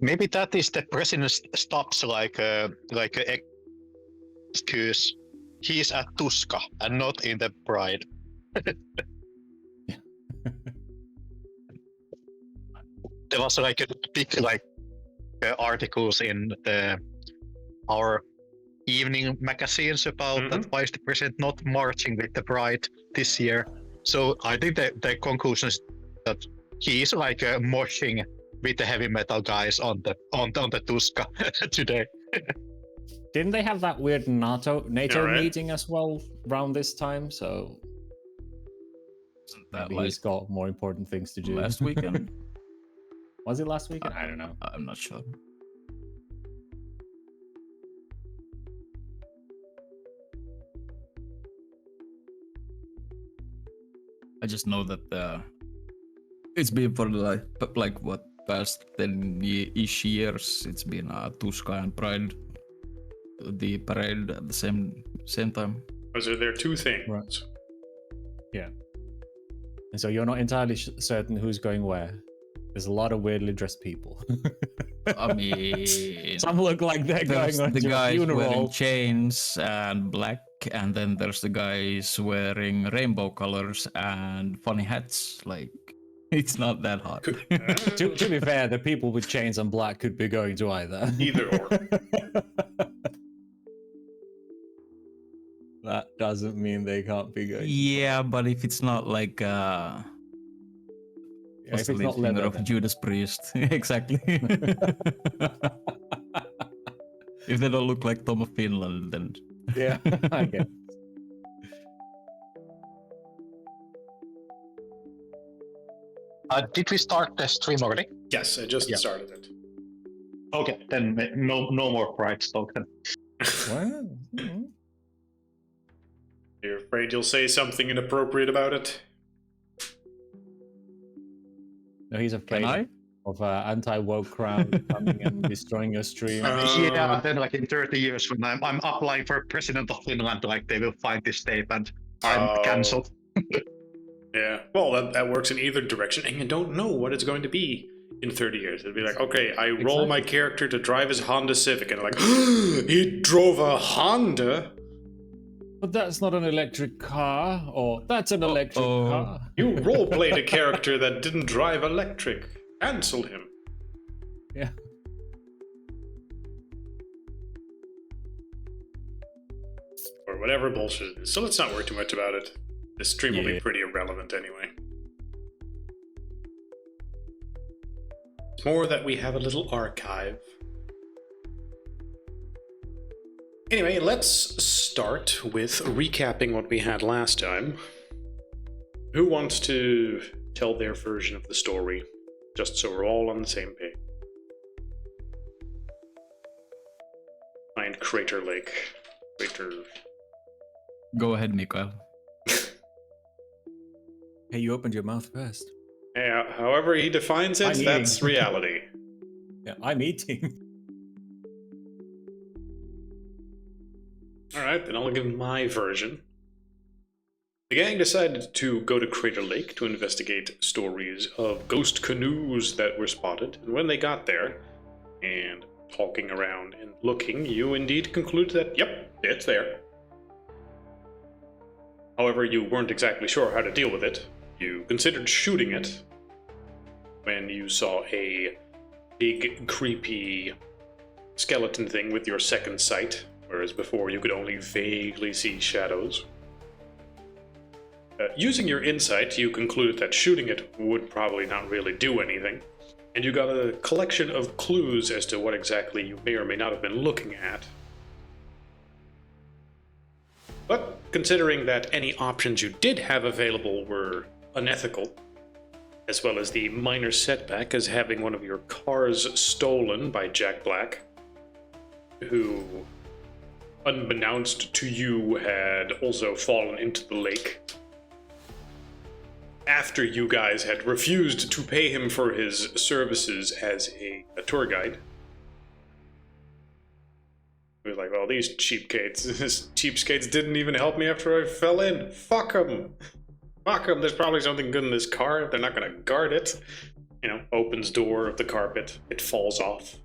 Maybe that is the president stops like a excuse. He's at Tuska and not in the Pride. There was like a big articles in our evening magazines about that why is the president not marching with the Pride this year. So I think the conclusion is that he is like moshing with the heavy metal guys on the Tuska today. Didn't they have that weird NATO right. meeting as well around this time? So Isn't that maybe he's got more important things to do. last weekend? Was it last weekend? I don't know. I'm not sure. I just know that it's been for like what past 10-ish years. It's been Tuska and Pride, the parade at the same time. So there are two things. Right. Yeah. And so you're not entirely certain who's going where. There's a lot of weirdly dressed people. I mean, some look like they're going on the to a guys funeral. wearing chains and black, and then there's the guys wearing rainbow colors and funny hats. Like, it's not that hard. To be fair, the people with chains and black could be going to either. Either or. That doesn't mean they can't be going. Yeah, but if it's not like If it's not leather, of Judas Priest, exactly. If they don't look like Tom of Finland, then yeah, I get. Did we start the stream already? Yes, I just started it. Okay, then no more Pride talk then. Well, You're afraid you'll say something inappropriate about it? no, he's afraid of anti-woke crowd coming and destroying your stream. Yeah, and then like in 30 years when I'm applying for president of Finland, like they will find this tape and I'm cancelled. Yeah, well, that works in either direction, and you don't know what it's going to be in 30 years. It'll be like, okay, I roll my character to drive his Honda Civic, and like, he drove a Honda? But that's not an electric car, or that's an electric car. You roleplayed a character that didn't drive electric. Cancel him. Yeah. Or whatever bullshit it is. So let's not worry too much about it. This stream will be pretty irrelevant anyway. It's more that we have a little archive. Anyway, let's start with recapping what we had last time. Who wants to tell their version of the story, just so we're all on the same page? Find Crater Lake. Go ahead, Mikael. Hey, you opened your mouth first. Yeah, however he defines it, that's reality. Yeah, I'm eating. Alright, then I'll give my version. The gang decided to go to Crater Lake to investigate stories of ghost canoes that were spotted, and when they got there, and talking around and looking, you indeed concluded that, yep, it's there. However, you weren't exactly sure how to deal with it. You considered shooting it when you saw a big, creepy skeleton thing with your second sight, whereas before you could only vaguely see shadows. Using your insight, you concluded that shooting it would probably not really do anything, and you got a collection of clues as to what exactly you may or may not have been looking at. But considering that any options you did have available were unethical, as well as the minor setback as having one of your cars stolen by Jack Black, who, unbeknownst to you, had also fallen into the lake after you guys had refused to pay him for his services as a tour guide. We were like, well, these cheapskates didn't even help me after I fell in. Fuck them. Fuck them. There's probably something good in this car. They're not going to guard it. opens door of the carpet. It falls off.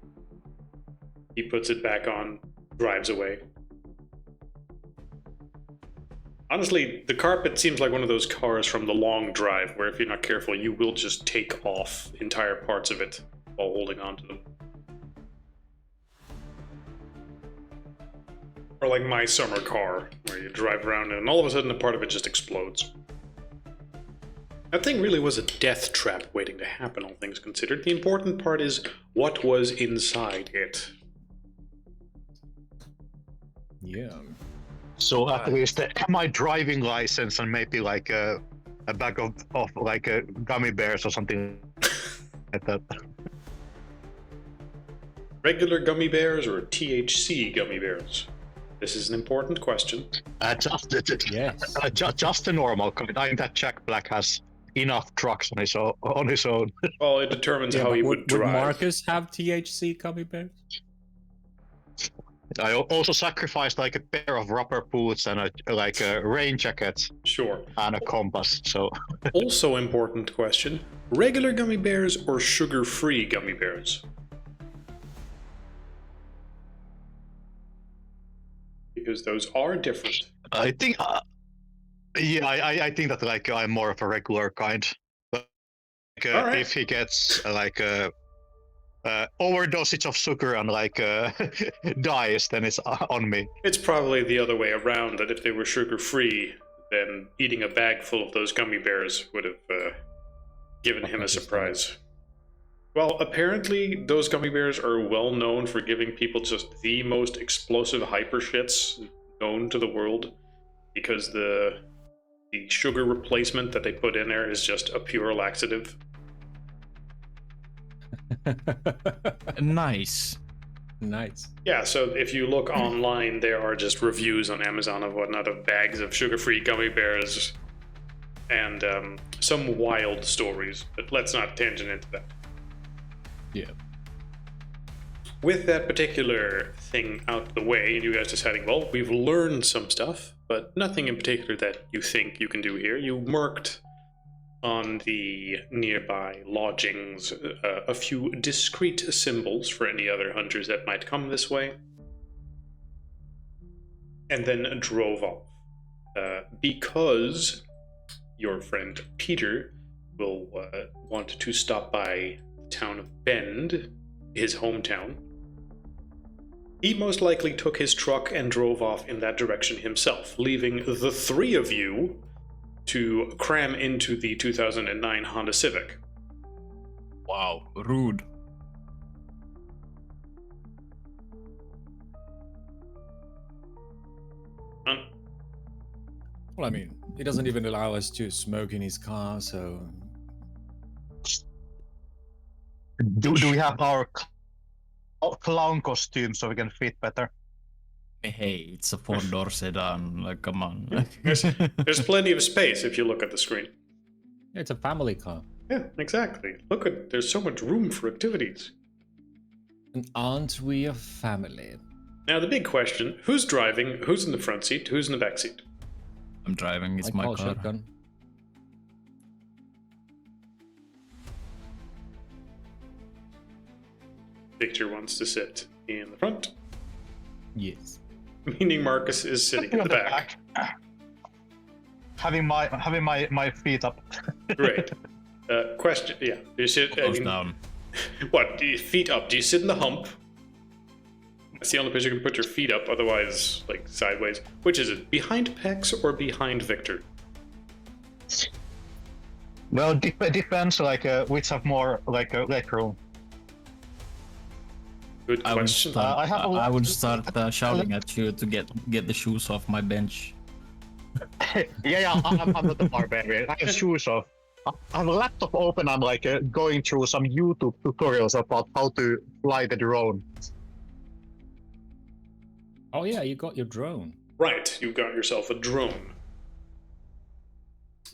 He puts it back on, drives away. Honestly, the carpet seems like one of those cars from the long drive where if you're not careful, you will just take off entire parts of it while holding on to them. Or like my summer car, where you drive around and all of a sudden a part of it just explodes. That thing really was a death trap waiting to happen, all things considered. The important part is what was inside it. Yeah. So at least my driving license and maybe like a bag of like gummy bears or something like that. Regular gummy bears or THC gummy bears? This is an important question. Just the normal. I think that Jack Black has enough trucks on his own. Well, it determines how he would drive. Would Marcus have THC gummy bears? I also sacrificed like a pair of rubber boots and a rain jacket. Sure. And a compass. So. Also important question: regular gummy bears or sugar-free gummy bears? Because those are different. I think, I think that like I'm more of a regular kind. But right. If he gets like a overdosage of sugar and like dies, then it's on me. It's probably the other way around. That if they were sugar-free, then eating a bag full of those gummy bears would have given him a surprise. Well, apparently those gummy bears are well known for giving people just the most explosive hyper shits known to the world, because the sugar replacement that they put in there is just a pure laxative. Nice. Yeah, so if you look online, there are just reviews on Amazon and whatnot of bags of sugar-free gummy bears and some wild stories, but let's not tangent into that. Yeah. With that particular thing out the way, and you guys deciding, well, we've learned some stuff, but nothing in particular that you think you can do here. You marked on the nearby lodgings a few discreet symbols for any other hunters that might come this way, and then drove off. Because your friend Peter will want to stop by the town of Bend, his hometown, he most likely took his truck and drove off in that direction himself, leaving the three of you to cram into the 2009 Honda Civic. Wow, rude. Well, I mean, he doesn't even allow us to smoke in his car, so... Do we have our clown costume so we can fit better? Hey, it's a four-door sedan, like, come on. There's plenty of space if you look at the screen. It's a family car. Yeah, exactly. Look at, there's so much room for activities. And aren't we a family? Now the big question, who's driving, who's in the front seat, who's in the back seat? I'm driving, it's I my call car. shotgun. Victor wants to sit in the front. Yes. Meaning Marcus is sitting in the back. Having my feet up. Great. Question, yeah. Do you sit Down. What, do you feet up? Do you sit in the hump? That's the only place you can put your feet up, otherwise, like, sideways. Which is it, behind Pex or behind Victor? Well, depends, like, which have more, like, leg room. Good question. I would start shouting at you to get the shoes off my bench. yeah, I'm not a barbarian. I have shoes off. I have a laptop open. I'm like going through some YouTube tutorials about how to fly the drone. Oh yeah, you got your drone. Right, you got yourself a drone.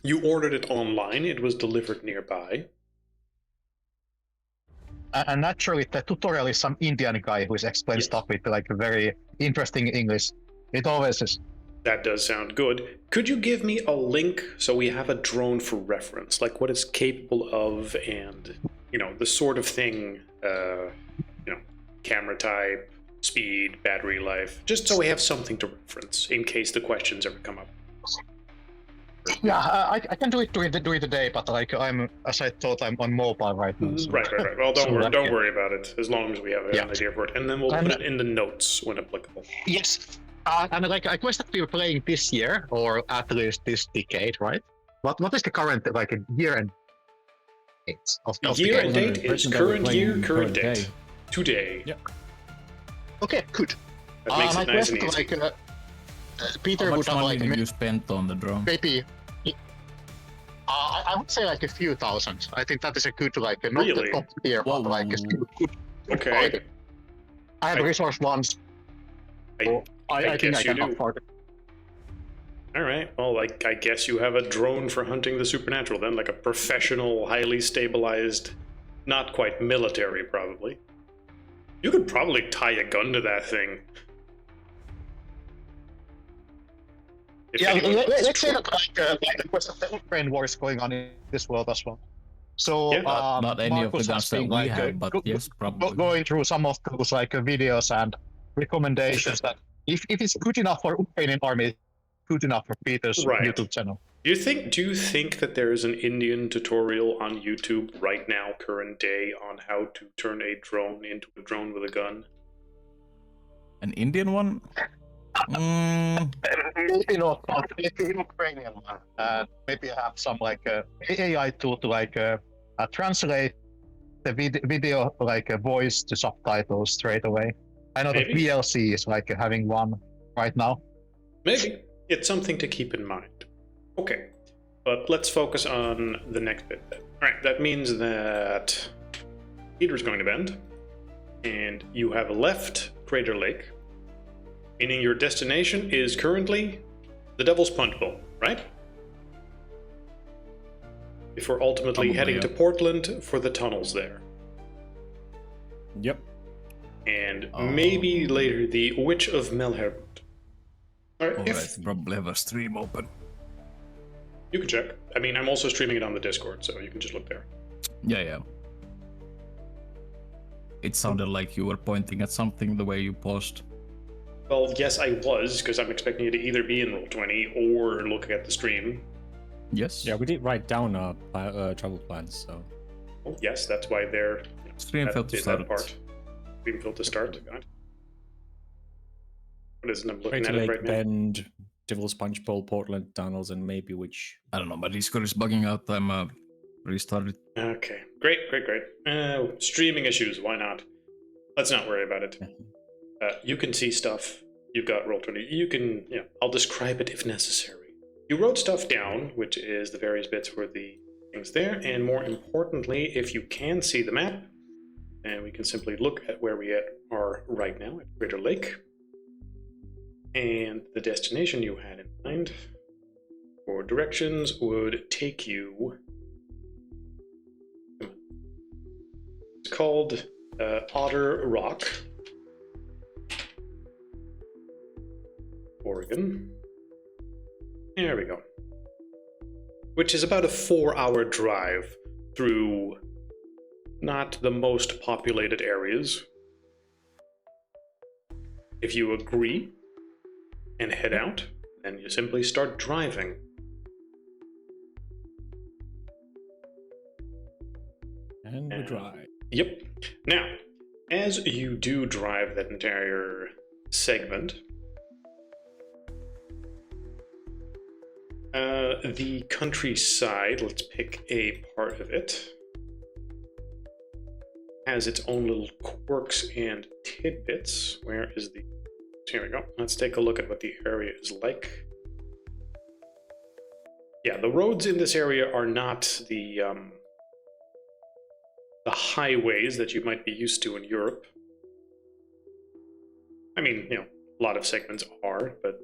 You ordered it online. It was delivered nearby. And naturally, the tutorial is some Indian guy who is explaining stuff with like very interesting English. It always is. That does sound good. Could you give me a link so we have a drone for reference, like what it's capable of and the sort of thing, camera type, speed, battery life, just so we have something to reference in case the questions ever come up. Yeah, I can do it during the day, but like as I thought, I'm on mobile right now. So. Right. Well, don't So, worry about it, as long as we have an idea for it, and then we'll put it in the notes when applicable. Yes, and like I guess that we were playing this year, or at least this decade, right? What is the current like a year and date of the Year game? and date is current year, current date. Today. Yep. Okay, good. That makes my it nice and question, easy. like Peter How would much have money like did you spend on the drone? maybe. I would say like a few thousand. I think that is a good like not Really? the top tier, but like a good Okay. quality. I have resource ones. So I think guess I you can do. afford it. All right. Well, I guess you have a drone for hunting the supernatural then, like a professional, highly stabilized, not quite military, probably. You could probably tie a gun to that thing. If Yeah, anyone wants let's say to. that the Ukraine war is going on in this world as well. So Yeah. Not any Marcus of the has guns that been, we like, have, but yes, probably. going through some of those like videos and recommendations that if it's good enough for Ukrainian army, good enough for Peter's Right. YouTube channel. Do you think that there is an Indian tutorial on YouTube right now, current day, on how to turn a drone into a drone with a gun? An Indian one? Maybe not, but maybe Ukrainian one. Maybe have some like AI tool to like translate the video like a voice to subtitles straight away. I know Maybe. that VLC is like having one right now. Maybe. It's something to keep in mind. Okay, but let's focus on the next bit then. Alright, that means that Peter's going to bend, and you have left Crater Lake, meaning your destination is currently the Devil's Punch Bowl, right? Before ultimately Probably, heading yeah. to Portland for the tunnels there. Yep. And maybe later the Witch of Melherbund. Alright, Alright, probably have a stream open. you can check. I mean, I'm also streaming it on the Discord, so you can just look there. Yeah. It sounded like you were pointing at something the way you paused. Well, yes, I was, because I'm expecting you to either be in Roll20 or look at the stream. Yes. Yeah, we did write down our travel plans, so. Well, yes, that's why they're Stream failed to in start. that part. Stream failed to start. God. What is it? I'm looking Crater at it Lake, right now. Bend, Devil's Punch Bowl, Portland, Tunnels, and maybe which. I don't know, my Discord is bugging out. I'm restarted. Okay, great. Streaming issues, why not? Let's not worry about it. You can see stuff. You've got Roll20. You can, I'll describe it if necessary. You wrote stuff down, which is the various bits for the things there, and more importantly, if you can see the map, and we can simply look at where we are right now at Crater Lake, and the destination you had in mind for directions would take you. It's called Otter Rock, Oregon. There we go. Which is about a 4-hour drive through not the most populated areas. If you agree and head out, then you simply start driving. And we drive. Yep. Now, as you do drive that entire segment, the countryside, let's pick a part of it, has its own little quirks and tidbits. Where is the... Here we go. Let's take a look at what the area is like. Yeah, the roads in this area are not the highways that you might be used to in Europe. I mean, a lot of segments are, but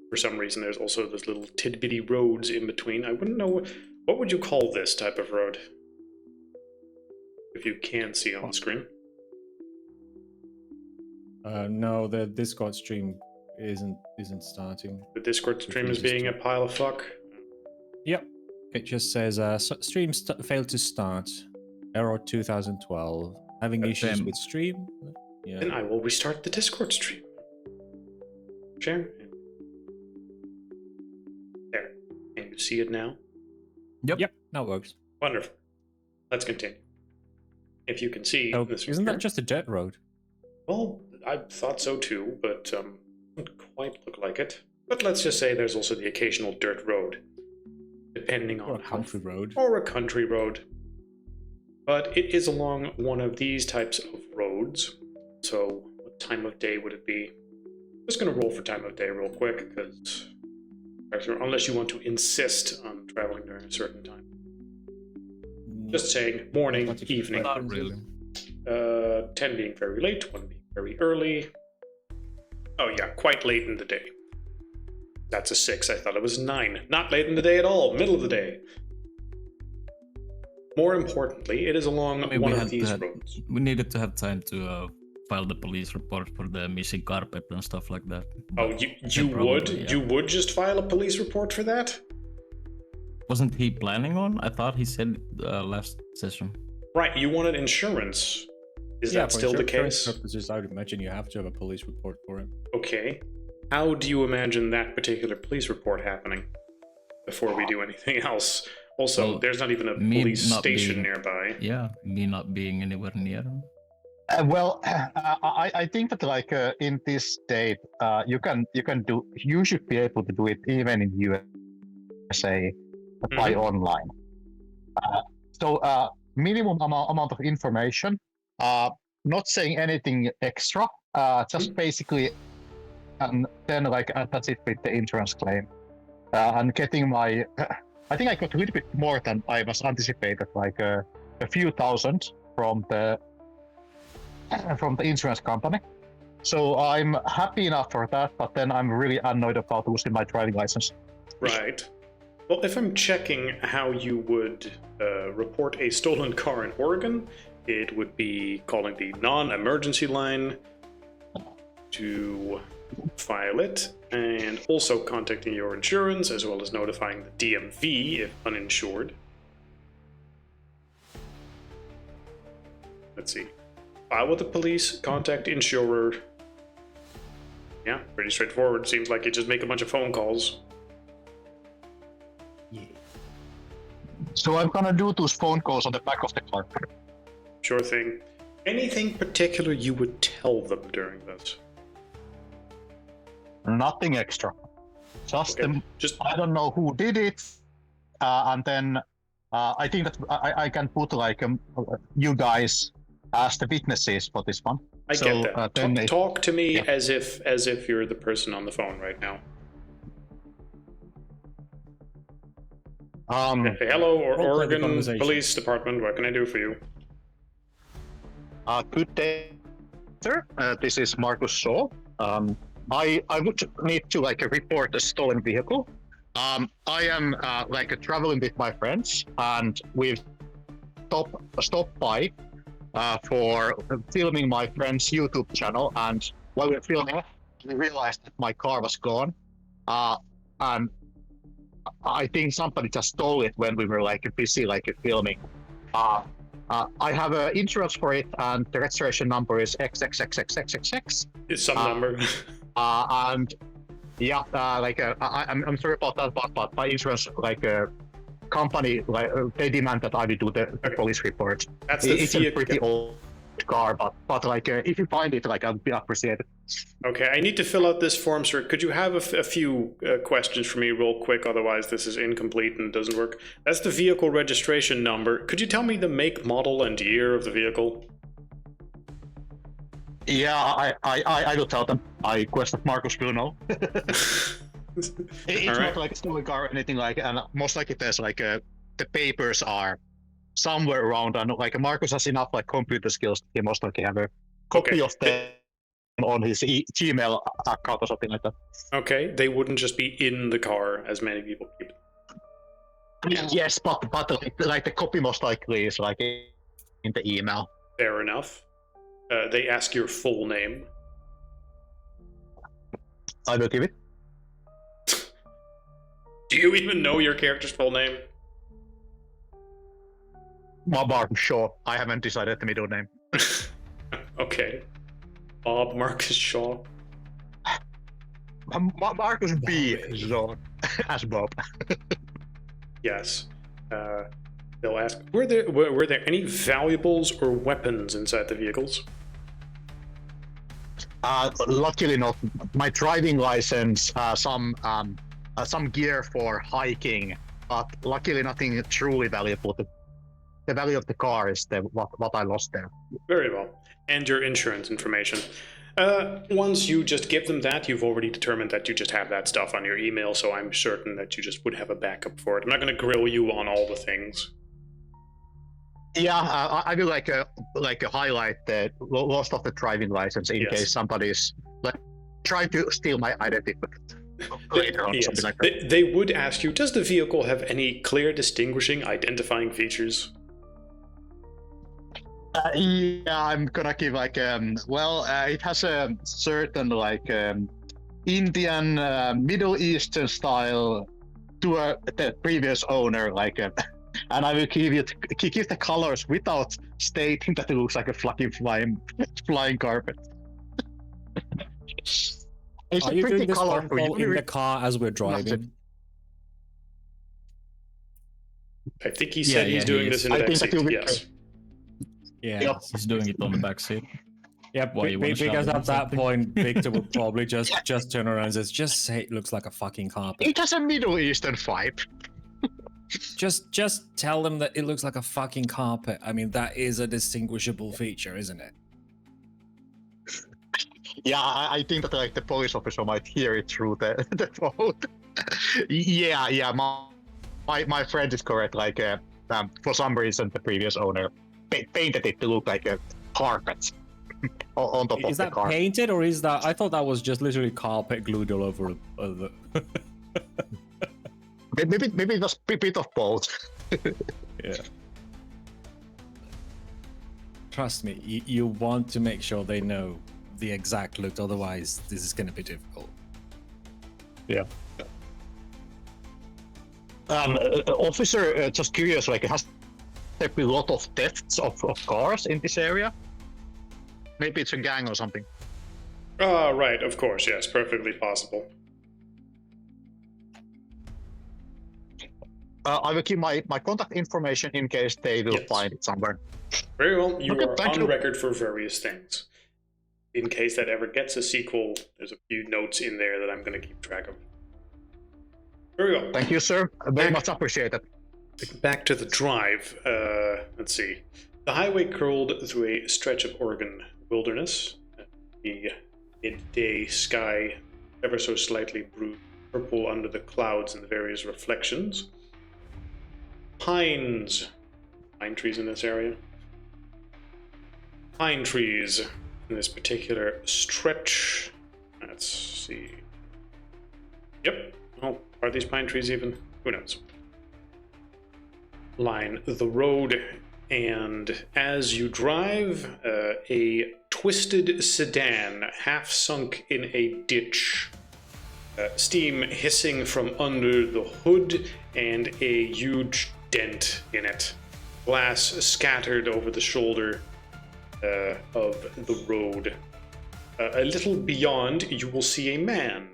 for some reason there's also those little tidbitty roads in between. I wouldn't know, what would you call this type of road? If you can see on the screen. No, the Discord stream isn't starting. The Discord stream is being a pile of fuck. Yep. It just says stream failed to start. Error 2012. Having issues Same. with stream. Yeah. Then I will restart the Discord stream. Share. There. Can you see it now? Yep, that works. Wonderful. Let's continue. If you can see So, this. isn't here. that just a dirt road? Well, I thought so too, but doesn't quite look like it. But let's just say there's also the occasional dirt road, depending on Or a country road. or a country road. But it is along one of these types of roads. So, what time of day would it be? I'm just gonna roll for time of day real quick, because unless you want to insist on traveling during a certain time. Just saying, morning, What's it- evening. Not really. 10 being very late, 1 being very early. Oh yeah, quite late in the day. That's a 6. I thought it was 9. Not late in the day at all, middle of the day. More importantly, it is along I mean, one we of had these to roads. we needed to have time to file the police report for the missing carpet and stuff like that. Oh, But you probably, would? yeah. You would just file a police report for that? Wasn't he planning on? I thought he said last session. Right, you wanted insurance. Is that for still the insurance case? purposes, I would imagine you have to have a police report for it. Okay. How do you imagine that particular police report happening before we do anything else? Also, Well, there's not even a me police not station being- nearby. Yeah, me not being anywhere near him. I think that like in this state, you should be able to do it even in USA by online. So minimum amount of information, not saying anything extra, just basically, and then that's it with the insurance claim, and getting my. I think I got a little bit more than I was anticipated, like a few thousand from the insurance company. So I'm happy enough for that, but then I'm really annoyed about losing my driving license. Right. Well, if I'm checking how you would report a stolen car in Oregon, it would be calling the non-emergency line to file it, and also contacting your insurance, as well as notifying the DMV if uninsured. Let's see. File with the police, contact insurer. Yeah, pretty straightforward. Seems like you just make a bunch of phone calls. So I'm gonna do those phone calls on the back of the car. Sure thing. Anything particular you would tell them during this? Nothing extra. Just Okay, just I don't know who did it, and then I think that I can put you guys as the witnesses for this one. I So, get that. then Talk to me yeah. as if you're the person on the phone right now. Hey, hello, Role play the Oregon conversation. Police Department. What can I do for you? Good day, sir. This is Marcus Shaw. I would need to report a stolen vehicle. I am traveling with my friends, and we've stopped by for filming my friend's YouTube channel. And while we were filming, we realized that my car was gone, and I think somebody just stole it when we were busy filming. I have insurance for it, and the registration number is XXXXXXX. It's some number. And yeah, I'm sorry about that, but my insurance company they demand that I will do the police report. That's the It's a vehicle. pretty old car, but if you find it, I'd be appreciated. Okay, I need to fill out this form, sir. Could you have a few questions for me real quick? Otherwise, this is incomplete and doesn't work. That's the vehicle registration number. Could you tell me the make, model, and year of the vehicle? Yeah, I will tell them. I guess that Marcus will know. It's All right. not like a stolen car or anything and most likely there's the papers are somewhere around, and Marcus has enough computer skills. He most likely have a copy Okay. of them on his Gmail account or something like that. Okay, they wouldn't just be in the car, as many people keep. Yes, but the copy most likely is in the email. Fair enough. They ask your full name. I will give it. Do you even know your character's full name? Bob Shaw. I haven't decided the middle name. Okay. Bob Marcus Shaw. Marcus B. Bobby. Shaw as Bob. Yes. They'll ask, were there any valuables or weapons inside the vehicles? Luckily not. My driving license, some gear for hiking, but luckily nothing truly valuable. The value of the car is what I lost there. Very well. And your insurance information. Once you just give them that, you've already determined that you just have that stuff on your email, so I'm certain that you just would have a backup for it. I'm not going to grill you on all the things. Yeah, I will like a highlight the loss of the driving license in case somebody's like trying to steal my identity later on, something like that. They would ask you, does the vehicle have any clear, distinguishing, identifying features? Yeah, I'm gonna give like it has a certain like Indian Middle Eastern style to the previous owner, like and I will give the colors without stating that it looks like a fucking flying carpet. It's Are a you pretty doing this phone colorful. call in the car as we're driving? I think he said he's doing this in the I think backseat. that you'll be- Yes. Yeah. Yep. He's doing it on the back seat. Yeah, Why you wanna because shout at that something? point, Victor would probably just turn around and says, "Just say it looks like a fucking carpet." It has a Middle Eastern vibe. Just tell them that it looks like a fucking carpet. I mean, that is a distinguishable feature, isn't it? Yeah, I think that like the police officer might hear it through the phone. Yeah. My friend is correct. Like, for some reason, the previous owner painted it to look like a carpet on top Is of the that car. painted or is that? I thought that was just literally carpet glued all over the. Maybe it was a bit of both. Yeah. Trust me, you want to make sure they know the exact look, otherwise this is going to be difficult. Yeah. Officer, just curious, like, has there been a lot of thefts of cars in this area? Maybe it's a gang or something. Right, of course, yes, perfectly possible. I will keep my contact information in case they will Yes. find it somewhere. Very well, you Okay, are thank on you. record for various things. In case that ever gets a sequel, there's a few notes in there that I'm going to keep track of. Very well. Thank you, sir. Very much appreciated. Back to the drive. Let's see. The highway curled through a stretch of Oregon wilderness. The midday sky ever so slightly purple under the clouds and the various reflections. Pine trees in this area. Pine trees in this particular stretch. Let's see. Yep. Oh, are these pine trees even? Who knows? Line the road, and as you drive, a twisted sedan half sunk in a ditch. Steam hissing from under the hood and a huge dent in it. Glass scattered over the shoulder of the road. A little beyond, you will see a man.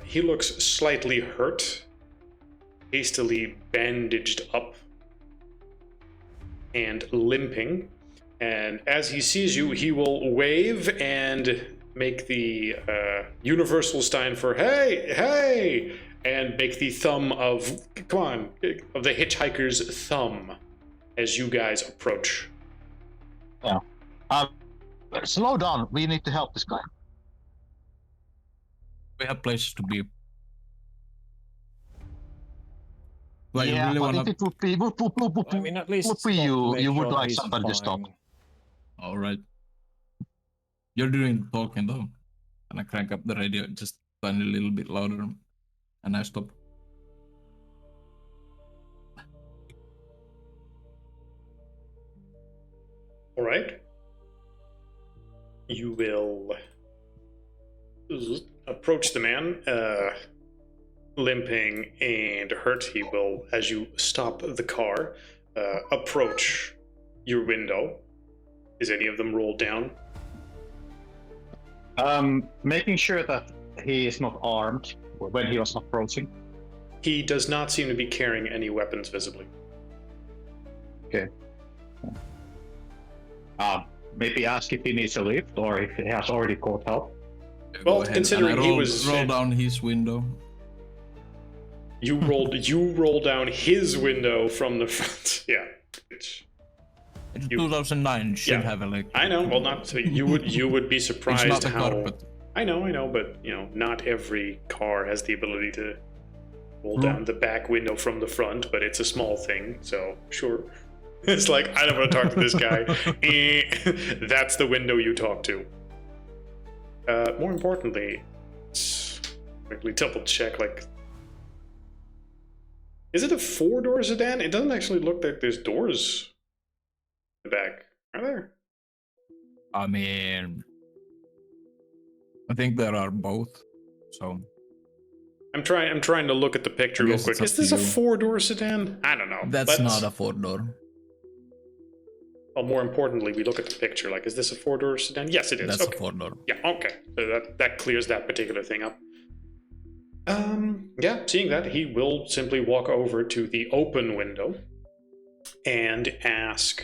He looks slightly hurt, hastily bandaged up, and limping. And as he sees you, he will wave and make the universal sign for "Hey, hey!" and make the thumb of of the hitchhiker's thumb as you guys approach. Yeah. Slow down. We need to help this guy. We have places to be. Well, you yeah, really but wanna... if it would be, I mean, at least would be stop to make you would sure like he's somebody to stop. fine. All right. You're doing the talking though, and I crank up the radio just tiny little bit louder, and I stop. All right. You will approach the man, limping and hurt. He will, as you stop the car, approach your window. Is any of them rolled down? Making sure that he is not armed when he was approaching. He does not seem to be carrying any weapons visibly. Okay. Maybe ask if he needs a lift or if he has already called help. Well, Go ahead, considering and I he roll, was- roll down his window. You roll down his window from the front. Yeah. It's You- 2009 should Yeah. have like. I know. Well, not so you would be It's surprised not a how. carpet. I know, but not every car has the ability to roll down the back window from the front, but it's a small thing, so sure. It's like, I don't want to talk to this guy. That's the window you talk to. More importantly, let's quickly double check, like, is it a 4-door sedan? It doesn't actually look like there's doors in the back, are there? I mean, I think there are both. So I'm trying to look at the picture I real guess quick. it's Is up this to a you. 4-door sedan? I don't know. that's not a 4-door. Well, more importantly, we look at the picture. Like, is this a 4-door sedan? Yes, it is. That's okay. a 4-door. Yeah, okay. So that clears that particular thing up. Yeah, seeing that, he will simply walk over to the open window and ask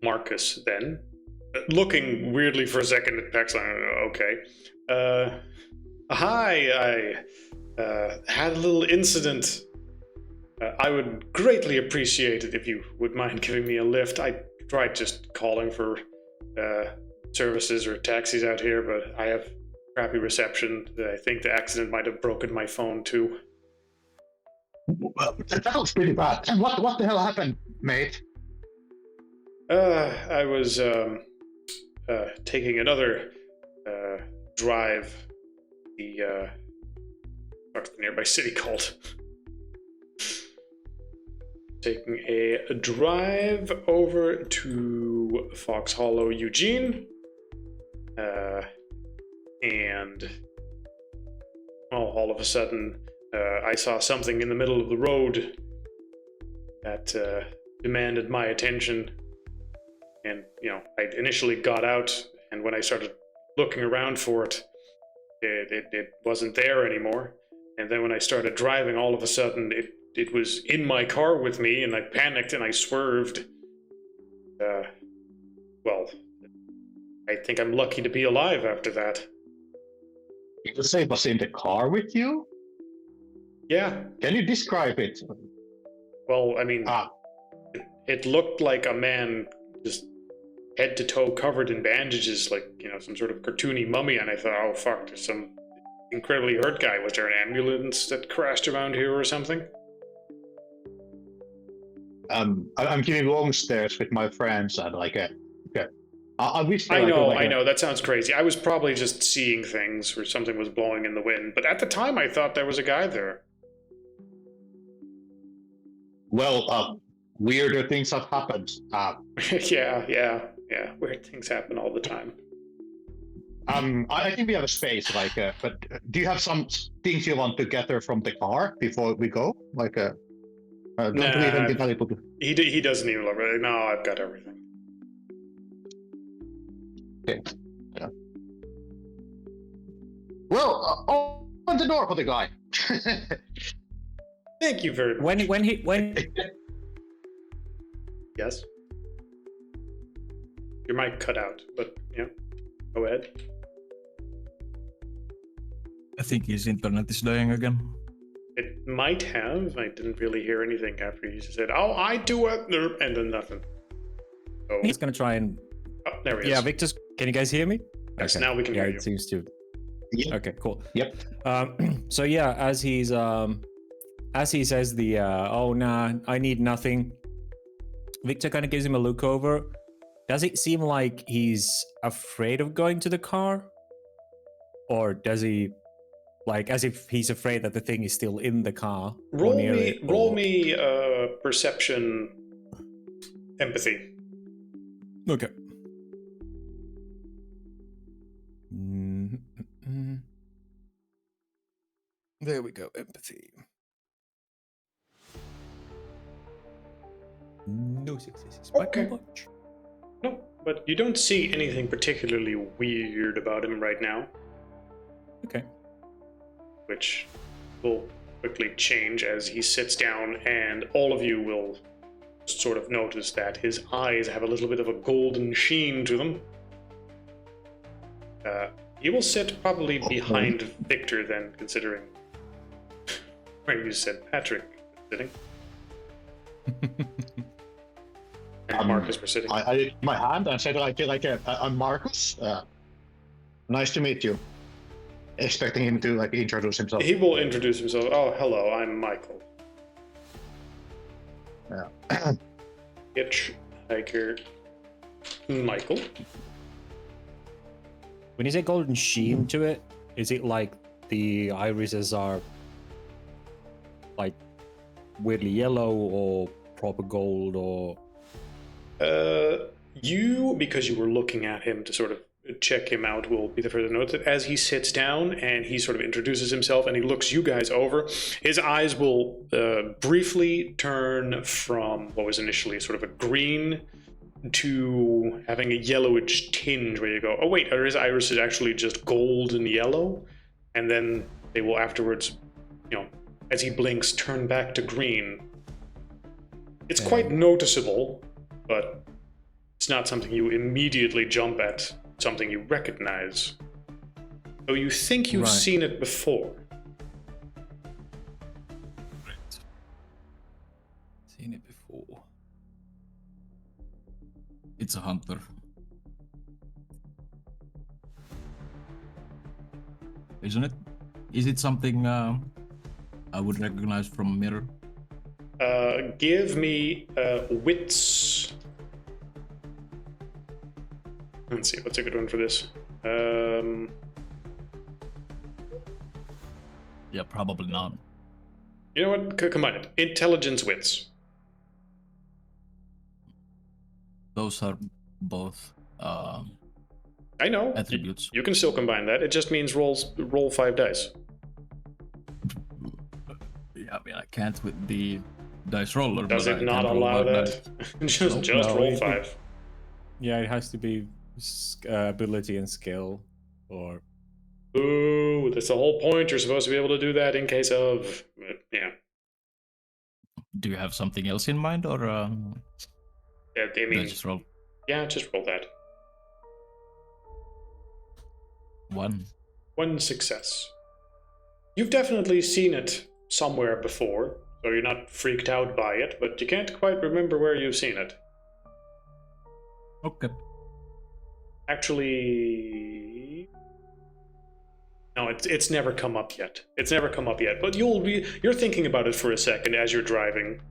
Marcus then, looking weirdly for a second at Pex, okay. Hi, I had a little incident. I would greatly appreciate it if you would mind giving me a lift. I tried just calling for services or taxis out here, but I have crappy reception. I think the accident might have broken my phone too. Well, that was pretty bad. And what the hell happened, mate? I was taking another drive. What's the nearby city called? Taking a drive over to Fox Hollow, Eugene. And well, all of a sudden, I saw something in the middle of the road that demanded my attention. And, I initially got out, and when I started looking around for it, it wasn't there anymore. And then when I started driving, all of a sudden, it was in my car with me, and I panicked and I swerved. Well, I think I'm lucky to be alive after that. You say it was in the car with you? Yeah, Can you describe it? well, I mean, Ah, it looked like a man just head to toe covered in bandages, like, some sort of cartoony mummy, and I thought, oh fuck, there's some incredibly hurt guy. Was there an ambulance that crashed around here or something? I'm giving long stares with my friends and okay. I wish I there, know, like, I know, that sounds crazy. I was probably just seeing things or something was blowing in the wind, but at the time I thought there was a guy there. Well, weirder things have happened. Yeah. Weird things happen all the time. I think we have a space, but do you have some things you want to gather from the car before we go? Don't we even Nah. be able to? He doesn't even look really. No, I've got everything. Okay. Yeah. Well, open the door for the guy. Thank you very much. When Yes? Your mic cut out, but yeah. Go ahead. I think his internet is dying again. It might have. I didn't really hear anything after you said, "Oh, I do it," and then nothing. So, he's gonna try and there he is. yeah, Victor, can you guys hear me? Yes, now we can yeah, hear you. it seems to. Yep. Okay, cool. Yep. So yeah, as he says the oh nah, I need nothing. Victor kind of gives him a look over. Does it seem like he's afraid of going to the car, or does he, like, as if he's afraid that the thing is still in the car? or Roll near me, it, roll or- me, perception, empathy. Okay. Mm-mm-mm. There we go, empathy. No successes. But Okay. not much. No, but you don't see anything particularly weird about him right now, Okay. which will quickly change as he sits down, and all of you will sort of notice that his eyes have a little bit of a golden sheen to them. He will sit probably behind Victor then, considering where you said Patrick was sitting. And Marcus were sitting. I did my hand and said like I'm Marcus. Nice to meet you. Expecting him to like introduce himself. He will introduce himself. Oh, hello, I'm Michael. Yeah. Hitchhiker Michael. When you say golden sheen to it, is it like the irises are like weirdly yellow or proper gold or? You, because you were looking at him to sort of check him out, will be the first to note that as he sits down and he sort of introduces himself and he looks you guys over, his eyes will briefly turn from what was initially sort of a green to having a yellowish tinge where you go, oh wait, his iris is actually just gold and yellow, and then they will afterwards, as he blinks, turn back to green. It's quite noticeable, but it's not something you immediately jump at, something you recognize. So you think you've seen it before. Right. Seen it before. It's a hunter. Isn't it? Is it something I would recognize from mirror? Give me wits. Let's see, what's a good one for this? Yeah, probably not. You know what? Combine it. Intelligence, wits. Those are both I know. attributes. You can still combine that. It just means roll 5 dice. Yeah, I mean, I can't with the dice roller. Does but it I not can roll allow my that? dice. just No, roll it- 5. Yeah, it has to be ability and skill, or Ooh, that's the whole point. You're supposed to be able to do that in case of... Yeah. Do you have something else in mind, or I mean, just roll yeah, just roll that. one? 1 success. You've definitely seen it somewhere before, so you're not freaked out by it, but you can't quite remember where you've seen it. Okay. Actually, no, it's never come up yet. It's never come up yet. But you're thinking about it for a second as you're driving,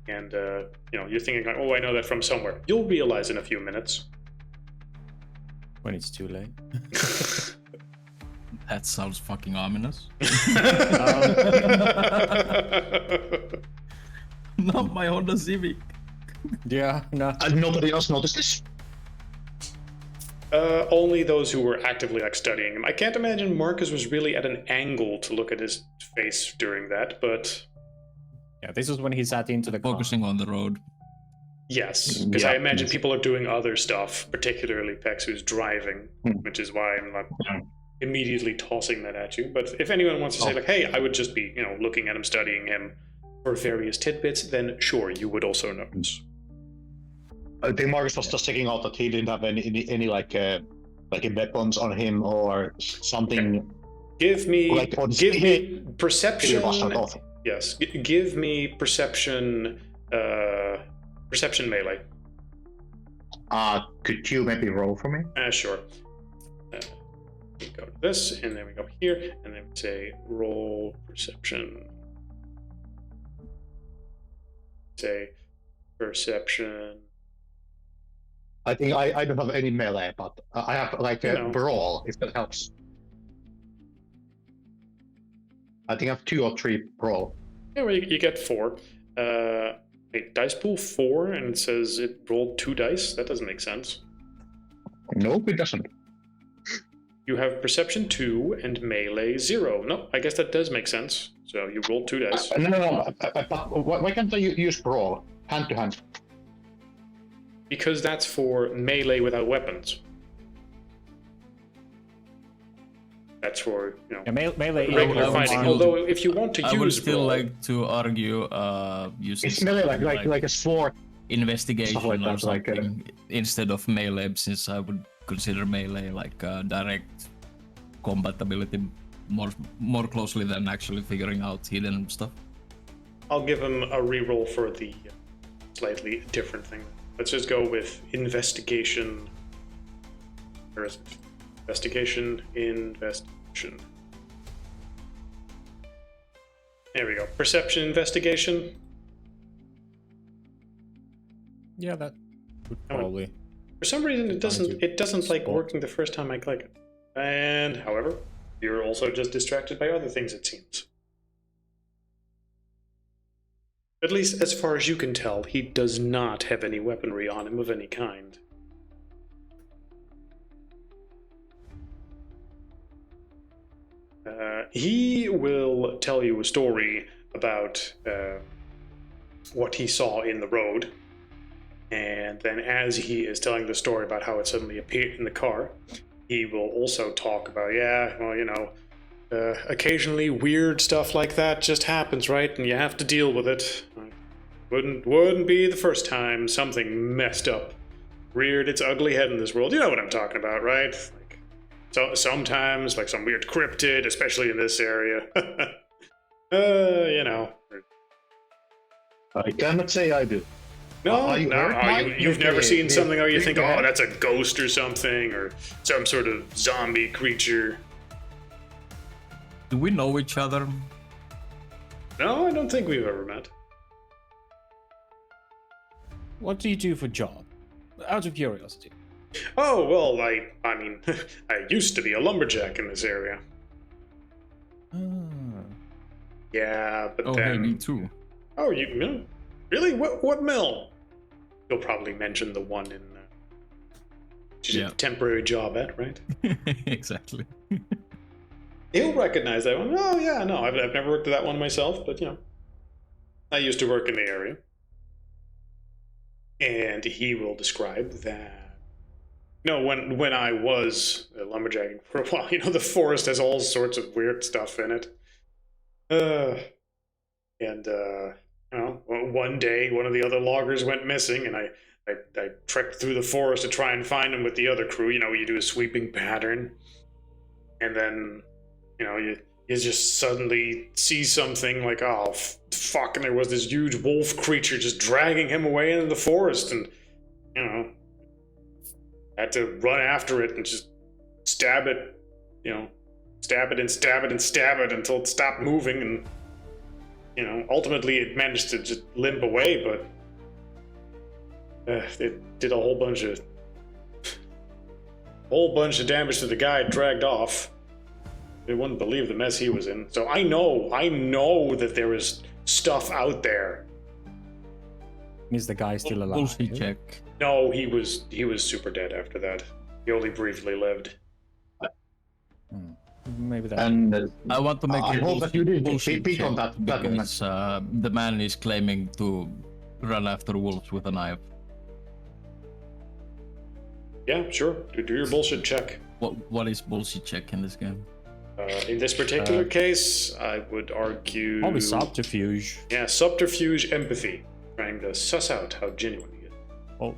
and you're thinking like, oh, I know that from somewhere. You'll realize in a few minutes. when it's too late. That sounds fucking ominous. Not my Honda Civic. Yeah, no. And nobody else noticed this. Only those who were actively studying him. I can't imagine Marcus was really at an angle to look at his face during that, but Yeah, this was when he sat into the car. Focusing on the road. yes, because I Yeah. imagine people are doing other stuff, particularly Pex, who's driving, which is why I'm not immediately tossing that at you. But if anyone wants to say like, hey, I would just be, looking at him, studying him for various tidbits, then sure, you would also notice. I think Marcus was just checking out that he didn't have any weapons on him or something. Give me perception. He wasn't off. Yes, give me perception. Perception melee. Could you maybe roll for me? Sure. We go to this, and then we go here, and then we say roll perception. Say perception. I think I don't have any melee, but I have a brawl, if that helps. I think I have 2 or 3 brawl. Yeah, well, you get 4. Wait, dice pool 4, and it says it rolled 2 dice? That doesn't make sense. Nope, it doesn't. You have perception 2 and melee 0. No, I guess that does make sense. So you rolled 2 dice. No. But why can't I use brawl? Hand to hand. Because that's for melee without weapons. That's for, you know, Yeah, melee regular I would fighting. still- Although if you want to I would use still brawl, like to argue using It's melee something like a sword. investigation stuff like or that, like, something instead of melee, since I would consider melee like direct combat ability more closely than actually figuring out hidden stuff. I'll give him a reroll for the slightly different thing. Let's just go with investigation. Where is it? Investigation. There we go. Perception, investigation. Yeah, that would Oh, probably. For some reason, it doesn't like spot. working the first time I click it. And however, you're also just distracted by other things, it seems. At least as far as you can tell, he does not have any weaponry on him of any kind. He will tell you a story about what he saw in the road. And then as he is telling the story about how it suddenly appeared in the car, he will also talk about, yeah, well, you know, occasionally weird stuff like that just happens, right? And you have to deal with it. Wouldn't be the first time something messed up reared its ugly head in this world. You know what I'm talking about, right? Like, so sometimes, like some weird cryptid, especially in this area. You know. I cannot say I do. No, you hurt, Mike? you've never seen something where you think, Go oh, ahead. that's a ghost or something, or some sort of zombie creature. Do we know each other? No, I don't think we've ever met. What do you do for job? Out of curiosity. Oh, well, I mean, I used to be a lumberjack in this area. Ah. Yeah, but Oh, then... hey, me too. Oh, you really? What mill? You'll probably mention the one in which Yeah. a temporary job at, right? Exactly. He'll recognize that one. Oh yeah, no, I've never worked at that one myself, but you know, I used to work in the area, and he will describe that. No, when I was lumberjacking for a while, you know, the forest has all sorts of weird stuff in it. You know, one day one of the other loggers went missing, and I trekked through the forest to try and find him with the other crew. You know, you do a sweeping pattern, and then, you know, you just suddenly see something like, oh, fuck, and there was this huge wolf creature just dragging him away into the forest, and, you know, had to run after it and just stab it, you know, stab it and stab it and stab it until it stopped moving, and, you know, ultimately it managed to just limp away, but it did a whole bunch of damage to the guy it dragged off. They wouldn't believe the mess he was in. So I know that there is stuff out there. Is the guy still alive? Bullshit check. No, he was super dead after that. He only briefly lived. Maybe that. And I want to make I a hope that you didn't bullshit pick on check that because the man is claiming to run after wolves with a knife. Yeah, sure. Do your bullshit check. What is bullshit check in this game? In this particular case, I would argue... Probably subterfuge. Yeah, subterfuge, empathy. Trying to suss out how genuine he is. Oh,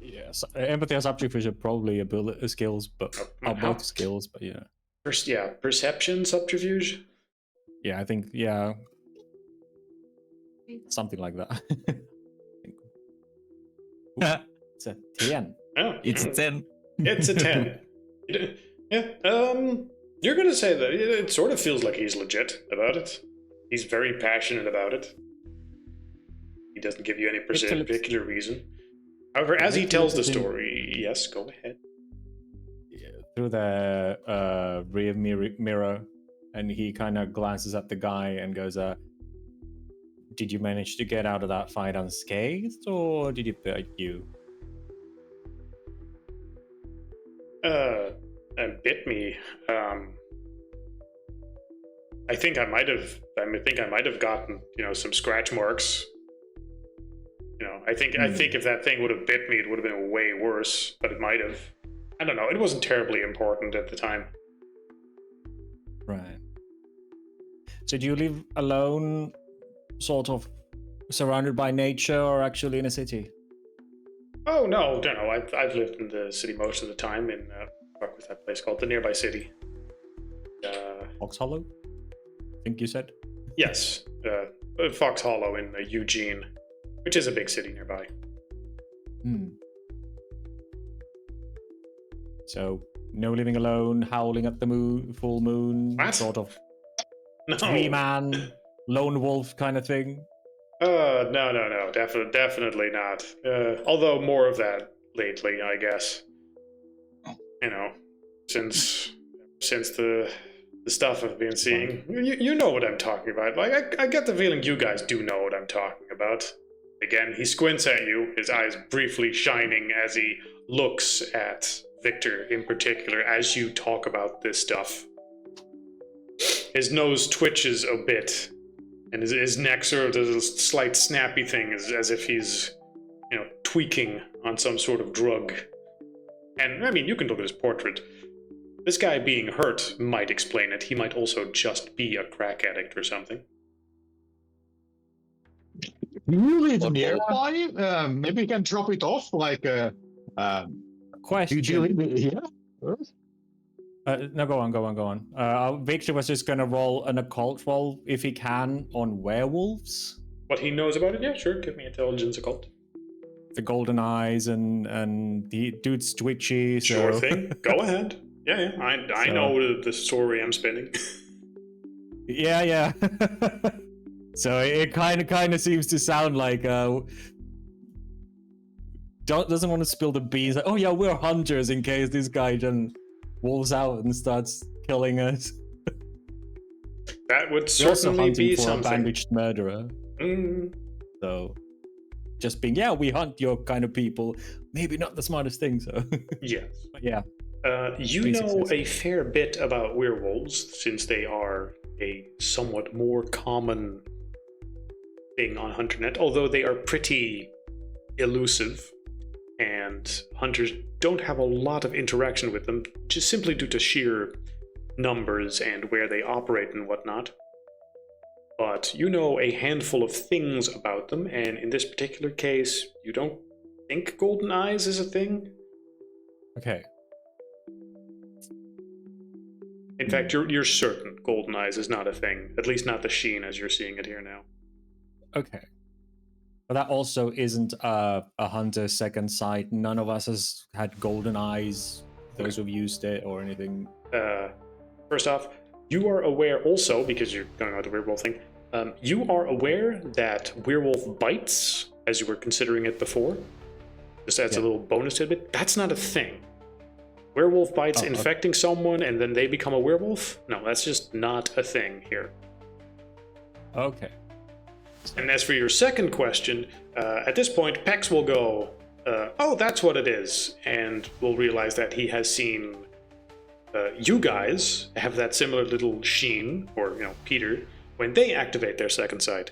yes. Empathy and subterfuge are probably skills, but how- both skills. But yeah, Perception, subterfuge? yeah, I think something like that. It's a 10. Oh, It's a 10. It's a 10. Yeah, you're gonna say that it sort of feels like he's legit about it. He's very passionate about it. He doesn't give you any particular reason. However, as he tells the story, yes, go ahead. Through the rear mirror, and he kind of glances at the guy and goes, "Did you manage to get out of that fight unscathed, or did it bite you?" Bit me. I think I might have gotten, you know, some scratch marks. You I think if that thing would have bit me, it would have been way worse. But it might have. I don't know. It wasn't terribly important at the time. Right. So do you live alone, sort of surrounded by nature, or actually in a city? Oh no. I've lived in the city most of the time. In what was that place called? The nearby city. Fox Hollow, I think you said. Yes, Fox Hollow in Eugene, which is a big city nearby. So no living alone, howling at the moon, full moon, What? sort of No. 3-man, lone wolf kind of thing. No. Definitely not. Although more of that lately, I guess. You know, since the stuff I've been seeing, you know what I'm talking about. Like I get the feeling you guys do know what I'm talking about. Again, he squints at you, his eyes briefly shining as he looks at Victor in particular as you talk about this stuff. His nose twitches a bit, and his neck sort of does a slight snappy thing as if he's, tweaking on some sort of drug. And, I mean, you can look at his portrait. This guy being hurt might explain it. He might also just be a crack addict or something. You live nearby? Maybe you can drop it off, like, Question. do you live here? No, go on. Victor was just gonna roll an occult roll, if he can, on werewolves. What he knows about it? Yeah, sure. Give me intelligence occult. The golden eyes and the dude's twitchy. So. Sure thing. Go ahead. Yeah. I know the story I'm spinning. Yeah. So it kind of seems to sound like doesn't want to spill the beans. Like, oh yeah, we're hunters in case this guy then wolves out and starts killing us. That would We're also certainly hunting be for something. a bandaged murderer. So just being, we hunt your kind of people. Maybe not the smartest thing. So Yes. but yeah. You know a fair bit about werewolves, since they are a somewhat more common thing on HunterNet, although they are pretty elusive, and hunters don't have a lot of interaction with them, just simply due to sheer numbers and where they operate and whatnot. But you know a handful of things about them, and in this particular case, you don't think golden eyes is a thing? Okay. In fact, you're certain golden eyes is not a thing, at least not the sheen as you're seeing it here now. Okay. But that also isn't a hunter's second sight. None of us has had golden eyes, those who've used it or anything. First off, you are aware also, because you're going on the werewolf thing, you are aware that werewolf bites, as you were considering it before. Just adds a little bonus tidbit. That's not a thing. Werewolf bites infecting someone and then they become a werewolf? No, that's just not a thing here. Okay. And as for your second question, at this point, Pex will go, oh, that's what it is, and will realize that he has seen you guys have that similar little sheen, or, Peter, when they activate their second sight.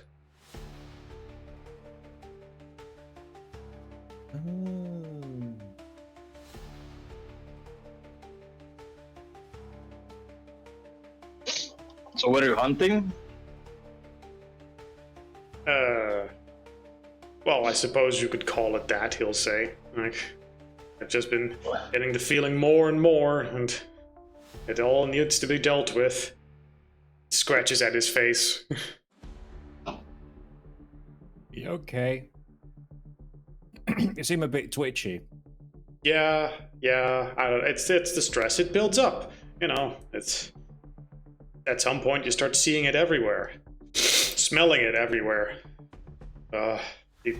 So what are you hunting? Well, I suppose you could call it that, he'll say. Like, I've just been getting the feeling more and more, and it all needs to be dealt with. He scratches at his face. Okay. You seem a bit twitchy. Yeah, I don't know. It's the stress. It builds up. It's... At some point, you start seeing it everywhere. Smelling it everywhere.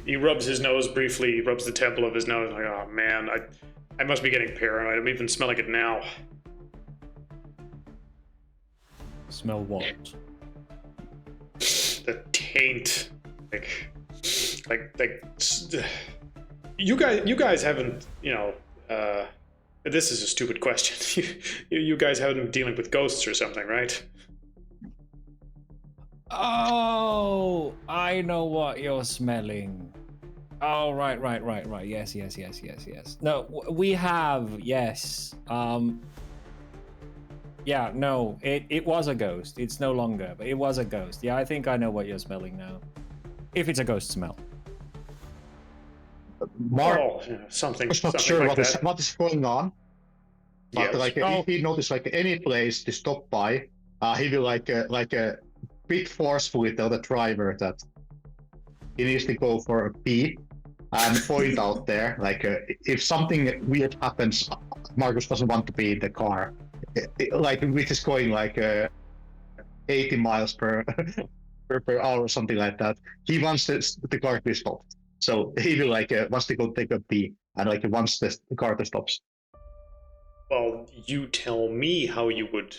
He rubs his nose briefly, he rubs the temple of his nose, like, oh man, I must be getting paranoid. I'm even smelling it now. Smell what? The taint. Like you guys haven't, this is a stupid question. You guys haven't been dealing with ghosts or something, right? Oh, I know what you're smelling. Oh, right. Yes. No, we have, yes. Yeah, no, it was a ghost. It's no longer, but it was a ghost. Yeah, I think I know what you're smelling now. If it's a ghost smell. Mark Something. was not Something sure like that. what is going on. But Yes. like if he noticed like any place to stop by, he will like a bit forcefully tell the driver that he needs to go for a pee and point out there like if something weird happens, Marcus doesn't want to be in the car, like which is going like 80 miles per per hour or something like that. He wants the car to be stopped, so he will like wants to go take a pee and like once the car stops. Well, you tell me how you would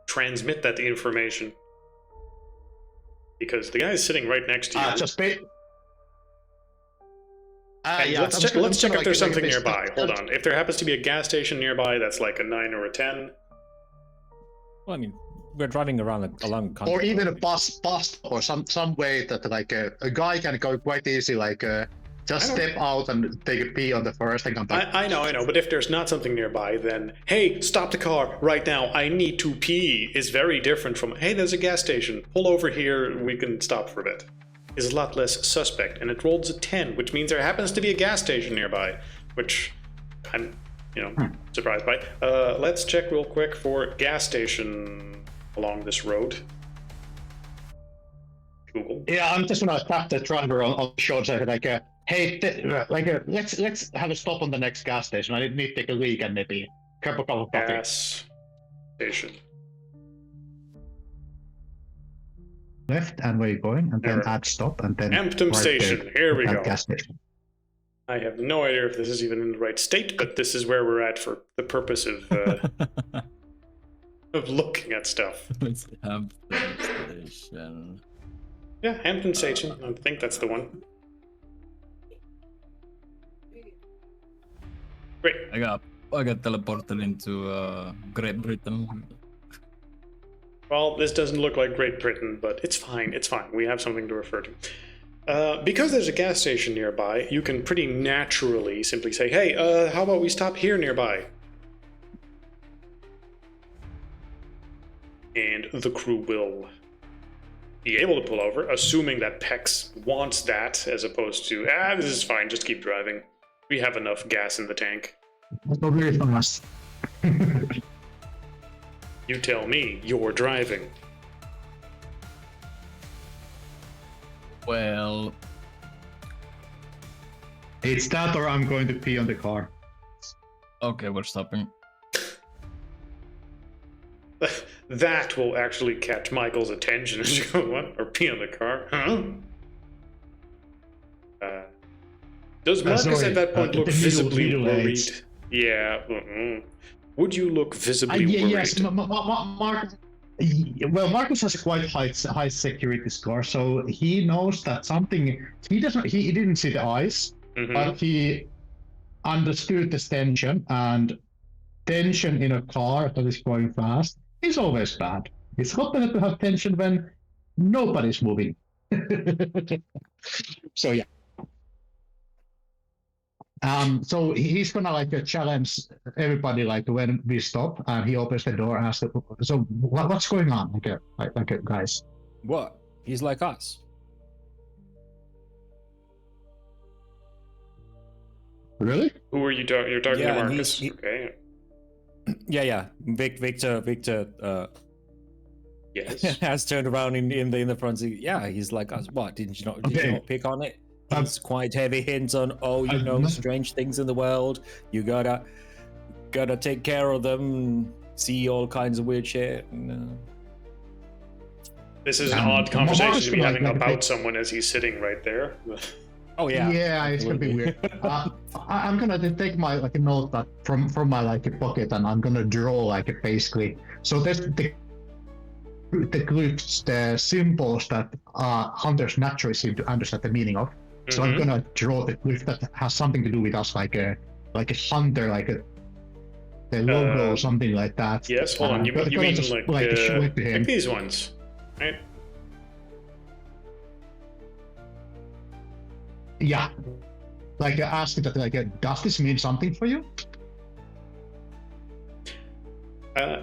transmit that information. Because the guy is sitting right next to you. Just pay. And let's check if there's something nearby. Hold on. If there happens to be a gas station nearby, that's like a 9 or a 10. Well, I mean, we're driving around along country. Or even a bus or some way that like a guy can go quite easy, like just step out and take a pee on the first and come back. I know, but if there's not something nearby, then, hey, stop the car right now, I need to pee, is very different from, hey, there's a gas station, pull over here, we can stop for a bit. Is a lot less suspect, and it rolls a 10, which means there happens to be a gas station nearby, which I'm, surprised by. Let's check real quick for gas station along this road. Google. Yeah, I'm just gonna tap the driver on the shoulder, like, hey, let's have a stop on the next gas station. I need to take a leak and maybe grab a cup of coffee. Gas station. Left, and where you going? And then add stop, and then Empton Station. Here we go. Gas station. I have no idea if this is even in the right state, but this is where we're at for the purpose of of looking at stuff. Let's have the station. Yeah, Hampton Station. I think that's the one. Great. I got teleported into Great Britain. Well, this doesn't look like Great Britain, but it's fine. It's fine. We have something to refer to. Because there's a gas station nearby, you can pretty naturally simply say, hey, how about we stop here nearby? And the crew will be able to pull over, assuming that Pex wants that, as opposed to, this is fine, just keep driving. We have enough gas in the tank. Let's go very fast. You tell me, you're driving. Well, It's that or I'm going to pee on the car. okay, we're stopping. That will actually catch Michael's attention as you go, what? Or pee on the car? Huh? Does Marcus at that point look visibly worried? Yeah. Would you look visibly worried? Yes, Marcus. Well, Marcus has a quite high security score, so he knows that something. He didn't see the eyes, but he understood the tension, and tension in a car that is going fast is always bad. It's not better to have tension when nobody's moving. So yeah. So he's gonna like challenge everybody like when we stop, and he opens the door and asks, "So what's going on?" Like guys. What? He's like us. Really? Who are you talking? You're talking to Yeah, Marcus. he's- Okay. Yeah. Victor. Yes. has turned around in the front seat. Yeah, he's like us. What? Did you not pick on it? It's quite heavy hints on, strange things in the world. You gotta take care of them. See all kinds of weird shit. This is an odd conversation to be Marcus having like about someone as he's sitting right there. Oh yeah. Yeah, it's gonna be weird. I'm gonna take my like a note that from my like pocket, and I'm gonna draw like basically. So there's the glyphs, the symbols that hunters naturally seem to understand the meaning of. So I'm gonna draw the glyph that has something to do with us, like a hunter, the logo or something like that. Yes, hold on. You mean just, like show it to him. these ones, right? Yeah. Like ask that, like, does this mean something for you?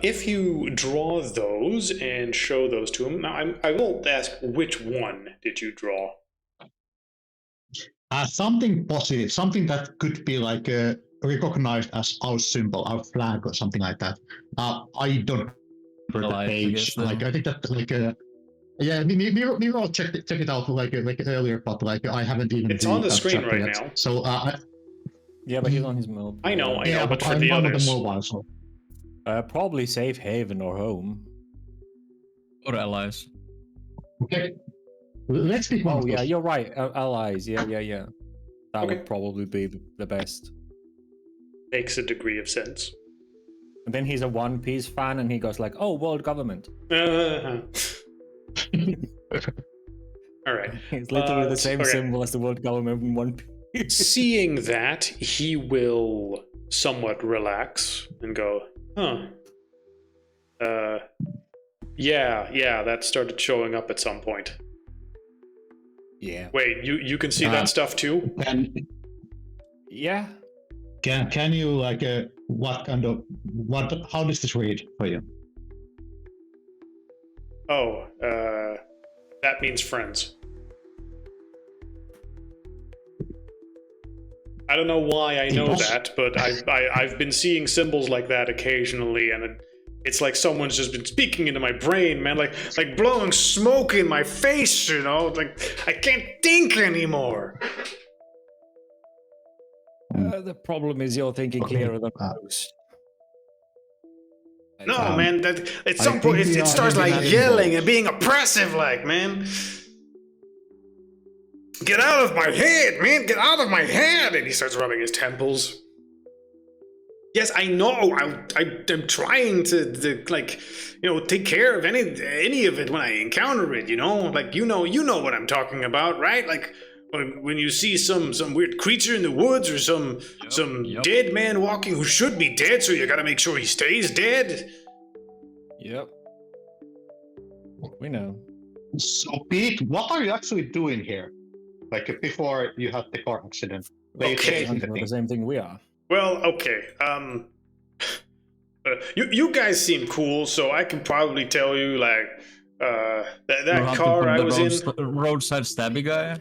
If you draw those and show those to him, now I will ask which one did you draw? Something positive, something that could be like recognized as our symbol, our flag, or something like that. I don't remember the Light, I page. guess, Like then. I think that like yeah, we all check it out like earlier, but like I haven't even. It's on the screen checked right yet. now. So Yeah, but he's on his mobile. I know, yeah, but for I'm the on the others. mobile, so Probably safe haven or home. Or allies. okay. Let's pick one Oh of yeah, those. you're right. Allies. Yeah. That Okay. would probably be the best. Makes a degree of sense. And then he's a One Piece fan, and he goes like, "Oh, world government." Uh-huh. All right. It's literally the same okay. symbol as the world government in One Piece. Seeing that, he will somewhat relax and go, huh. Yeah, that started showing up at some point. Yeah. Wait, you can see that stuff too? Yeah. Can you like how does this read for you? Oh, that means friends. I don't know why I know that, but I've been seeing symbols like that occasionally, and it's like someone's just been speaking into my brain, man, like blowing smoke in my face, you know, like I can't think anymore. The problem is you're thinking clearer than most. No, man, that at I some point think we it are starts heading like out yelling involved. and being oppressive, like, man. Get out of my head, man! Get out of my head! And he starts rubbing his temples. Yes, I know. I'm trying to like, you know, take care of any of it when I encounter it. You know, like you know what I'm talking about, right? Like when you see some weird creature in the woods or some dead man walking who should be dead, so you got to make sure he stays dead. Yep. We know. So Pete, what are you actually doing here? Like before you had the car accident? Were you Okay. chasing the Doing the thing? same thing we are. Well, okay. You guys seem cool, so I can probably tell you like that car I was in. Roadside stabby guy.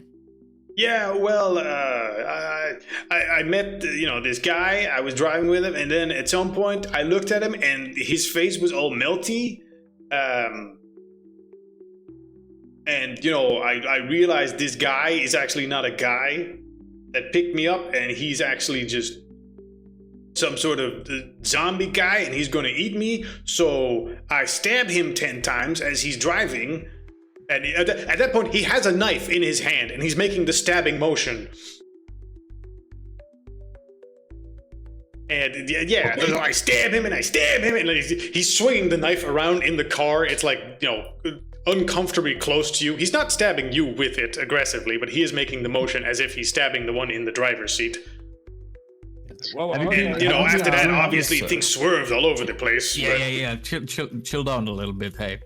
Yeah, well, I met this guy. I was driving with him, and then at some point I looked at him, and his face was all melty. And I realized this guy is actually not a guy that picked me up, and he's actually just some sort of zombie guy, and he's going to eat me. So I stab him 10 times as he's driving. And at that point, he has a knife in his hand, and he's making the stabbing motion. And yeah, okay. I stab him, and he's swinging the knife around in the car. It's like, uncomfortably close to you. He's not stabbing you with it aggressively, but he is making the motion as if he's stabbing the one in the driver's seat. Well, And after that, obviously, things swerved all over the place. Yeah. Chill down a little bit, hey.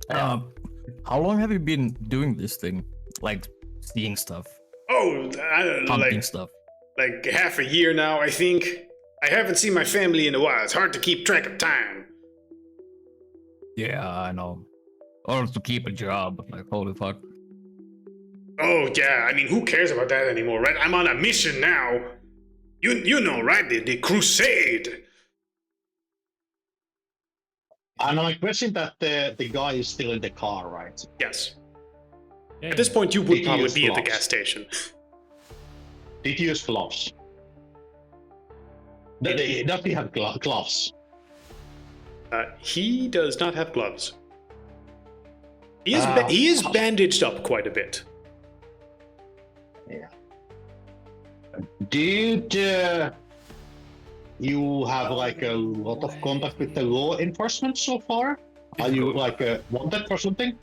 How long have you been doing this thing? Like, seeing stuff? Oh, I don't know, Hunting stuff? like half a year now, I think. I haven't seen my family in a while. It's hard to keep track of time. Yeah, I know. Or to keep a job, like, holy fuck. Oh, yeah, I mean, who cares about that anymore, right? I'm on a mission now. You know, right? The crusade. And I'm guessing that the guy is still in the car, right? Yes. Yeah, At this point, you would Did he probably use be at the gloves? gas station. Did you use gloves? Does he have gloves? He does not have gloves. He is Ah. he is bandaged up quite a bit. Did you have like a lot of contact with the law enforcement so far? Are you like wanted for something?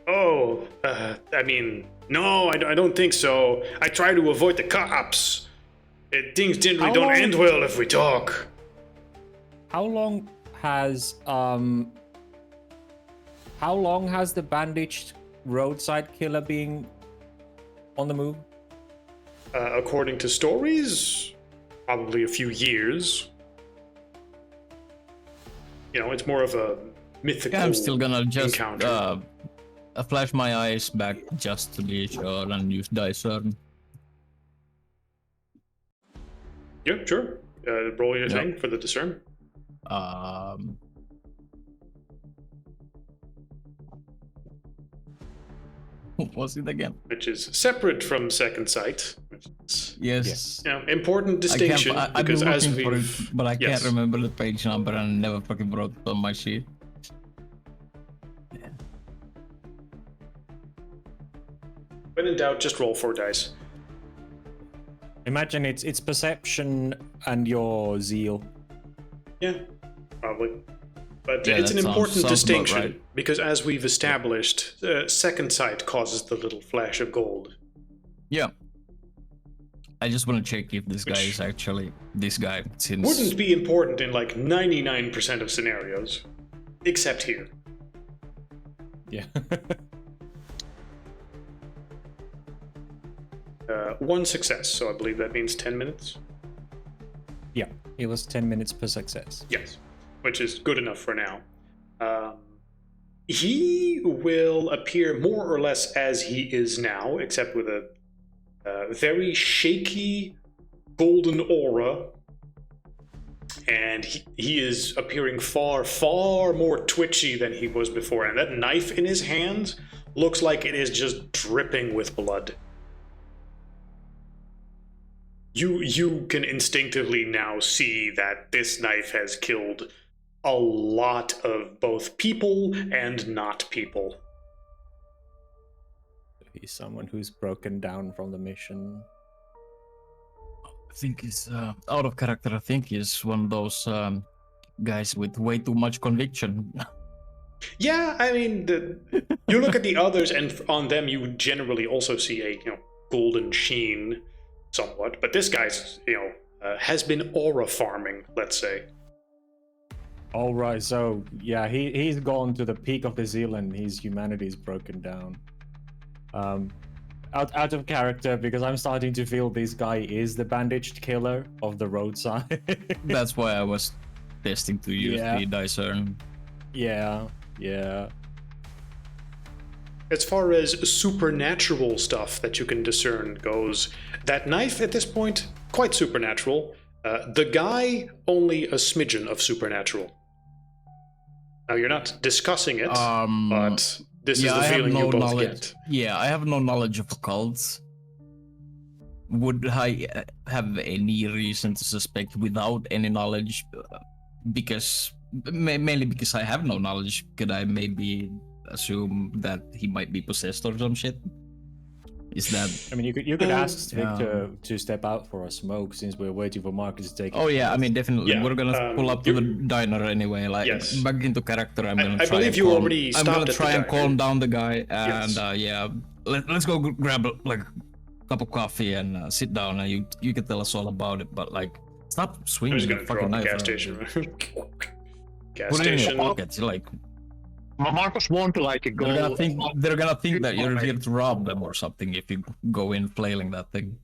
Oh, I mean, no, I don't think so. I try to avoid the cops. Things generally don't end well if we talk. How long has the bandaged roadside killer been on the move? according to stories, probably a few years. You know, it's more of a mythical Yeah, I'm still gonna just encounter. flash my eyes back just to be sure and use discern. Yeah, sure. Roll your Yeah. thing for the discern. What was it again? Which is separate from second sight. Which is, Yes. you know, important distinction I've because been as looking for we've it, but I yes. can't remember the page number and I never fucking wrote it on my sheet. When in doubt, just roll 4 dice. Imagine it's perception and your zeal. Yeah, probably. But Yeah, it's an that sounds important about distinction right. because as we've established, second sight causes the little flash of gold. Yeah. I just want to check if this guy Which is actually this guy. Since Wouldn't be important in like 99% of scenarios, except here. Yeah. 1 success, so I believe that means 10 minutes. Yeah. It was 10 minutes per success. Yes, which is good enough for now. He will appear more or less as he is now, except with a very shaky golden aura. And he is appearing far, far more twitchy than he was before. And that knife in his hands looks like it is just dripping with blood. You can instinctively now see that this knife has killed a lot of both people and not people. He's someone who's broken down from the mission. I think he's out of character. I think he's one of those guys with way too much conviction. Yeah, I mean, you look at the others, and on them you generally also see a golden sheen, somewhat. But this guy's has been aura farming, let's say. All right, so yeah, he's gone to the peak of the zeal and his humanity's broken down. Out of character because I'm starting to feel this guy is the bandaged killer of the roadside. That's why I was testing to use the discern. Yeah. As far as supernatural stuff that you can discern goes, that knife at this point, quite supernatural. The guy, only a smidgen of supernatural. Now, you're not discussing it, but this is the feeling you both get. Yeah, I have no knowledge of occults. Would I have any reason to suspect without any knowledge? Mainly because I have no knowledge, could I maybe assume that he might be possessed or some shit? Is that? I mean, you could ask Victor to step out for a smoke since we're waiting for Marcus to take. Oh yeah, I mean definitely. Yeah, We're gonna pull up to the diner anyway. Like back into character. I'm gonna. I believe you already stopped at the I'm gonna try and diner. calm down the guy, and let's go grab a cup of coffee and sit down, and you can tell us all about it. But like, stop I'm swinging just the gonna throw fucking up the knife. gas station. Gas Put it in station. your pockets, like. Marcus want to like go. They're gonna think that you're here to rob them or something if you go in flailing that thing.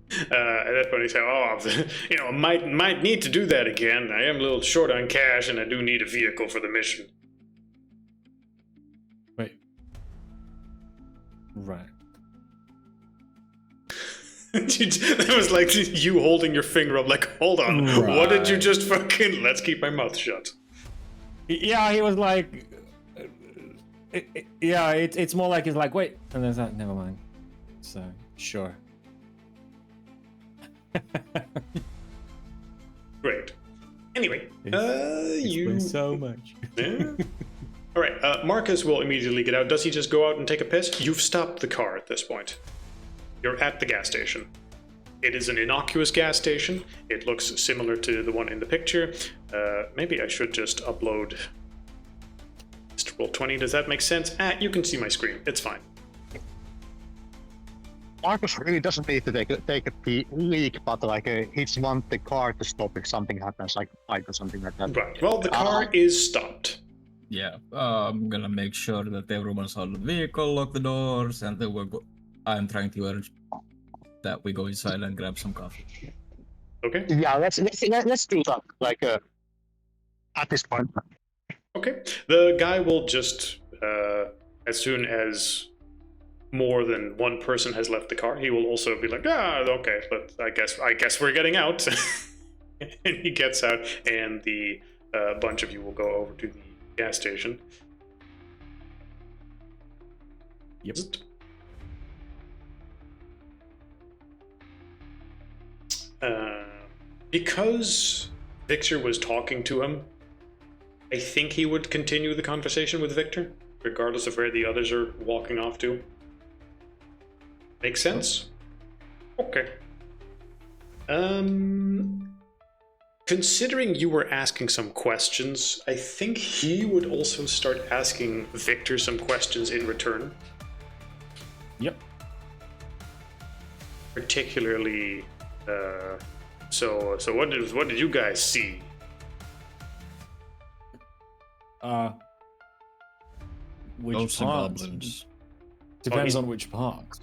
At that point, he said, "Oh, might need to do that again. I am a little short on cash, and I do need a vehicle for the mission." Wait. Right. That was like you holding your finger up, like, hold on, what did you just fucking? Let's keep my mouth shut. Yeah, he was like, it's more like he's like, wait, and then that, never mind. So sure. Great. Anyway, you so much. Yeah. All right, Marcus will immediately get out. Does he just go out and take a piss? You've stopped the car at this point. You're at the gas station. It is an innocuous gas station. It looks similar to the one in the picture. Maybe I should just upload Mr. Roll20. Does that make sense? You can see my screen. It's fine. Marcus really doesn't need to take a leak, but like he just wants the car to stop if something happens, like a fight or something like that. Right. Well, the car is stopped. Yeah, I'm gonna make sure that everyone's on the vehicle, lock the doors, and then I'm trying to urge that we go inside and grab some coffee. Okay. Yeah, let's do that. Like at this point. Okay. The guy will just, as soon as more than one person has left the car, he will also be like, okay, but I guess we're getting out. And he gets out, and the bunch of you will go over to the gas station. Yep. Because Victor was talking to him, I think he would continue the conversation with Victor, regardless of where the others are walking off to. Make sense? Okay. Considering you were asking some questions, I think he would also start asking Victor some questions in return. Yep. Particularly, so what did you guys see? Which Ghosts and part? goblins. Depends Oh, on which part.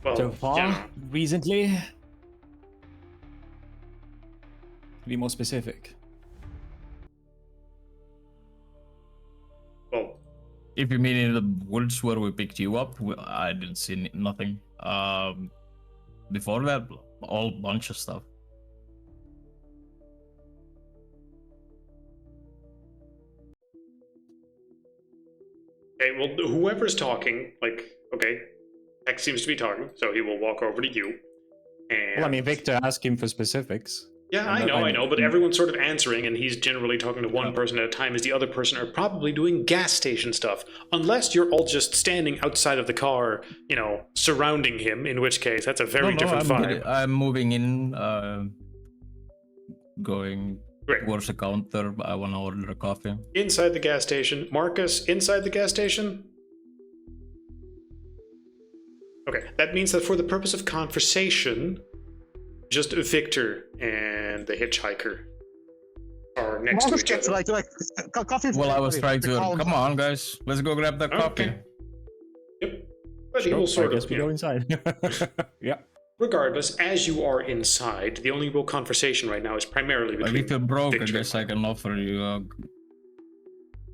Well, So far, yeah. recently. To be more specific. Well, If you mean in the woods where we picked you up, I didn't see nothing. Before that, all bunch of stuff. okay, well, whoever's talking, okay, X seems to be talking, so he will walk over to you. And Well, I mean, Victor asked him for specifics. yeah, And I know, but everyone's sort of answering, and he's generally talking to one person at a time, as the other person are probably doing gas station stuff. Unless you're all just standing outside of the car, surrounding him, in which case that's a very different vibe. I'm moving in, going Great. towards the counter. I want to order a coffee. Inside the gas station. Marcus, inside the gas station? Okay, that means that for the purpose of conversation, just Victor and the hitchhiker are next to each other. Like coffee. Well, I was trying to. Come on, guys, let's go grab that coffee. Okay. Yep. But he Sure, will sort I guess of, we go inside. Yeah. Regardless, as you are inside, the only real conversation right now is primarily between If you're broke, Victor I guess I can offer you a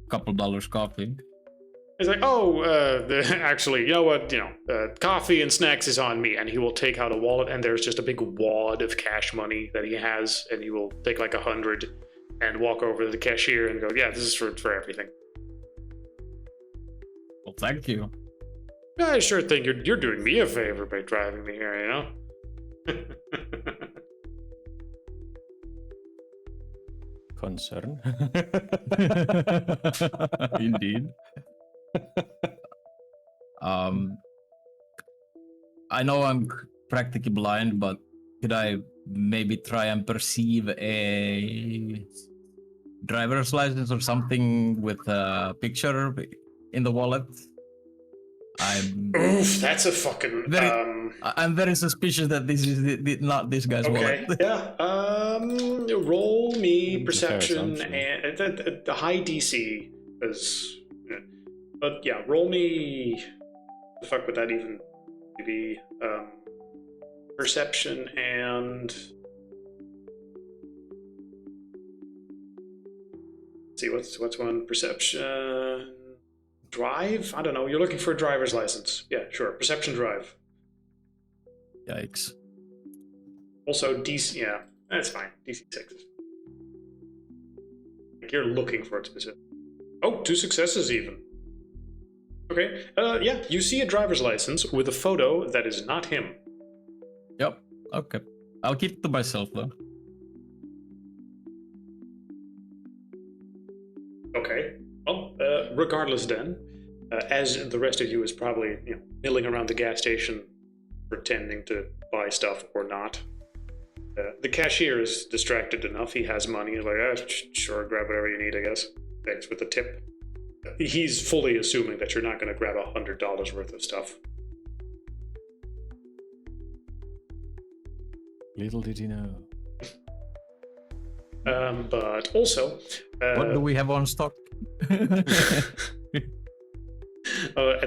couple dollars coffee. He's like, actually, you know what? Coffee and snacks is on me. And he will take out a wallet, and there's just a big wad of cash money that he has, and he will take like 100 and walk over to the cashier and go, yeah, this is for everything. Well, thank you. I sure think you're doing me a favor by driving me here, Concern. Indeed. I know I'm practically blind, but could I maybe try and perceive a driver's license or something with a picture in the wallet? Oof, that's a fucking... I'm very suspicious that this is not this guy's okay, wallet. yeah. Roll me It's a fair perception assumption. and the high DC is... But yeah, roll me... The fuck would that even be? Perception and... Let's see, what's one? Perception... Drive? I don't know. You're looking for a driver's license. Yeah, sure. Perception drive. Yikes. Also, DC... Yeah, that's fine. DC 6. You're looking for it specific. Oh, 2 successes even. Okay. Yeah, you see a driver's license with a photo that is not him. Yep. Okay. I'll keep it to myself though. Okay. Well, regardless then, as the rest of you is probably, milling around the gas station pretending to buy stuff or not, the cashier is distracted enough. He has money. He's like, sure, grab whatever you need, I guess. Thanks with the tip. He's fully assuming that you're not going to grab $100 worth of stuff. Little did he know. But also, What do we have on stock? at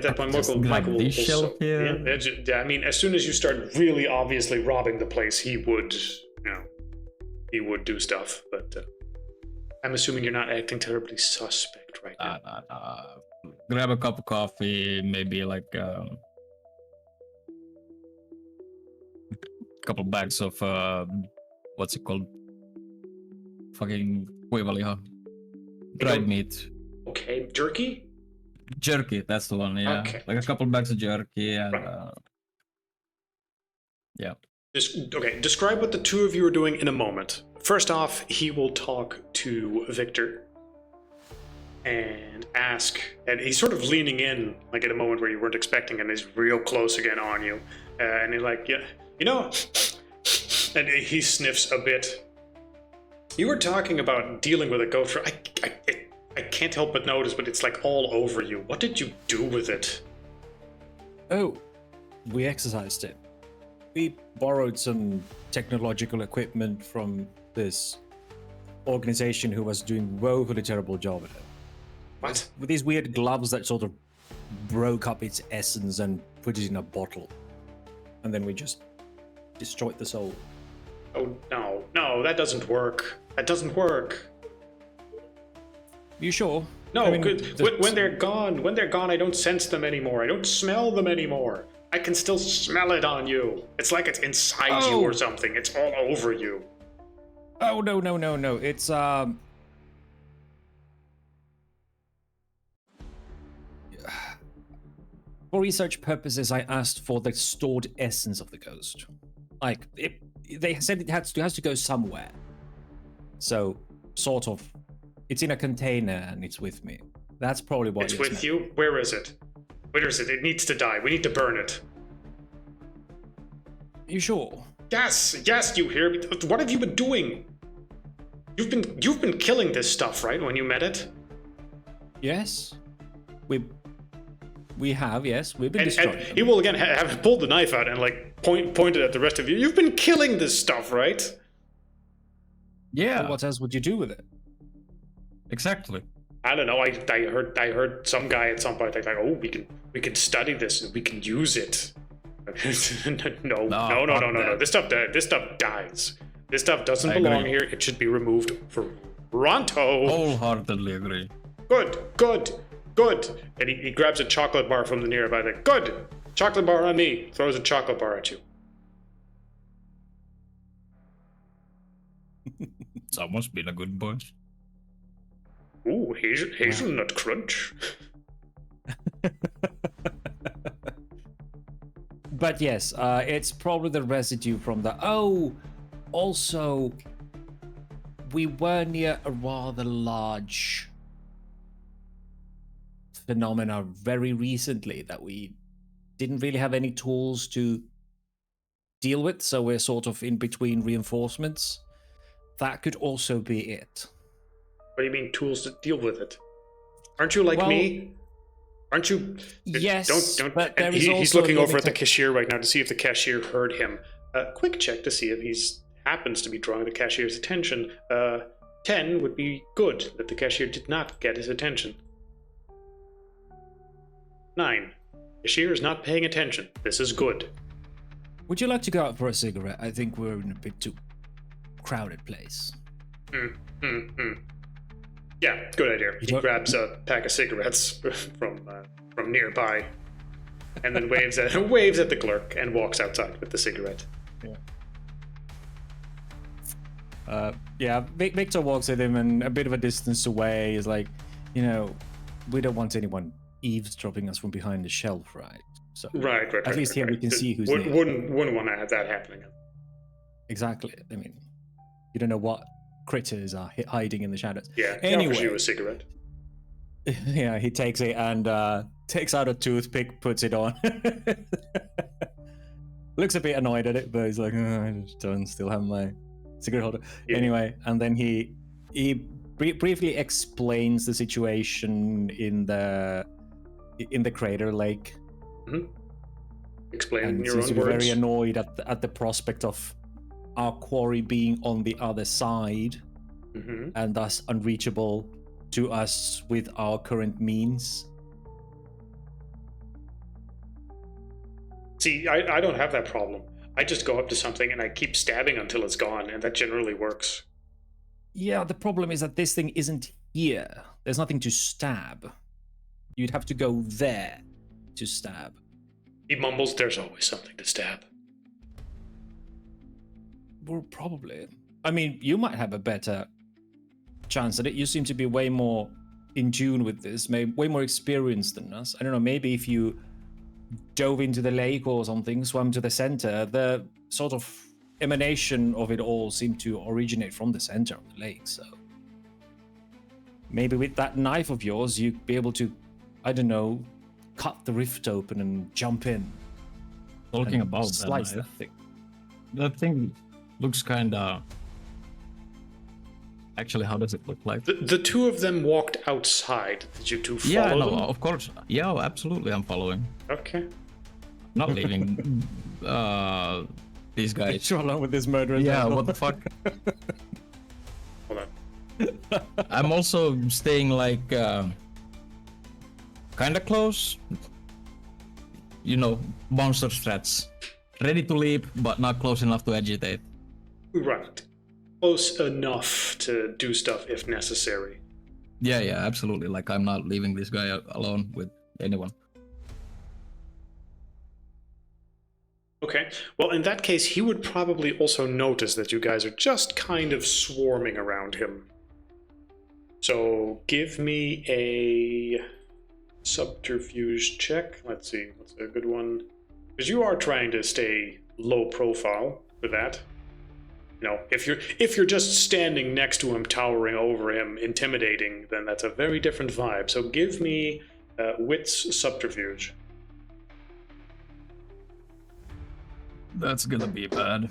that point, Just Michael grab will this also, shelf here. yeah, I mean, as soon as you start really obviously robbing the place, he would, he would do stuff. But I'm assuming you're not acting terribly suspect right now. Grab a cup of coffee, maybe like couple bags of what's it called? Fucking kuivaliha. Dried meat. Okay, jerky? Jerky, that's the one, yeah. Okay. Like a couple bags of jerky and Right. yeah. Okay, describe what the two of you are doing in a moment. First off, he will talk to Victor and ask, and he's sort of leaning in, like at a moment where you weren't expecting, and he's real close again on you. And he's like, yeah, and he sniffs a bit. You were talking about dealing with a ghost. I can't help but notice, but it's like all over you. What did you do with it? Oh, we exercised it. We borrowed some technological equipment from this organization who was doing woefully terrible job at it. What? With these weird gloves that sort of broke up its essence and put it in a bottle. And then we just destroyed the soul. Oh, no, that doesn't work. That doesn't work. You sure? No, I mean, when they're gone, I don't sense them anymore. I don't smell them anymore. I can still smell it on you. It's like it's inside you or something. It's all over you. Oh, no. It's, for research purposes, I asked for the stored essence of the ghost. Like, they said it has to go somewhere. So, sort of, it's in a container and it's with me. That's probably what It's it's with meant. you? Where is it? Where is it? It needs to die. We need to burn it. You sure? Yes, you hear me? What have you been doing? You've been killing this stuff, right? When you met it? Yes. We have, yes. We've been And destroying he them. will again have pulled the knife out and like pointed at the rest of you. You've been killing this stuff, right? Yeah, But what else would you do with it? exactly. I don't know. I heard some guy at some point like, oh, we can study this and we can use it. No. This stuff dies. This stuff doesn't I belong agree. here. It should be removed for Ronto. Wholeheartedly agree. Good. And he grabs a chocolate bar from the nearby thing. Good. Chocolate bar on me. Throws a chocolate bar at you. Someone's been a good boy. Ooh, hazelnut crunch. But yes, it's probably the residue from the... Oh, also, we were near a rather large phenomena very recently that we didn't really have any tools to deal with, so we're sort of in between reinforcements. That could also be it. What do you mean tools to deal with it? Aren't you like Well, me? Aren't you? Yes, Don't. but And there is he's also looking over at the limited- cashier right now to see if the cashier heard him. Quick check to see if he's happens to be drawing the cashier's attention. 10 would be good that the cashier did not get his attention. 9. Cashier is not paying attention. This is good. Would you like to go out for a cigarette? I think we're in a bit too crowded place. Yeah, good idea. He don't- grabs a pack of cigarettes from nearby, and then waves at the clerk and walks outside with the cigarette. Victor walks at him, and a bit of a distance away is like, we don't want anyone eavesdropping us from behind the shelf, right? So Right. At least here we can see who's near. Wouldn't want to have that happening. Exactly. I mean, you don't know what critters are hiding in the shadows. Yeah. He Anyway. offers you a cigarette. Yeah, he takes it and takes out a toothpick, puts it on. Looks a bit annoyed at it, but he's like, I just don't still have my cigarette holder. Yeah. Anyway, and then he briefly explains the situation in the crater lake, Explain in and your seems own to be words. very annoyed at the prospect of our quarry being on the other side. and thus unreachable to us with our current means. See, I don't have that problem. I just go up to something and I keep stabbing until it's gone, and that generally works. Yeah, the problem is that this thing isn't here. There's nothing to stab. You'd have to go there to stab. He mumbles, there's always something to stab. Well, probably. I mean, you might have a better chance at it. You seem to be way more in tune with this, way more experienced than us. I don't know, maybe if you dove into the lake or something, swam to the center, the sort of emanation of it all seemed to originate from the center of the lake, so maybe with that knife of yours you'd be able to, I don't know, cut the rift open and jump in. Talking and about slice that that knife, thing. that thing looks kinda... Actually, how does it look like? The two of them walked outside. Did you two follow Yeah, no, them? of course. Yeah, absolutely, I'm following. Okay. Not leaving these guys. You're along with this murderer. Yeah, what the fuck? Hold on. I'm also staying like kinda close. You know, monster strats. Ready to leap, but not close enough to agitate. Right. Close enough to do stuff if necessary. Yeah, absolutely. Like, I'm not leaving this guy alone with anyone. Okay. Well, in that case, he would probably also notice that you guys are just kind of swarming around him. So give me a subterfuge check. Let's see. What's a good one? Because you are trying to stay low profile for that. You know, if you're just standing next to him, towering over him, intimidating, then that's a very different vibe. So give me wits subterfuge. That's gonna be bad.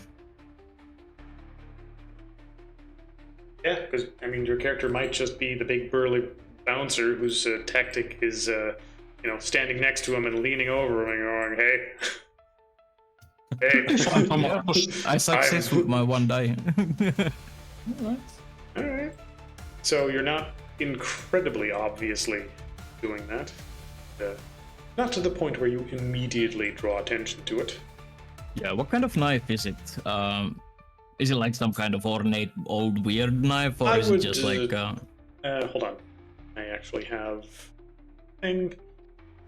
Yeah, because I mean, your character might just be the big burly bouncer whose tactic is, standing next to him and leaning over him and going, "Hey, hey." Yeah, I success with my one die. All right. So you're not incredibly obviously doing that. Not to the point where you immediately draw attention to it. Yeah, what kind of knife is it? Is it like some kind of ornate old weird knife, or is it just like? Hold on, I actually have thing.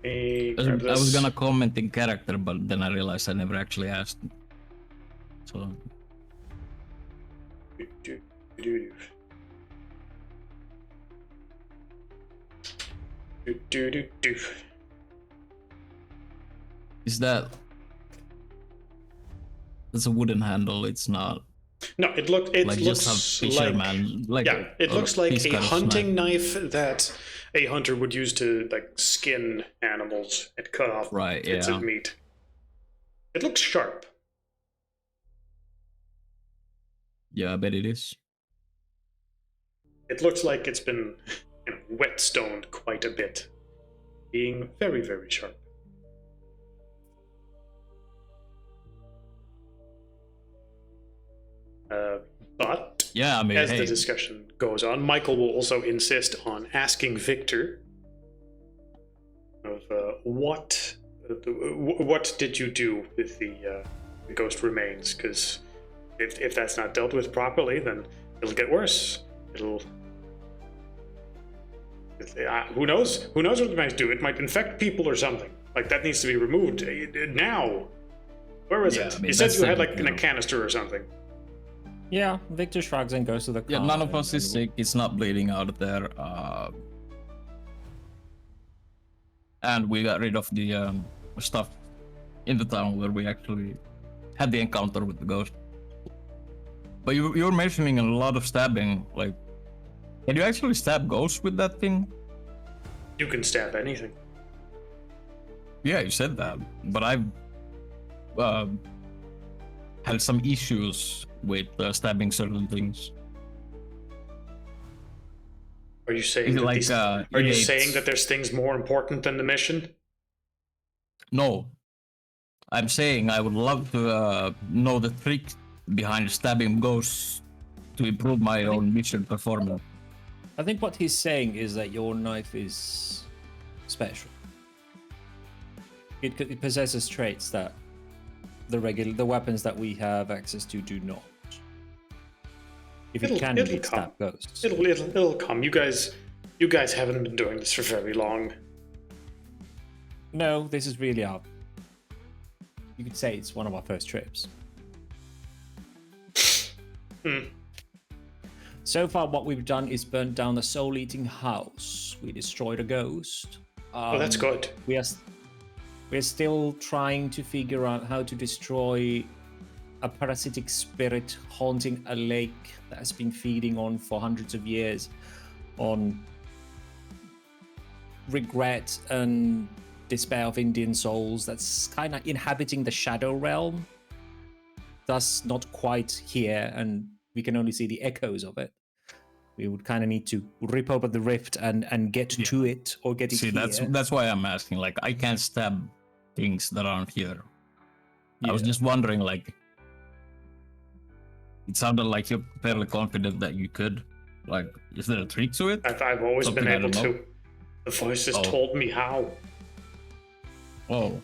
I was gonna comment in character, but then I realized I never actually asked. So. Is that? It's a wooden handle. It's not. No, it looks just a fisherman. It looks like a kind of hunting knife that a hunter would use to like skin animals and cut off bits of meat. It looks sharp. Yeah, I bet it is. It looks like it's been whetstones quite a bit, being very, very sharp. But yeah, I mean, as the discussion goes on, Michael will also insist on asking Victor of what did you do with the ghost remains? Because if that's not dealt with properly, then it'll get worse. Who knows? Who knows what it might do? It might infect people or something. Like, that needs to be removed now. Where is it? I mean, you said you had like in a canister or something. Yeah, Victor shrugs and goes to the car. Yeah, none of us is sick. It's not bleeding out there. And we got rid of the stuff in the town where we actually had the encounter with the ghost. But you're mentioning a lot of stabbing. Like, can you actually stab ghosts with that thing? You can stab anything. Yeah, you said that. But I've had some issues with stabbing certain things. Are you saying that there's things more important than the mission? No. I'm saying I would love to know the trick behind stabbing ghosts to improve my own mission performance. I think what he's saying is that your knife is special. It possesses traits that the weapons that we have access to do not. If it can indeed stab ghosts. It'll come. You guys haven't been doing this for very long. No, this is really you could say it's one of our first trips. So far, what we've done is burnt down the soul-eating house. We destroyed a ghost. Oh, that's good. We're still trying to figure out how to destroy a parasitic spirit haunting a lake that has been feeding on for hundreds of years on regret and despair of Indian souls that's kind of inhabiting the shadow realm. Thus not quite here, and we can only see the echoes of it. We would kind of need to rip open the rift and get to it or get it here. That's why I'm asking. Like, I can't stab things that aren't here. Yeah. I was just wondering, like, it sounded like you're fairly confident that you could. Like, is there a trick to it? I've always Something been I able don't know? to. The voices told me how. Oh,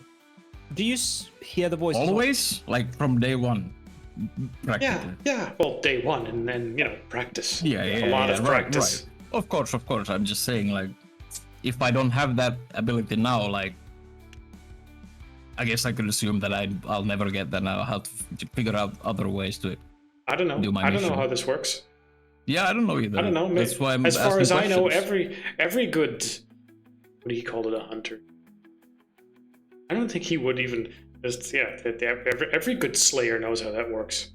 Do you hear the voice? always? Like, from day one? Practically. Yeah. Well, day one, and then practice. Yeah, a lot of practice. Right. Of course. I'm just saying, like, if I don't have that ability now, like, I guess I could assume that I'll never get that now. How to figure out other ways to it. I don't know. I don't know how this works. Yeah, I don't know either. I don't know. That's why I'm as far as asking I know, questions. every good, what do you call it, a hunter? I don't think he would even. Every good slayer knows how that works.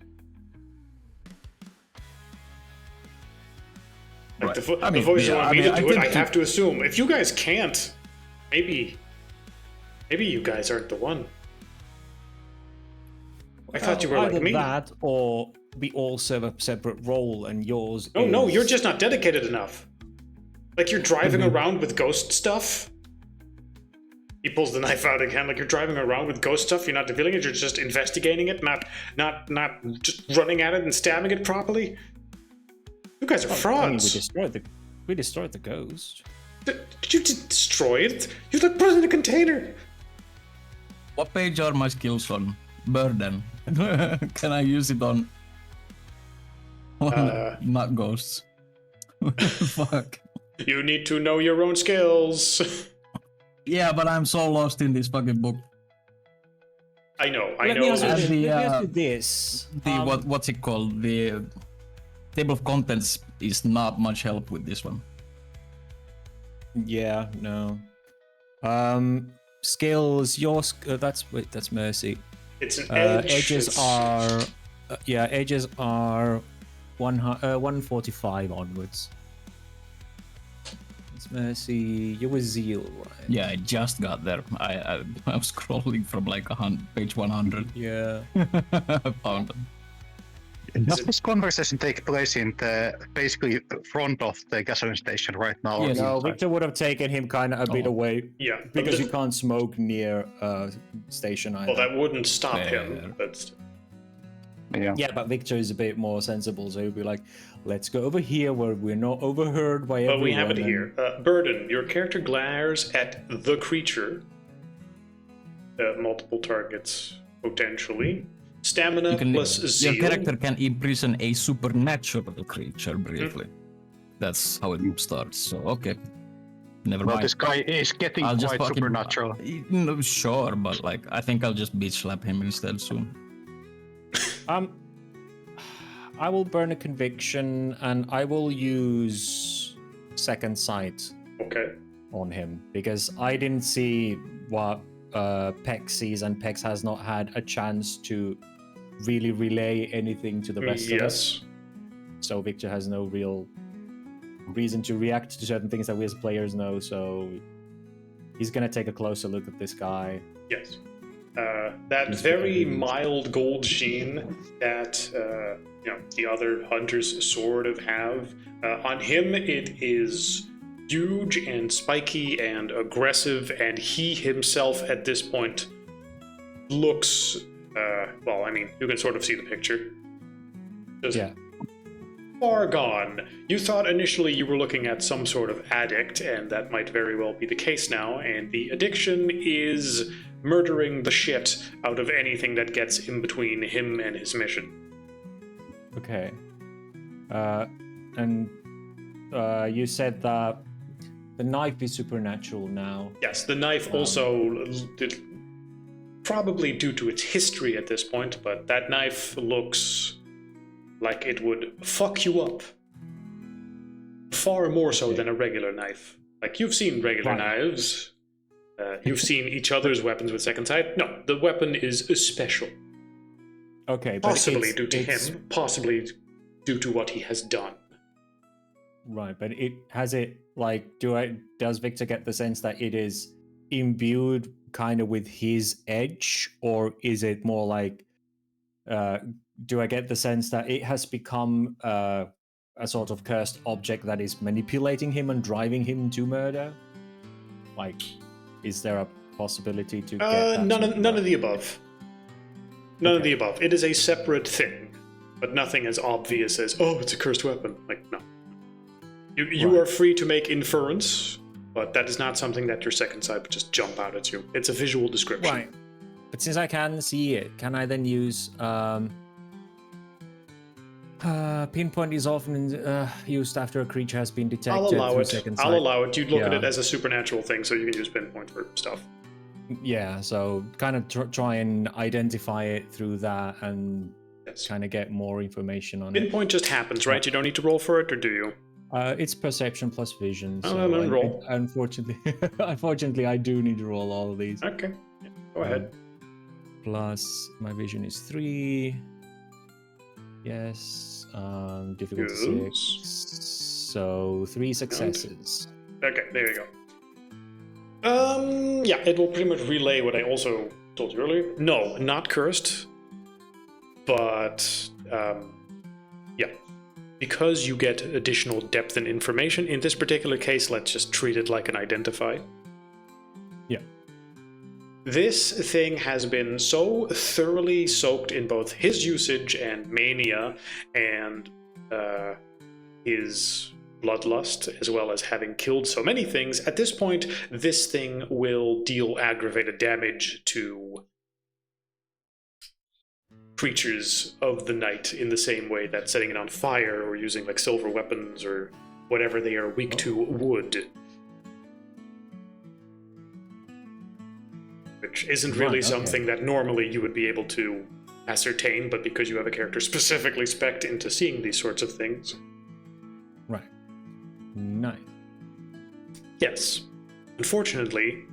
Like Right. the voices want me to do it. I have to assume. If you guys can't, maybe you guys aren't the one. I thought you were like either me. that, or we all serve a separate role, and yours. No, is... you're just not dedicated enough. Like you're driving around with ghost stuff. He pulls the knife out again. Like you're driving around with ghost stuff. You're not revealing it. You're just investigating it, not just running at it and stabbing it properly. You guys are frauds. We destroyed the ghost. Did you destroy it? You put it in a container. What page are my skills on? Burden. Can I use it on not ghosts? Fuck. You need to know your own skills. Yeah, but I'm so lost in this fucking book. I know. Let me ask you And this. what's it called? The table of contents is not much help with this one. Yeah, no. Skills. That's mercy. It's an edge. Edges are. Edges are 145 onwards. It's mercy. You were zeal, right? Yeah, I just got there. I'm scrolling from like page 100. Yeah. Found it. Does this conversation take place in the basically front of the gasoline station right now? Yeah, no, Victor would have taken him kind of a bit away Yeah. because you can't smoke near station either. Well, that wouldn't stop Yeah. him. But Yeah, but Victor is a bit more sensible, so he'll be like, let's go over here where we're not overheard by everyone. we have it here. Burden, your character glares at the creature. Multiple targets, potentially. Stamina plus zeal. Your character can imprison a supernatural creature briefly. That's how it starts. So, okay. Never Well, mind. this guy is getting I'll just quite fucking- supernatural. No, sure, but like, I think I'll just bitch slap him instead soon. I will burn a conviction and I will use second sight Okay. on him because I didn't see what Pex sees, and Pex has not had a chance to really relay anything to the rest of us. So Victor has no real reason to react to certain things that we as players know, so he's gonna take a closer look at this guy. Yes. That very mild gold sheen that the other hunters sort of have. On him, it is huge and spiky and aggressive, and he himself at this point looks. You can sort of see the picture. Just far gone. You thought initially you were looking at some sort of addict, and that might very well be the case now, and the addiction is murdering the shit out of anything that gets in between him and his mission. Okay. And you said that the knife is supernatural now. Yes, the knife also, probably due to its history at this point, but that knife looks like it would fuck you up. Far more so than a regular knife. Like, you've seen regular knives. You've seen each other's weapons with second sight. No, the weapon is special. Okay, but possibly due to him, possibly due to what he has done. Right, but it has it like does Victor get the sense that it is imbued kind of with his edge, or is it more like do I get the sense that it has become a sort of cursed object that is manipulating him and driving him to murder? Like, is there a possibility to get that none of the above. None of the above. It is a separate thing, but nothing as obvious as, oh, it's a cursed weapon. Like, no. You are free to make inference, but that is not something that your second sight would just jump out at you. It's a visual description. Right. But since I can see it, can I then use pinpoint is often used after a creature has been detected. I'll allow it. Second sight. I'll allow it. You'd look at it as a supernatural thing, so you can use pinpoint for stuff. Yeah, so kind of try and identify it through that and kind of get more information on it. Pinpoint just happens, right? You don't need to roll for it, or do you? It's perception plus vision. Oh, So then roll. Unfortunately, I do need to roll all of these. Okay, go ahead. Plus, my vision is 3. Yes. Difficulty 6. So 3 successes. Okay, there you go. Yeah, it will pretty much relay what I also told you earlier. No, not cursed. But, yeah. Because you get additional depth and information, in this particular case, let's just treat it like an identify. Yeah. This thing has been so thoroughly soaked in both his usage and mania and his bloodlust, as well as having killed so many things. At this point, this thing will deal aggravated damage to creatures of the night in the same way that setting it on fire or using like silver weapons or whatever they are weak to would. Which isn't really something that normally you would be able to ascertain, but because you have a character specifically spec'd into seeing these sorts of things. Right. Nice. Yes. Unfortunately,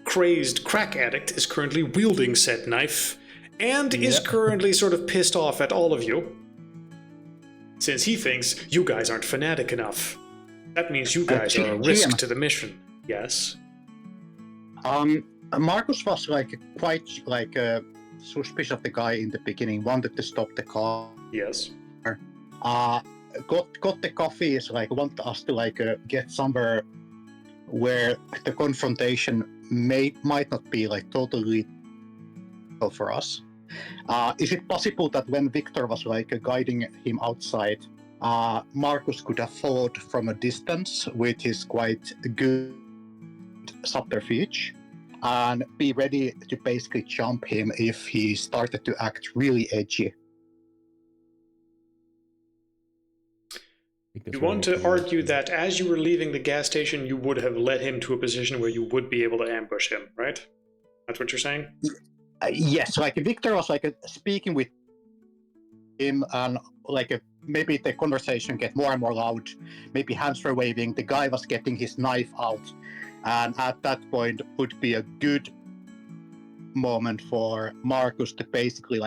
crazed crack addict is currently wielding said knife and is currently sort of pissed off at all of you, since he thinks you guys aren't fanatic enough. That means you guys are a risk to the mission. Yes. Marcus was quite suspicious of the guy in the beginning, wanted to stop the car. Yes. Got the coffee is want us to get somewhere where the confrontation might not be totally for us. Is it possible that when Victor was guiding him outside, Marcus could have followed from a distance with his quite good subterfuge and be ready to basically jump him if he started to act really edgy? You want to argue that as you were leaving the gas station, you would have led him to a position where you would be able to ambush him, right? That's what you're saying? Yes, Victor was speaking with him, and maybe the conversation get more and more loud. Maybe hands were waving. The guy was getting his knife out, and at that point would be a good moment for Marcus to basically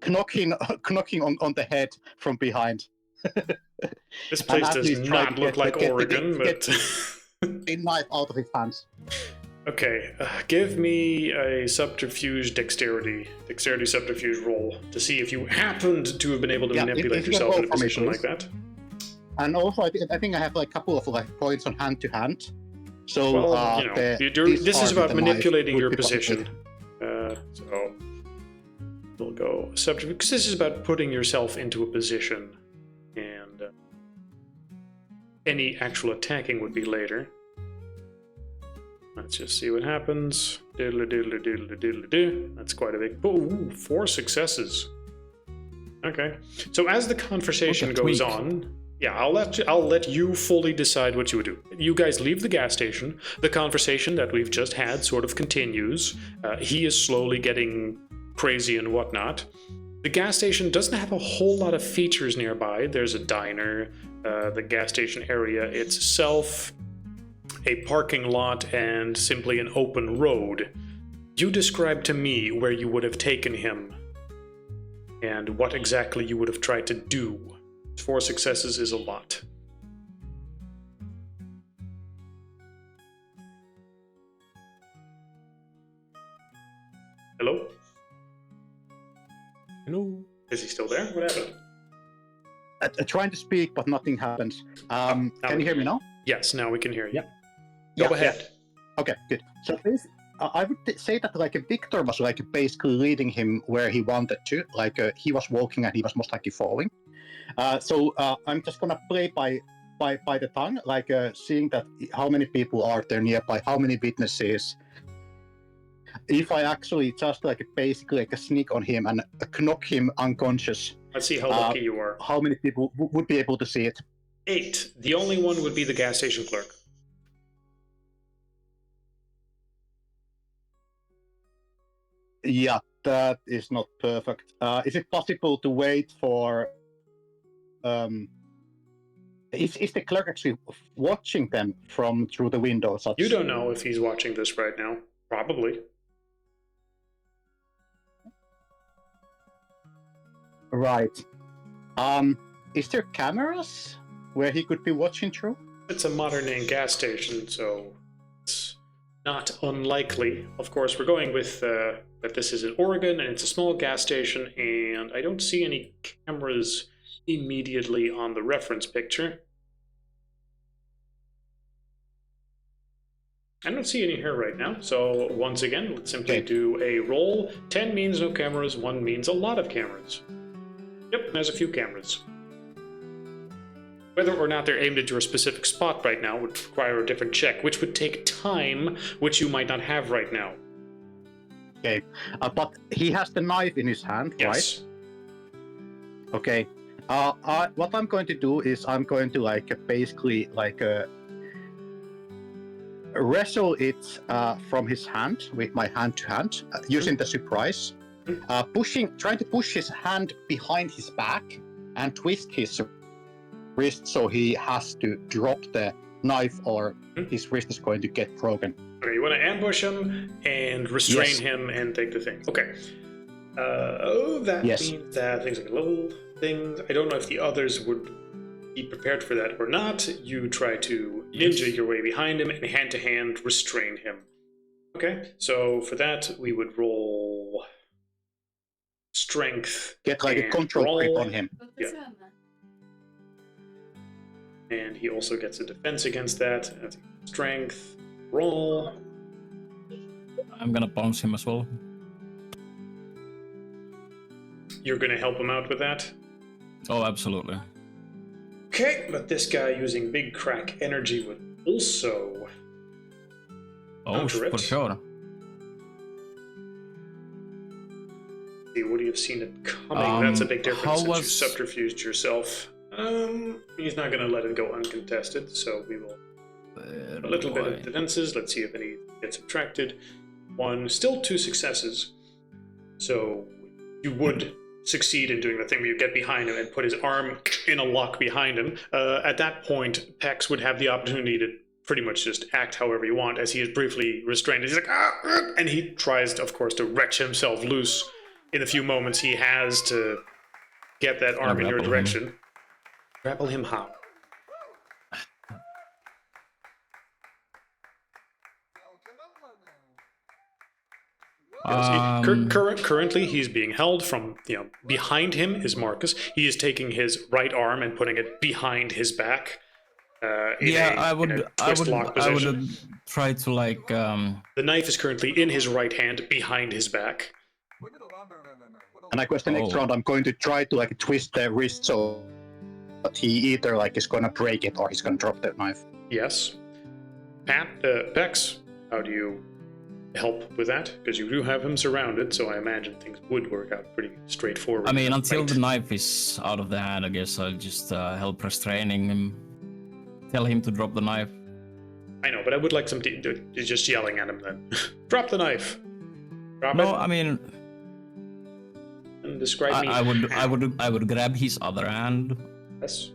knocking on the head from behind. This place does not look like Oregon, but a knife out of his hands. Okay, give me a subterfuge dexterity subterfuge roll to see if you happened to have been able to manipulate yourself in a position like that. And also, I think I have a couple of points on hand to hand. So well, this is about manipulating your position. So we'll go subterfuge because this is about putting yourself into a position any actual attacking would be later. Let's just see what happens. Diddle diddle diddle diddle diddle. That's quite a big. Ooh, 4 successes. Okay. So as the conversation goes on, yeah, I'll let you fully decide what you would do. You guys leave the gas station. The conversation that we've just had sort of continues. He is slowly getting crazy and whatnot. The gas station doesn't have a whole lot of features nearby. There's a diner, the gas station area itself, a parking lot, and simply an open road. You describe to me where you would have taken him and what exactly you would have tried to do. 4 successes is a lot. Hello? Hello. Is he still there? What happened? Trying to speak, but nothing happens. Can you hear me now? Yes, now we can hear you. Yeah. Go ahead. Okay, good. So this, I would say that like Victor was like basically leading him where he wanted to. Like he was walking and he was most likely falling. So I'm just gonna play by the tongue, like seeing that how many people are there nearby, how many witnesses. If I actually just like basically like sneak on him and knock him unconscious. Let's see how lucky you are. How many people would be able to see it? 8. The only one would be the gas station clerk. Yeah, that is not perfect. Is it possible to wait for? Is the clerk actually watching them from through the window? Such? You don't know if he's watching this right now. Probably. Right. Is there cameras where he could be watching through? It's a modern-day gas station, so it's not unlikely. Of course, we're going with that this is in Oregon, and it's a small gas station, and I don't see any cameras immediately on the reference picture. I don't see any here right now, so once again, let's simply do a roll. 10 means no cameras, 1 means a lot of cameras. Yep, there's a few cameras. Whether or not they're aimed at your specific spot right now would require a different check, which would take time, which you might not have right now. Okay, but he has the knife in his hand, Yes. right? Okay. What I'm going to do is I'm going to like basically like wrestle it from his hand with my hand to hand using the surprise, trying to push his hand behind his back and twist his wrist so he has to drop the knife or his wrist is going to get broken. Okay, you want to ambush him and restrain him and take the thing. Okay. That means that things like little things. I don't know if the others would be prepared for that or not. You try to ninja your way behind him and hand-to-hand restrain him. Okay, so for that we would roll strength. Get like a control grip on him. Yeah. And he also gets a defense against that. That's strength. Roll. I'm gonna bounce him as well. You're gonna help him out with that? Oh, absolutely. Okay, but this guy using big crack energy would also counter it. For sure. See, would you have seen it coming? That's a big difference since you was- subterfuged yourself. He's not gonna let it go uncontested, so we will a little bit of defenses. Let's see if any get subtracted. 1, still 2 successes. So you would succeed in doing the thing where you get behind him and put his arm in a lock behind him. At that point, Pex would have the opportunity to pretty much just act however you want, as he is briefly restrained. He's like, and he tries, of course, to wrench himself loose in the few moments he has to get that arm in your direction. Grapple him how? Currently, he's being held from, behind him is Marcus. He is taking his right arm and putting it behind his back. I would try to like. The knife is currently in his right hand behind his back. And I guess the next round I'm going to try to like twist the wrist so But he either like is gonna break it or he's gonna drop the knife. Yes. Pex, how do you help with that? Because you do have him surrounded, so I imagine things would work out pretty straightforward. I mean, until right? the knife is out of the hand, I guess I'll just help restraining him. Tell him to drop the knife. I know, but I would like somebody just yelling at him then. Drop the knife. Drop No, it. I mean, And describe me. I would grab his other hand. Yes.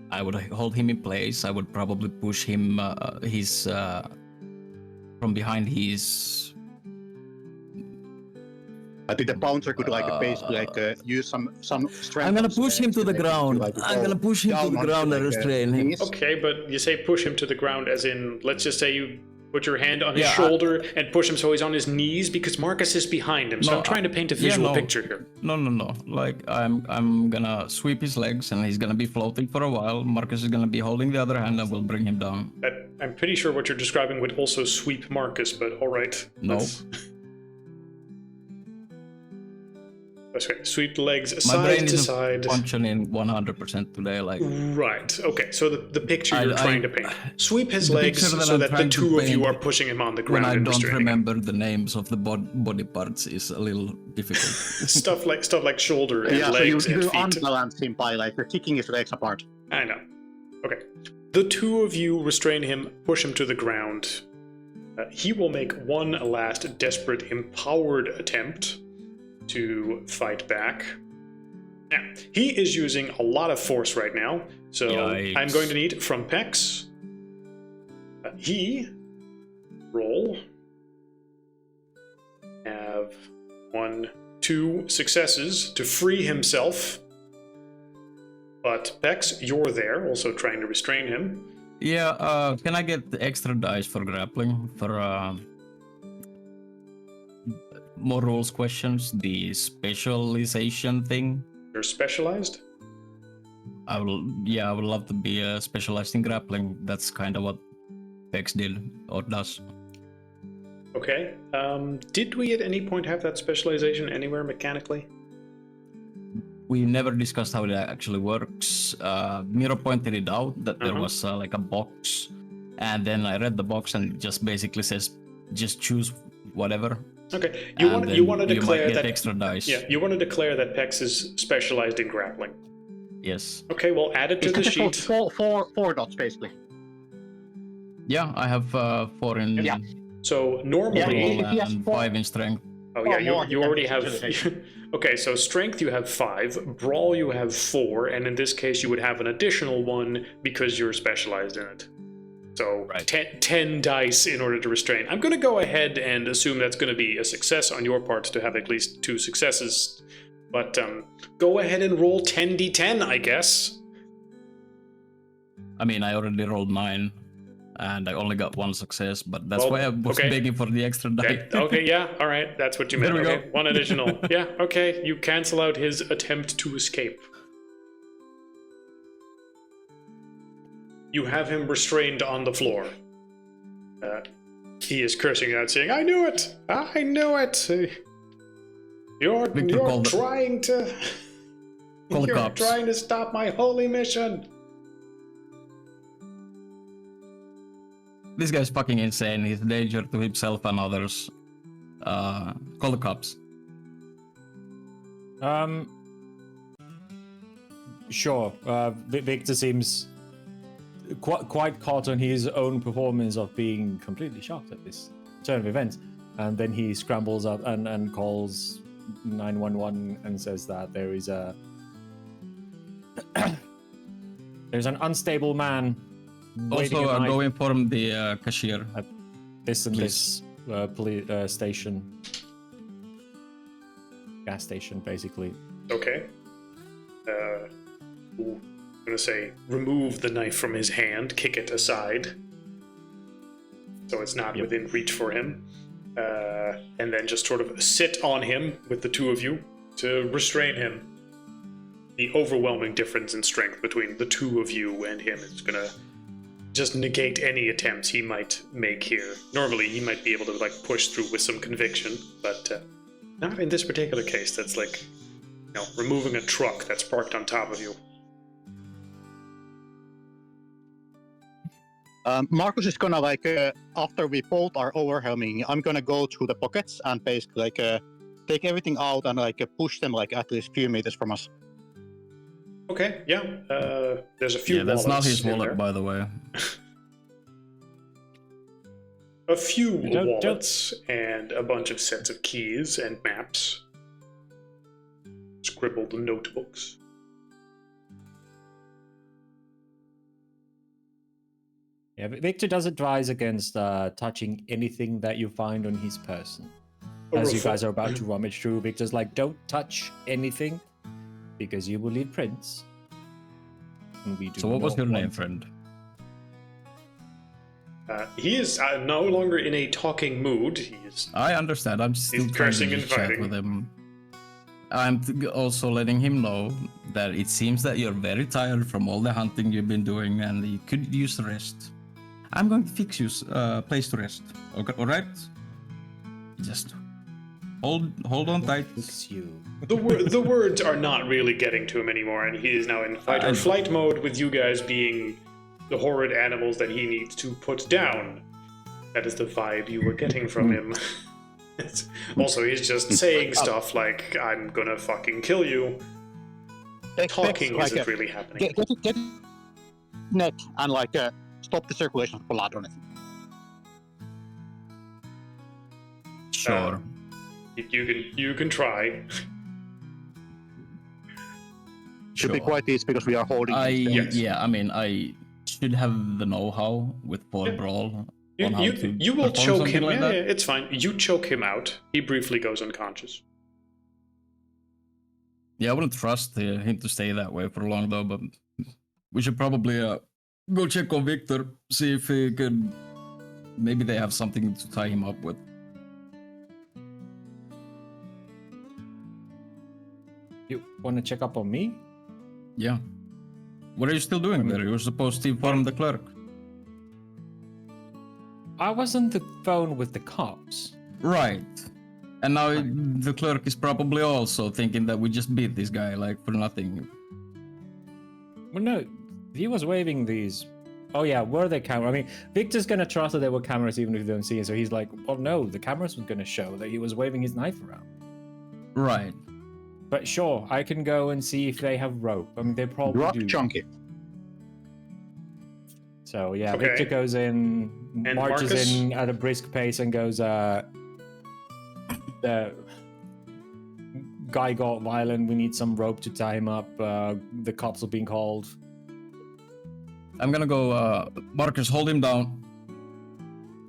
I would hold him in place. I would probably push him from behind his. I think the bouncer could like basically like use some strength. I'm gonna push him to the ground. I'm gonna push him to the ground and restrain him. Okay, but you say push him to the ground as in, let's just say you put your hand on his Yeah, shoulder and push him so he's on his knees because Marcus is behind him. So No, I'm trying to paint a yeah, visual no. picture here. No. Like I'm gonna sweep his legs and he's gonna be floating for a while. Marcus is gonna be holding the other hand and we'll bring him down. I'm pretty sure what you're describing would also sweep Marcus, but all right. No. Okay, sweep the legs My side brain to isn't side. functioning 100% today. Like Right. Okay. So the picture you're I- trying to paint. Sweep his the legs picture that so I'm that the trying to two of you paint are pushing him on the when ground I and don't restraining him. remember the names of the body parts is a little difficult. stuff like shoulder and Yeah, so legs you and feet. unbalance him by like kicking his legs apart. I know. Okay. The two of you restrain him, push him to the ground. He will make one last desperate, empowered attempt to fight back. Now, he is using a lot of force right now, so Yikes. I'm going to need from Pex. He roll. Have 1, 2 successes to free himself. But Pex, you're there, also trying to restrain him. Yeah, can I get the extra dice for grappling for more rules questions? The specialization thing. You're specialized? I would love to be specialized in grappling. That's kind of what Pex did or does. Okay. Did we at any point have that specialization anywhere mechanically? We never discussed how it actually works. Miro pointed it out that there Uh-huh. was like a box, and then I read the box and it just basically says just choose whatever. Okay. and You then want to you declare might get that extra dice. Yeah, you want to declare that Pex is specialized in grappling. Yes. Okay, well add it to the sheet. Four dots basically. Yeah, I have 4 in Yeah. So normally Yeah, if he has and 4 5 in strength. Oh yeah, more, you you already can have. specialization. Okay, so strength you have 5, brawl you have 4, and in this case you would have an additional 1 because you're specialized in it. So Right. 10 dice in order to restrain. I'm going to go ahead and assume that's going to be a success on your part to have at least 2 successes. But go ahead and roll 10d10, I guess. I mean, I already rolled 9, and I only got 1 success, but that's Well, why I was okay. begging for the extra die. Okay, yeah, all right, that's what you meant. There we Okay, go. 1 additional. Yeah, okay, you cancel out his attempt to escape. You have him restrained on the floor. He is cursing out, saying, "I knew it! I knew it! You're call the- trying to... Call the You're cops." trying to stop my holy mission!" This guy's fucking insane. He's a danger to himself and others. Call the cops. Sure. Victor seems quite caught on his own performance of being completely shocked at this turn of events, and then he scrambles up and calls 911 and says that there is a there's an unstable man waiting Also, at night go inform the cashier. this and please. this police station, gas station, basically. Okay. I'm gonna say, remove the knife from his hand, kick it aside, so it's not within reach for him, and then just sort of sit on him with the two of you to restrain him. The overwhelming difference in strength between the two of you and him is gonna just negate any attempts he might make here. Normally, he might be able to like push through with some conviction, but not in this particular case. That's like, removing a truck that's parked on top of you. Marcus is gonna after we both are overwhelming, I'm gonna go through the pockets and basically take everything out and push them at least few meters from us. Okay, yeah. There's a few. Yeah, that's not his in wallet, there. by the way. A few Don't- wallets and a bunch of sets of keys and maps. Scribbled notebooks. Yeah, but Victor does advise against touching anything that you find on his person. As you guys are about to rummage through, Victor's like, don't touch anything, because you will leave prints. And we do So what was not your name, want- friend? He is no longer in a talking mood. He is. I understand. I'm still trying to cursing and just chat fighting. with him. I'm also letting him know that it seems that you're very tired from all the hunting you've been doing, and you could use rest. I'm going to fix you place to rest. Okay, all right? Just hold on tight. Fix you. The words are not really getting to him anymore, and he is now in fight or flight mode, with you guys being the horrid animals that he needs to put down. That is the vibe you were getting from him. Also, he's just saying stuff like, I'm gonna fucking kill you. Talking isn't really happening. Get neck and stop the circulation of blood on it. Sure. You can try. Should be Sure. quite easy because we are holding. Yes. Yeah, I mean, I should have the know-how with Paul Yeah. Brawl on how to You will perform choke something him. like Yeah, that. it's fine. You choke him out. He briefly goes unconscious. Yeah, I wouldn't trust him to stay that way for long, though, but we should probably go check on Victor, see if he could... Maybe they have something to tie him up with. You want to check up on me? Yeah. What are you still doing there? You were supposed to inform the clerk. I was on the phone with the cops. Right. And now the clerk is probably also thinking that we just beat this guy, for nothing. Well, no, he was waving these. Oh yeah, were they camera? I mean, Victor's gonna trust that there were cameras even if they don't see it. So he's like, well, no, the cameras were gonna show that he was waving his knife around. Right. But sure, I can go and see if they have rope. I mean, they probably Rock do. chunky. So yeah, Okay. Victor goes in, And marches Marcus? in at a brisk pace, and goes. The guy got violent. We need some rope to tie him up. The cops are being called. I'm gonna go, Marcus, hold him down.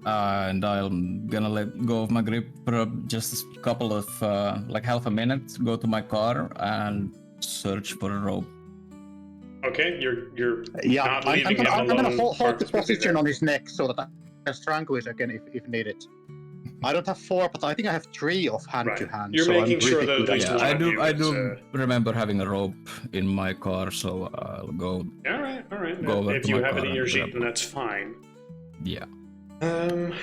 And I'm gonna let go of my grip for just a couple of, half a minute, go to my car and search for a rope. Okay, you're Yeah, not I'm leaving him gonna alone. hold the Marcus will be position there. on his neck so that I can strangle it again if needed. I don't have 4, but I think I have 3 of hand to Right. hand. You're so I'm making sure pretty that good there's at one Yeah, that. of I you is, do remember having a rope in my car, so I'll go. All right. Go over If to you my have it car in your and sheet, grab then one. that's fine. Yeah. Let's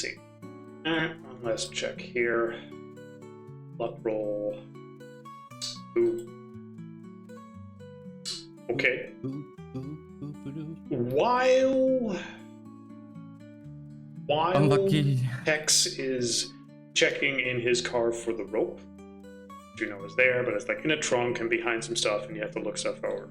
see. Let's check here. Luck roll. Ooh. Okay. While Unlucky. Hex is checking in his car for the rope, which you know is there, but it's in a trunk and behind some stuff, and you have to look stuff over.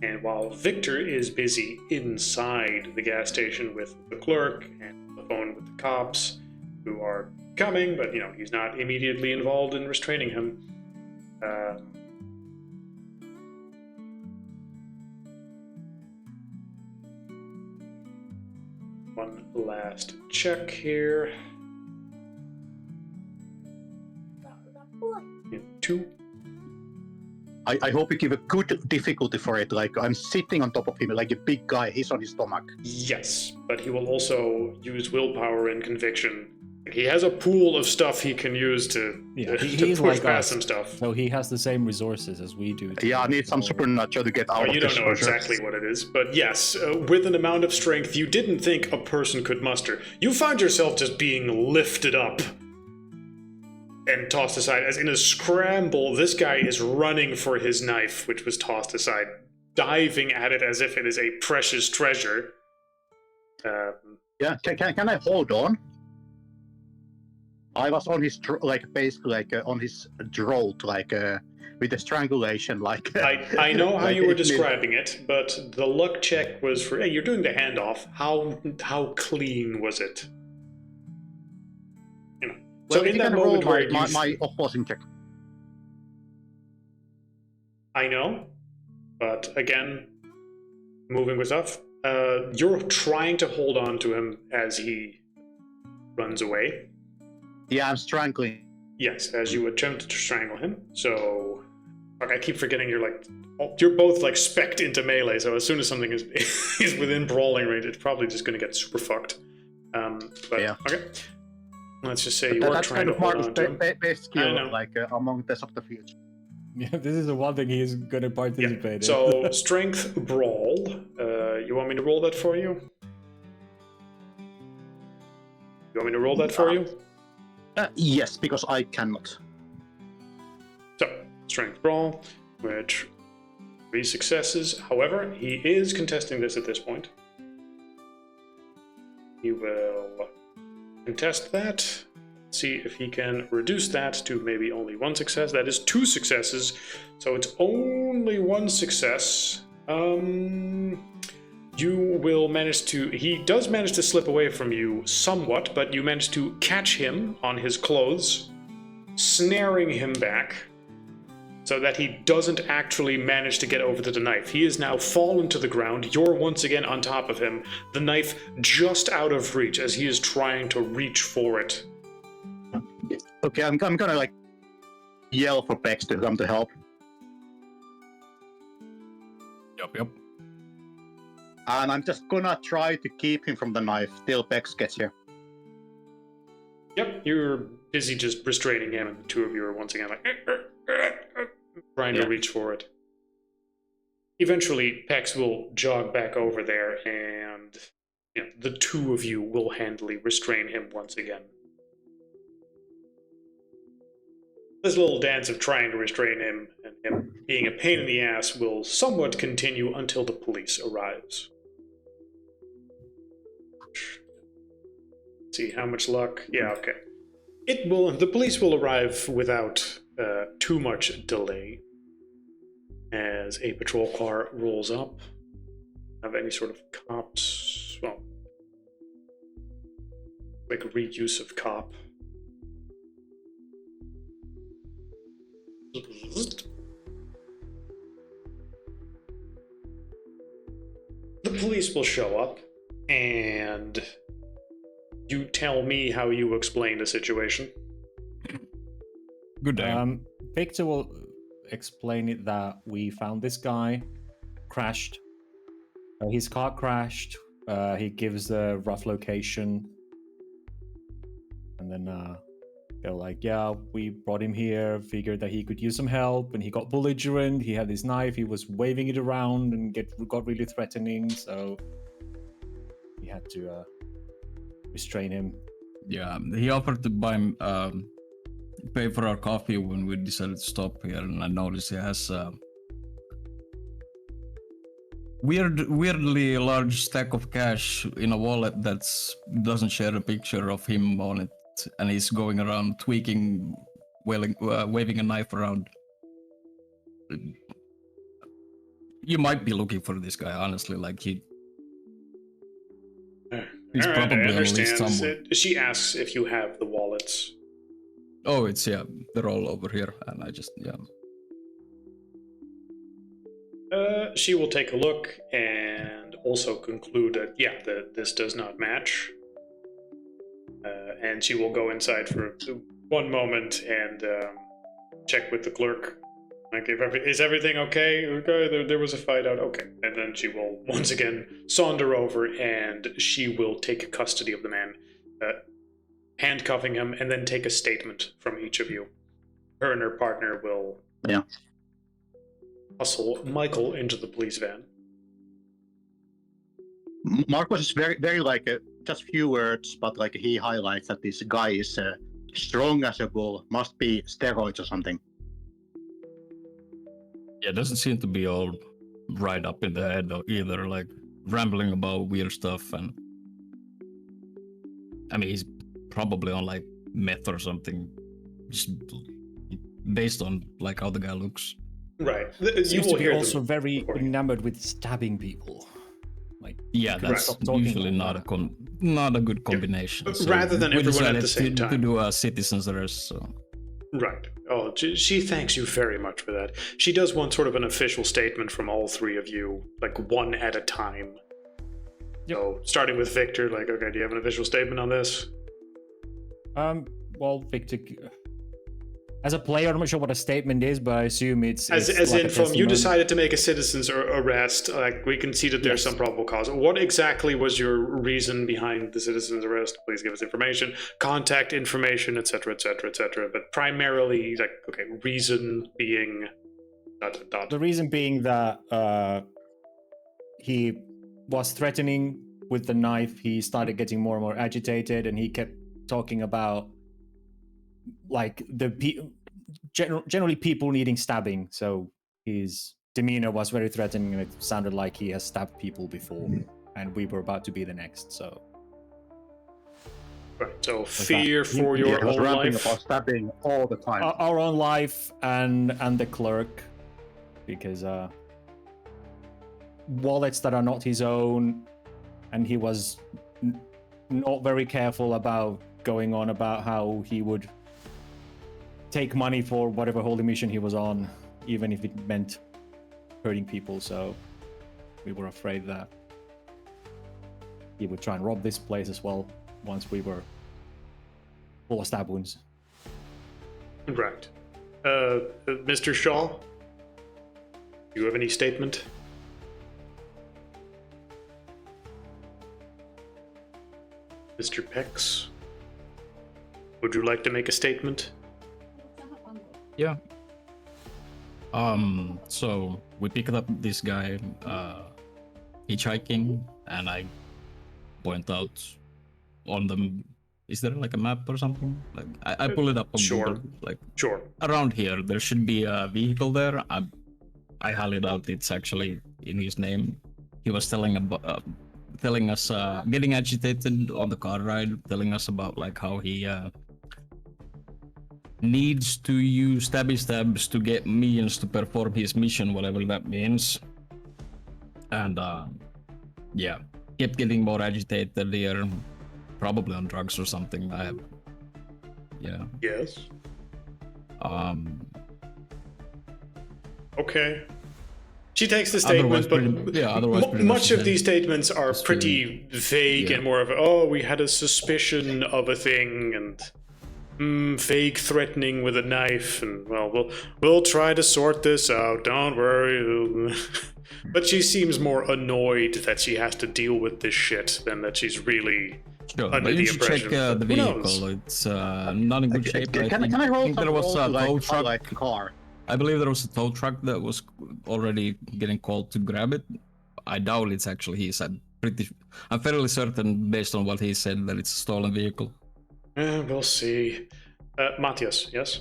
And while Victor is busy inside the gas station with the clerk and on the phone with the cops, who are coming, but he's not immediately involved in restraining him. One last check here. 2. I hope you give a good difficulty for it. I'm sitting on top of him like a big guy. He's on his stomach. Yes, but he will also use willpower and conviction. He has a pool of stuff he can use to He's push like past us, some stuff. so he has the same resources as we do. Yeah, I need some supernatural to get out of You this. don't know for sure. exactly what it is, but yes, with an amount of strength you didn't think a person could muster, you found yourself just being lifted up and tossed aside. As in a scramble, this guy is running for his knife, which was tossed aside, diving at it as if it is a precious treasure. Yeah, can I hold on? I was on his basically on his throat, with the strangulation, I know how like you were it made- describing it, but the luck check was for. Hey, you're doing the handoff. How clean was it? You know. Well, So if in you that can roll moment where you, my opposing check. I know, but again, moving with stuff. You're trying to hold on to him as he runs away. Yeah, I'm strangling. Yes, as you attempt to strangle him. So, fuck, I keep forgetting you're both like specced into melee. So as soon as something is is within brawling range, it's probably just going to get super fucked. But Yeah. okay, let's just say you are That's trying kind to of hold Mark's on to him. best skill, know. among the of the future. Yeah, this is the one thing he's gonna participate in. So strength brawl. You want me to roll that for you? You want me to roll that for you? Yes, because I cannot. So, strength brawl, which 3 successes. However, he is contesting this at this point. He will contest that. See if he can reduce that to maybe only 1 success. That is 2 successes, so it's only 1 success. You will manage to... He does manage to slip away from you somewhat, but you manage to catch him on his clothes, snaring him back, so that he doesn't actually manage to get over to the knife. He is now fallen to the ground. You're once again on top of him, the knife just out of reach as he is trying to reach for it. Okay, I'm gonna yell for Pex to come to help. Yep. And I'm just gonna try to keep him from the knife till Pex gets here. Yep, you're busy just restraining him, and the two of you are once again trying to reach for it. Eventually, Pex will jog back over there, and the two of you will handily restrain him once again. This little dance of trying to restrain him and him being a pain in the ass will somewhat continue until the police arrives. See how much luck. Yeah, okay. The police will arrive without too much delay as a patrol car rolls up. Have any sort of cops? Well, like reuse of cop. The police will show up, and you tell me how you explain the situation. Good day. Victor will explain it that we found this guy, crashed. His car crashed. He gives the rough location. And then they're like, yeah, we brought him here, figured that he could use some help, and he got belligerent. He had his knife, he was waving it around and got really threatening, so we had to restrain him. Yeah, he offered to pay for our coffee when we decided to stop here, and I noticed he has weirdly large stack of cash in a wallet that doesn't share a picture of him on it, and he's going around tweaking, waving a knife around. You might be looking for this guy, honestly. He's All right, probably I on the list understand. somewhere. She asks if you have the wallets. Oh, they're all over here, and I just She will take a look and also conclude that this does not match. And she will go inside for one moment and check with the clerk. Like, is everything okay? Okay, there was a fight out. Okay, and then she will once again saunter over and she will take custody of the man, handcuffing him, and then take a statement from each of you. Her and her partner will hustle Michael into the police van. Marcos is very, very just few words, but he highlights that this guy is strong as a bull, must be steroids or something. Yeah, doesn't seem to be all right up in the head either, rambling about weird stuff, and I mean, he's probably on like meth or something, just based on like how the guy looks. Right. You Seems will to be hear also them. very before. enamored with stabbing people. Like, Yeah, couldn't that's stop talking usually about not not a good combination. So Rather than we everyone at decided the same to time. do a citizen's arrest. So Right. Oh, she thanks you very much for that. She does want sort of an official statement from all three of you, like one at a time. Yep. So, starting with Victor, like, okay, do you have an official statement on this? Well, Victor, as a player, I'm not sure what a statement is, but I assume it's As like in, a from you testimony. decided to make a citizen's arrest, like, we can see that there's Yes. some probable cause. What exactly was your reason behind the citizen's arrest? Please give us information, contact information, etc., etc., etc. But primarily, like, okay, reason being... ... The reason being that he was threatening with the knife. He started getting more and more agitated, and he kept talking about like generally people needing stabbing. So his demeanor was very threatening, and it sounded like he has stabbed people before, and we were about to be the next. So Right, so fear that- for he your was own ranting life. about stabbing all the time. our own life and the clerk, because wallets that are not his own, and he was not very careful about going on about how he would take money for whatever holy mission he was on, even if it meant hurting people. So we were afraid that he would try and rob this place as well once we were full of stab wounds. Right. Mr. Shaw, do you have any statement? Mr. Pex, would you like to make a statement? yeah. So we picked up this guy hitchhiking, and I point out on the... Is there like a map or something? Like I pull it up on Sure. Google. Like Sure. around here, there should be a vehicle there. I highly doubt it's actually in his name. He was telling us, getting agitated on the car ride, telling us about like how he needs to use stabby-stabs to get minions to perform his mission, whatever that means. And yeah, kept getting more agitated here, probably on drugs or something. Yeah. Yes. Okay. She takes the statement, but much of these statements are pretty vague and more of, oh, we had a suspicion of a thing, and vague threatening with a knife, and well, we'll try to sort this out. Don't worry. But she seems more annoyed that she has to deal with this shit than that she's really Sure, under but the you should check impression. the Who knows? vehicle. It's not in good shape. Can I roll think there was a tow truck. like car? I believe there was a tow truck that was already getting called to grab it. I doubt it's actually his. I'm fairly certain, based on what he said, that it's a stolen vehicle. We'll see. Matthias, yes?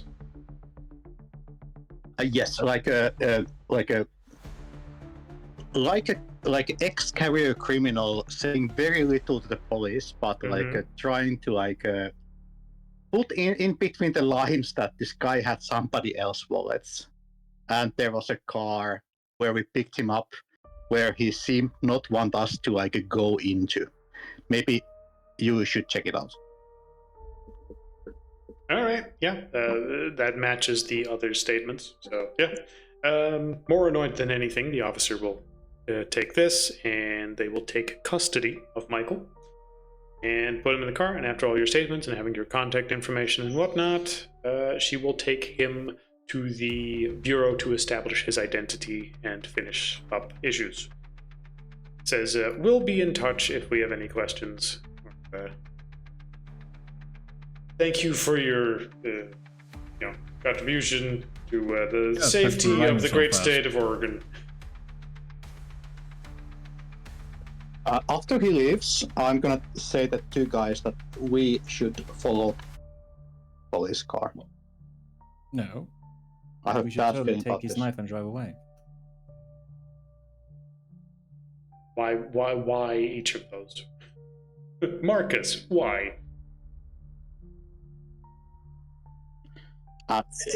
Yes, like a ex-career criminal saying very little to the police, but trying to put in between the lines that this guy had somebody else's wallets, and there was a car where we picked him up, where he seemed not want us to go into. Maybe you should check it out. All right, yeah, that matches the other statements. So yeah, more annoyed than anything, the officer will take this, and they will take custody of Michael and put him in the car. And after all your statements and having your contact information and whatnot, she will take him to the bureau to establish his identity and finish up issues. It says, we'll be in touch if we have any questions. Thank you for your contribution to the safety of the great state of Oregon. After he leaves, I'm gonna say that two guys that we should follow police car. No, I have we should bad totally feeling take about his this. knife and drive away. Why each of those? Marcus, why?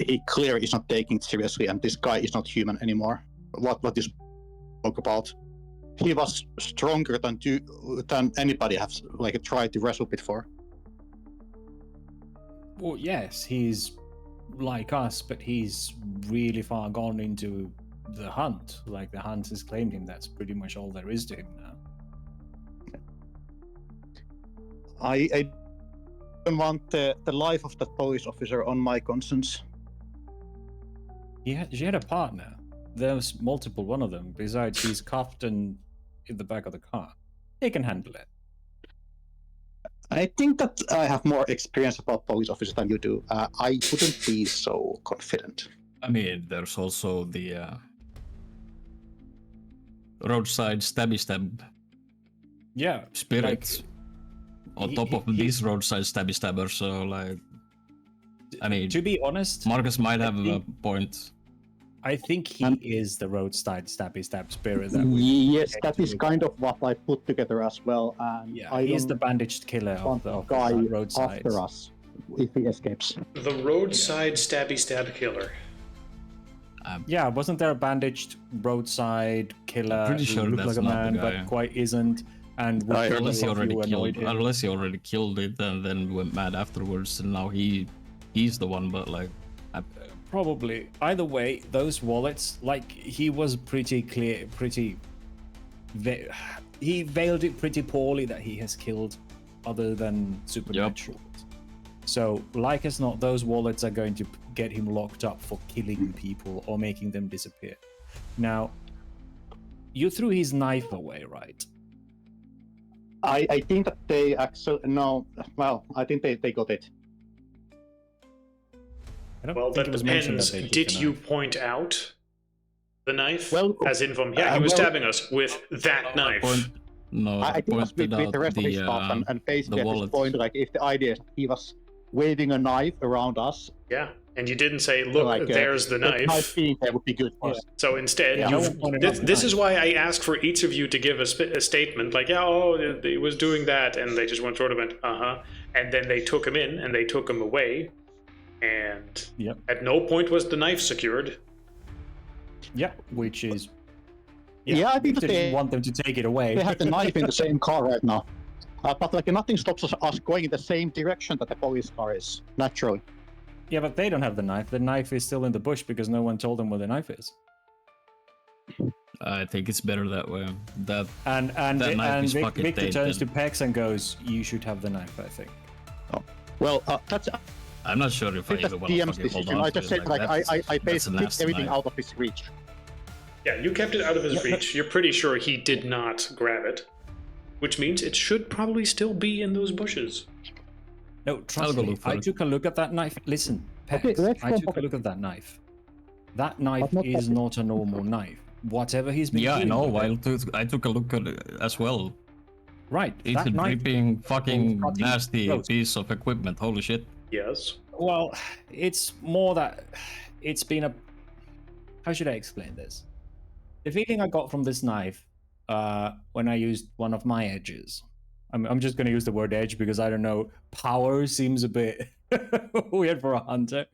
he clearly is not taking it seriously, and this guy is not human anymore. What you spoke about, he was stronger than anybody has like tried to wrestle before. Well, yes, he's like us, but he's really far gone into the hunt. Like the hunt has claimed him. That's pretty much all there is to him now. I don't want the life of that police officer on my conscience. She had a partner. There's multiple one of them. Besides, he's cuffed and in the back of the car. They can handle it. I think that I have more experience about police officers than you do. I wouldn't be so confident. I mean, there's also the roadside stabby-stab Yeah, spirit on top of these roadside stabby-stabbers. So, like, I mean, to be honest, Marcus might have a point. I think he is the roadside stabby-stab spirit. Yes, that is kind of what I put together as well. And Yeah, I he is don't the bandaged killer want of the guy roadside. after us if he escapes. The roadside stabby-stab killer. Yeah, wasn't there a bandaged roadside killer Pretty who sure looked that's like a not the man guy. but quite isn't? And Unless he already annoyed killed, him. unless he already killed it and then went mad afterwards, and now he's the one. But like, Probably. Either way, those wallets, like, he was pretty clear, he veiled it pretty poorly that he has killed other than supernatural. So, like as not, those wallets are going to get him locked up for killing people or making them disappear. Now, you threw his knife away, right? I think that they actually no. Well, I think they got it. I don't Well, think that it was mentioned depends. that they took Did the you knife. point out the knife? Well, as in from, yeah, he was well, stabbing us with that knife. no, I think it was with pointed the rest of his out stuff, and basically at this wallets. point, like if the idea is he was waving a knife around us, Yeah, and you didn't say, look, like there's the knife. being there would be good for us. So instead, Yeah, no you've, one pointed this, out the this knife. is why I asked for each of you to give a statement, like, yeah, oh, he was doing that, and they just sort of went, uh-huh, and then they took him in, and they took him away, and at no point was the knife secured. Yeah, which is... Yeah, I think Victor that didn't want them to take it away. They have the knife in the same car right now. But like nothing stops us going in the same direction that the police car is, naturally. Yeah, but they don't have the knife. The knife is still in the bush because no one told them where the knife is. I think it's better that way. That And That knife is fucking Victor turns to tainted. Pex and goes, "You should have the knife, I think." Well, that's I'm not sure if I that's even want to DM's fucking hold decision. on I to just it. said like that's- I that's a basically nasty everything knife. out of his reach. Yeah, you kept it out of his reach. You're pretty sure he did not grab it, which means it should probably still be in those bushes. No, I'll trust go me. look for I it. took a look at that knife. Listen, Pex, Okay, let's I go took for a it. look at that knife. That knife But not is that- not a normal knife. Whatever he's been Yeah, I doing know. with it- I took a look at it as well. Right, It's that a knife. dripping, fucking cutting nasty throats. piece of equipment. Holy shit. Yes. Well, it's more that it's been a. How should I explain this? The feeling I got from this knife when I used one of my edges. I'm just going to use the word edge because I don't know. Power seems a bit weird for a hunter.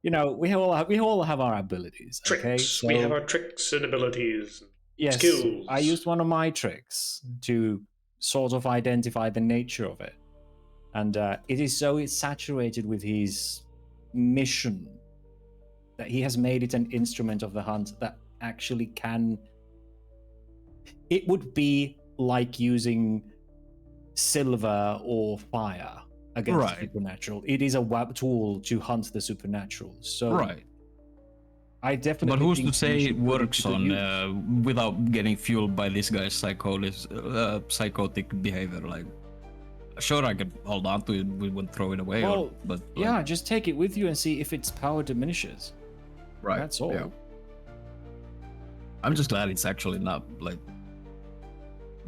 You know, we all have our abilities. Tricks. Okay, so We have our tricks and abilities. yes, skills. I used one of my tricks to sort of identify the nature of it, and it is so saturated with his mission that he has made it an instrument of the hunt that actually can. It would be like using silver or fire against Right. the supernatural. It is a tool to hunt the supernatural. So Right. I definitely. But who's think to say you it should put works to on use. without getting fueled by this guy's psychotic behavior? Like, sure, I could hold on to it, we wouldn't throw it away. Well, but Yeah, just take it with you and see if its power diminishes. right. That's all. Yeah. I'm just glad it's actually not like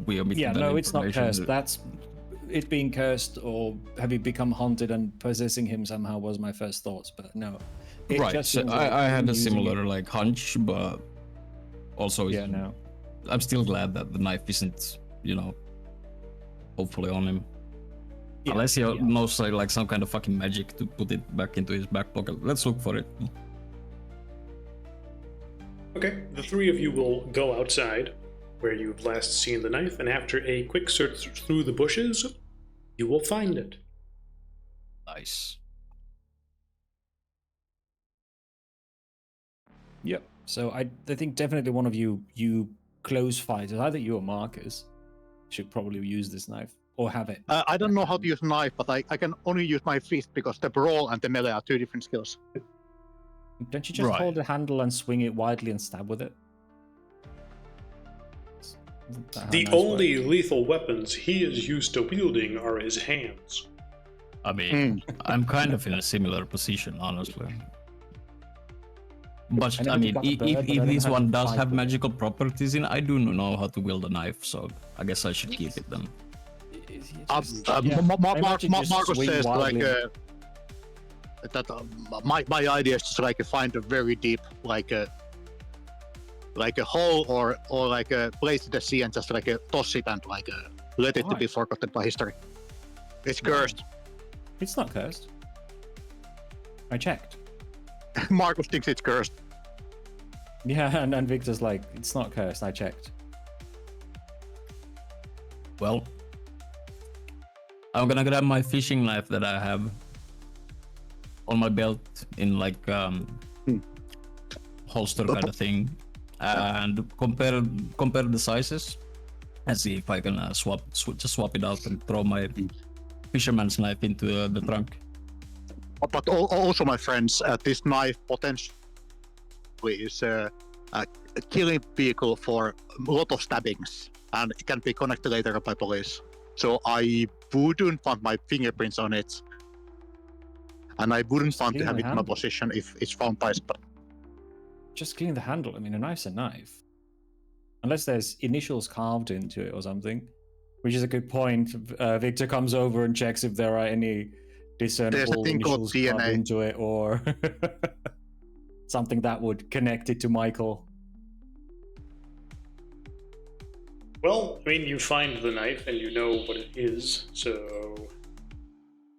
we omitted Yeah, that no, it's not information. cursed. That's it being cursed or having become haunted and possessing him somehow was my first thoughts, but no. It Right. just So seems like I had him a using similar it- like hunch, but also Yeah, no. I'm still glad that the knife isn't, hopefully on him. Yeah, Unless he yeah. knows like some kind of fucking magic to put it back into his back pocket. Let's look for it. Okay, the three of you will go outside where you've last seen the knife, and after a quick search through the bushes, you will find it. Nice. Yep. So I think definitely one of you close fighters, either you or Marcus, should probably use this knife or have it. I don't know how to use a knife, but I can only use my fist because the brawl and the melee are two different skills. Don't you just Right. hold the handle and swing it widely and stab with it? Isn't that how The knives only work? lethal weapons he is used to wielding are his hands. I mean, I'm kind of in a similar position, honestly. But I I never mean, got the bird, but I if don't this have one to does fight have with it. magical properties in, I do know how to wield a knife, so I guess I should keep it then. Marcus says like that. My idea is just like find a very deep like a hole or like a place in the sea and just like toss it and like let it to be Why? forgotten by history. It's cursed. It's not cursed. I checked. Marcus thinks it's cursed. Yeah, and Victor's like, it's not cursed. I checked. Well, I'm gonna grab my fishing knife that I have on my belt in like holster kind of thing, and compare the sizes and see if I can just swap it out and throw my fisherman's knife into the trunk. But also, my friends, this knife potentially is a killing vehicle for a lot of stabbings, and it can be connected later by police. So I wouldn't want my fingerprints on it, and I wouldn't want to clean have the it in my handle. possession if it's found by somebody. Just clean the handle. I mean, a knife's a knife. Unless there's initials carved into it or something, which is a good point. Victor comes over and checks if there are any discernible thing called initials carved DNA. into it or something that would connect it to Michael. Well, I mean, you find the knife and you know what it is, so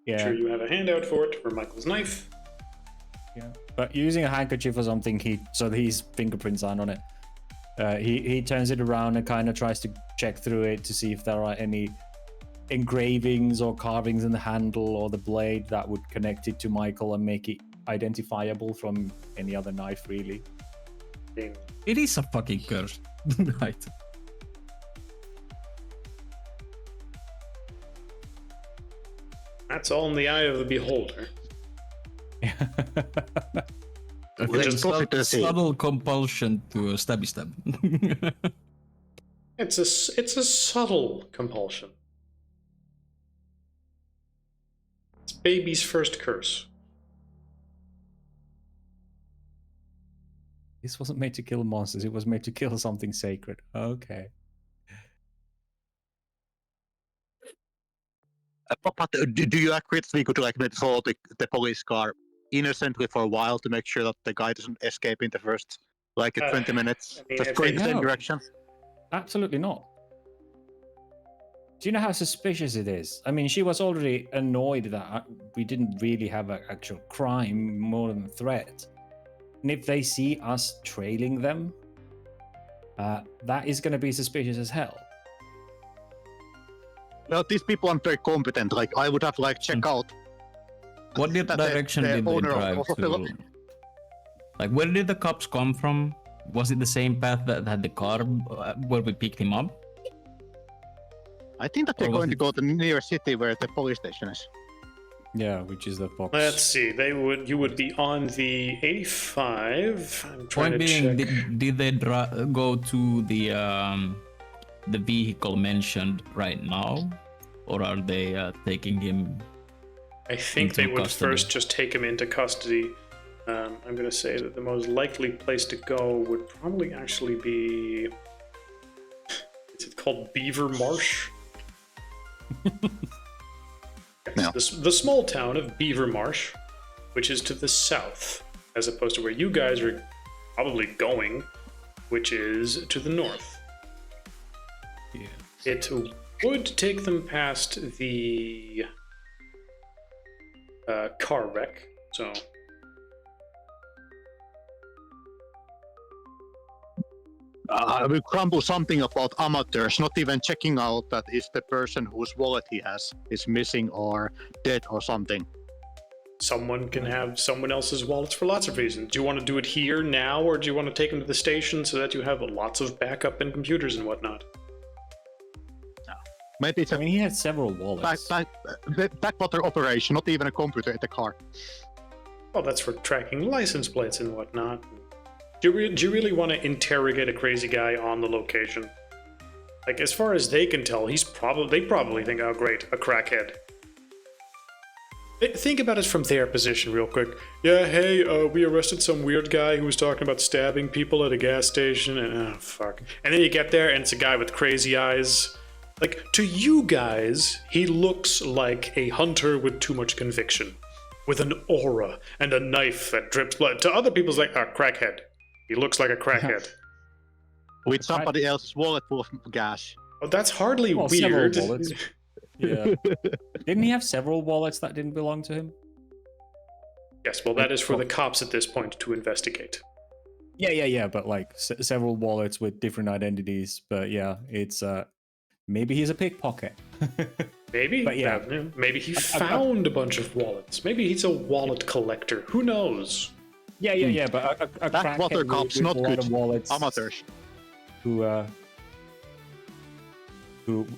Yeah. I'm sure you have a handout for it for Michael's knife. Yeah, but using a handkerchief or something, so his fingerprints aren't on it. He turns it around and kind of tries to check through it to see if there are any engravings or carvings in the handle or the blade that would connect it to Michael and make it identifiable from any other knife, really. I mean, It is a fucking curse, right? that's all in the eye of the beholder. Let's Just go to the sea. Subtle compulsion to stabby-stab. It's a subtle compulsion. It's baby's first curse. This wasn't made to kill monsters, it was made to kill something sacred. Okay. But do you agree that we could like maybe follow the police car innocently for a while to make sure that the guy doesn't escape in the first like 20 minutes? I mean, Just I go in the think- same No. direction. Absolutely not. Do you know how suspicious it is? I mean, she was already annoyed that we didn't really have an actual crime more than a threat. And if they see us trailing them, that is going to be suspicious as hell. Well, these people aren't very competent. Like I would have to like check out. What that direction the did they owner drive of the to? Like, where did the cops come from? Was it the same path that had the car where we picked him up? I think that they're Or was going to it- go to the nearest city where the police station is. Yeah, which is the box. Let's see. You would be on the 85. I'm trying Point to being, check. did they go to the vehicle mentioned right now, or are they taking him? I think into they would custody? first just take him into custody. I'm going to say that the most likely place to go would probably actually be. Is it called Beaver Marsh? No. The small town of Beaver Marsh, which is to the south, as opposed to where you guys are probably going, which is to the north. Yeah. It would take them past the car wreck. So I will crumble something about amateurs, not even checking out that is the person whose wallet he has is missing or dead or something. someone can have someone else's wallets for lots of reasons. Do you want to do it here now, or do you want to take them to the station so that you have lots of backup and computers and whatnot? Maybe it's I a mean, he had several wallets. backwater operation, not even a computer in the car. Well, that's for tracking license plates and whatnot. Do you really want to interrogate a crazy guy on the location? Like, as far as they can tell, they probably think, oh great, a crackhead. Think about it from their position real quick. Yeah, hey, we arrested some weird guy who was talking about stabbing people at a gas station, and oh fuck. And then you get there and it's a guy with crazy eyes. Like, to you guys, he looks like a hunter with too much conviction. With an aura and a knife that drips blood. To other people, it's like, a crackhead. He looks like a crackhead. With somebody else's wallet full of gas. Well, that's hardly Well, several weird. wallets. Yeah. Didn't he have several wallets that didn't belong to him? Yes, well, that is for the cops at this point to investigate. Yeah. But like several wallets with different identities. But yeah, it's maybe he's a pickpocket. Maybe, But yeah. Maybe he found a bunch of wallets. Maybe he's a wallet collector. Who knows? Yeah. But a Backwater crackhead cops, with not a lot good. of wallets Amateurs. who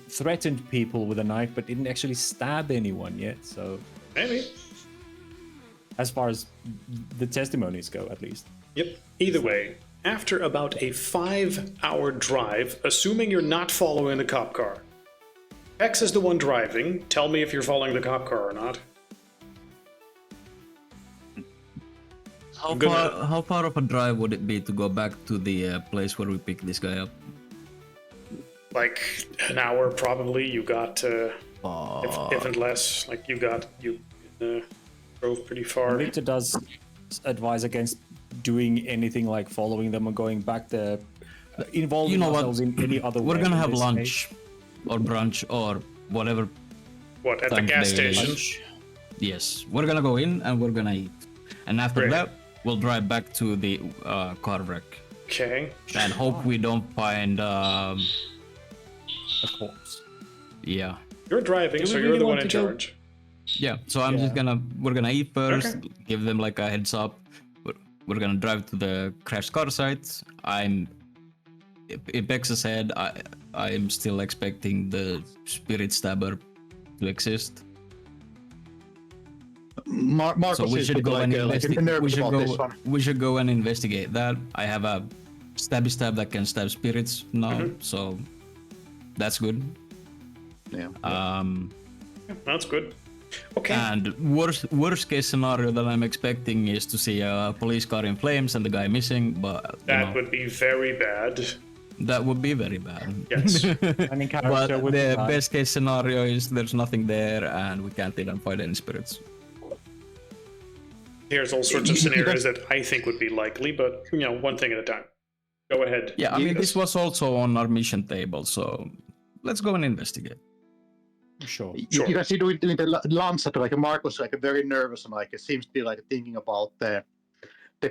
threatened people with a knife but didn't actually stab anyone yet. So Maybe. as far as the testimonies go, at least. Yep. Either way, after about a 5-hour drive, assuming you're not following the cop car. X is the one driving. Tell me if you're following the cop car or not. How far of a drive would it be to go back to the place where we picked this guy up? Like an hour, probably. You got, if and less. Like you drove pretty far. Victor does advise against doing anything like following them or going back there, involving You know what? ourselves in any other way. We're gonna in have this lunch or brunch or whatever. What, at the time gas they station? lunch. Yes, we're gonna go in and we're gonna eat, and after Great. that we'll drive back to the car wreck Okay. and hope we don't find. A corpse. Yeah, You're driving, Do so we you're really the one want in to go- charge. yeah. So I'm just Yeah. we're gonna eat first, Okay. give them like a heads up. We're gonna drive to the crashed car site. If Bexa said I'm still expecting the spirit stabber to exist. Marcus So we is should go and nervous about this one. we should go and investigate that. I have a stabby-stab that can stab spirits now, so that's good. Yeah. That's good. Okay. And worst case scenario that I'm expecting is to see a police car in flames and the guy missing, but That would be very bad. that would be very bad. Yes. And in But character would the be bad. best case scenario is there's nothing there and we can't even find any spirits. Here's all sorts of scenarios that I think would be likely, but one thing at a time. Go ahead. Yeah, I mean this was also on our mission table, so let's go and investigate. Sure. Sure. You can see doing the lunch that like Marcus like very nervous and like it seems to be like thinking about the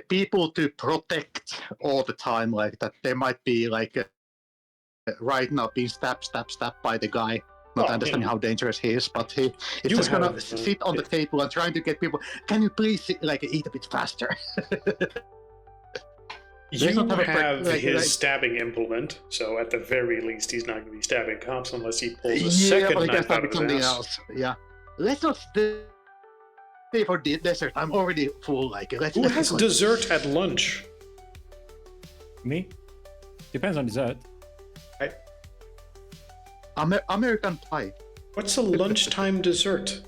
people to protect all the time, like that they might be like right now being stabbed by the guy, not Oh, understanding how dangerous he is, but he's You just gonna have- sit on the table and trying to get people. Can you please like eat a bit faster? You There's not have like- his like- stabbing implement, so at the very least, he's not going to be stabbing cops unless he pulls a Yeah, second but he can knife start out with of his something ass. else. Yeah, let's not stay for the dessert. I'm already full. Like let's. Who let's has go. dessert at lunch? Me? Depends on dessert. American pie. What's a lunchtime dessert?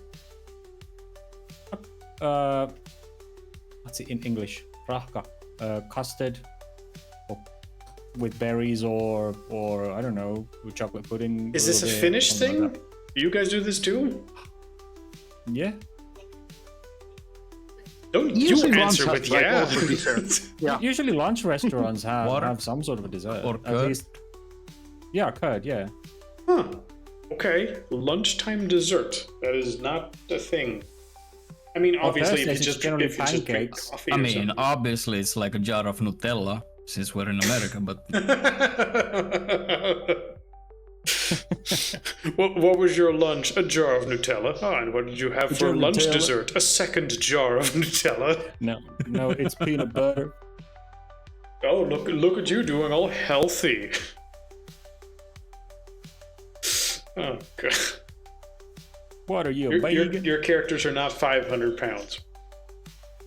What's it in English? Rahka. Custard. With berries or I don't know, with chocolate pudding. Is this a little bit, Finnish something thing? like Do you guys do this too? that. Yeah. Don't Usually you lunch answer has, with like, yeah? also dessert. Yeah. Usually lunch restaurants Water? have some sort of a dessert. Or At curd? least. Yeah, curd, yeah. Huh. Okay. Lunchtime dessert. That is not a thing. I mean, Well, obviously, if you Thursdays it's just generally if you just drink pancakes. coffee I or mean, something. obviously it's like a jar of Nutella since we're in America, but What was your lunch? A jar of Nutella. Oh, and what did you have A for jar of lunch Nutella. dessert? A second jar of Nutella. No, it's peanut butter. Oh, look at you doing all healthy. Oh god. What are you, a vegan? Your characters are not 500 pounds.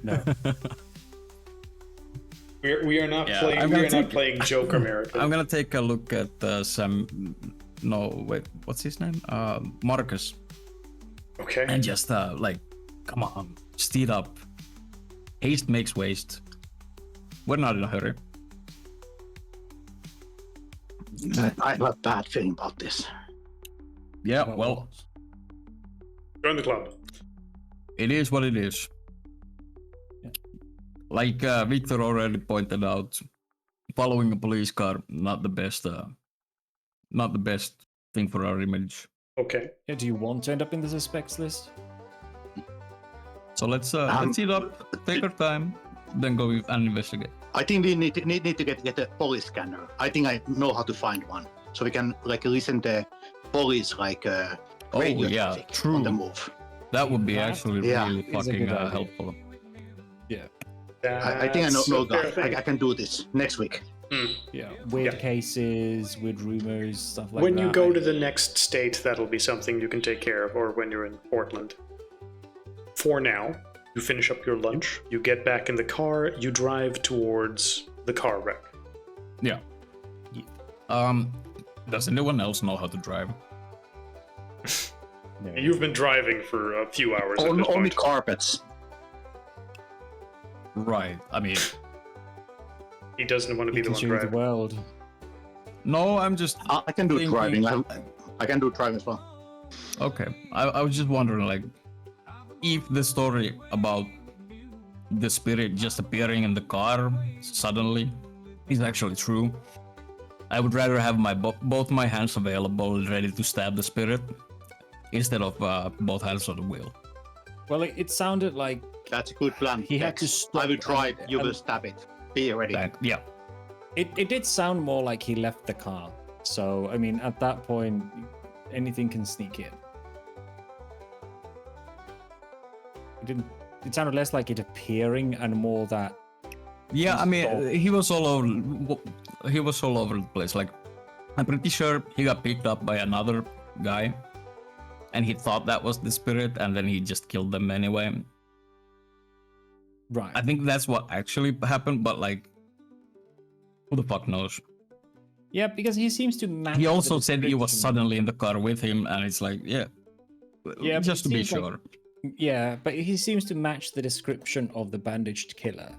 No. We are not Yeah, playing. I'm We gonna are not take- playing Joke America. I'm gonna take a look at some. No, wait, what's his name? Marcus, Okay. and just like, come on, speed up. Haste makes waste. We're not in a hurry. I have a bad feeling about this. Yeah, well, Join the club. it is what it is. Like Victor already pointed out, following a police car not the best thing for our image. Okay. Yeah, do you want to end up in the suspects list? So let's heat up, take our time, then go and investigate. I think we need to get a police scanner. I think I know how to find one, so we can like listen to police radio yeah, traffic true. on the move. That would be That actually Yeah, really is a fucking good idea. helpful. Yeah. I think I That's know a fair that. thing. I can do this next week. Yeah. Weird Yeah. cases, weird rumors, stuff like When that. you go to the next state, that'll be something you can take care of, or when you're in Portland. For now, you finish up your lunch, you get back in the car, you drive towards the car wreck. Yeah. Does anyone else know how to drive? No. You've been driving for a few hours at this Only point. carpets. Right. I mean, He doesn't want to be You the can one show you the driving. world. no, I'm just I can do thinking- driving. I can do driving as well. Okay. I was just wondering, like, if the story about the spirit just appearing in the car suddenly is actually true, I would rather have my both my hands available, ready to stab the spirit, instead of both hands on the wheel. Well, it sounded like That's a good plan. He had to Dex. stop I will drive. and- You will and- stab it. Be ready. Yeah. it did sound more like he left the car. So I mean, at that point, anything can sneak in. It didn't. It sounded less like it appearing and more that. Yeah, I mean, Stop. he was all over. He was all over the place. Like, I'm pretty sure he got picked up by another guy, and he thought that was the spirit, and then he just killed them anyway. Right. I think that's what actually happened, but like, who the fuck knows? Yeah, because he seems to match. He the also said he was description. suddenly in the car with him, and it's like, yeah, Yeah, but just to it be seems like- sure. Yeah, but he seems to match the description of the bandaged killer.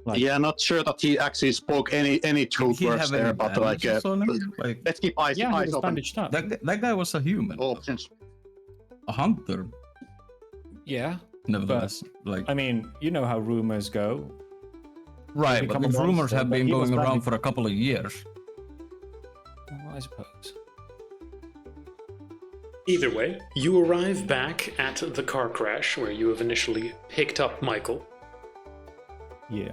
Like- Yeah, not sure that he actually spoke any truth Did he words have there, any but like, bandages on him? Like, let's keep eyes Yeah, he eyes was open. bandaged up. that guy was a human, All options. a hunter, Yeah, nevertheless. Like, I mean, you know how rumors go. right, but become a these rumors monster, have but been he was going around bandaged. for a couple of years. Well, I suppose. Either way, you arrive back at the car crash where you have initially picked up Michael. Yeah.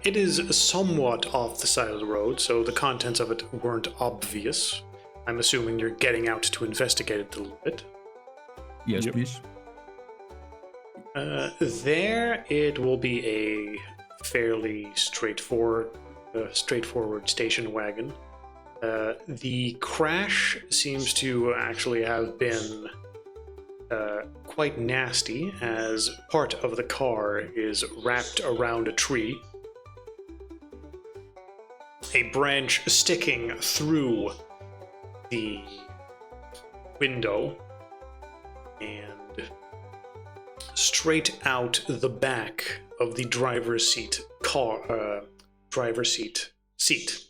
It is somewhat off the side of the road, so the contents of it weren't obvious. I'm assuming you're getting out to investigate it a little bit. Yes, Yep. please. There, it will be a fairly straightforward station wagon. The crash seems to actually have been quite nasty, as part of the car is wrapped around a tree. A branch sticking through the window and straight out the back of the driver's seat seat.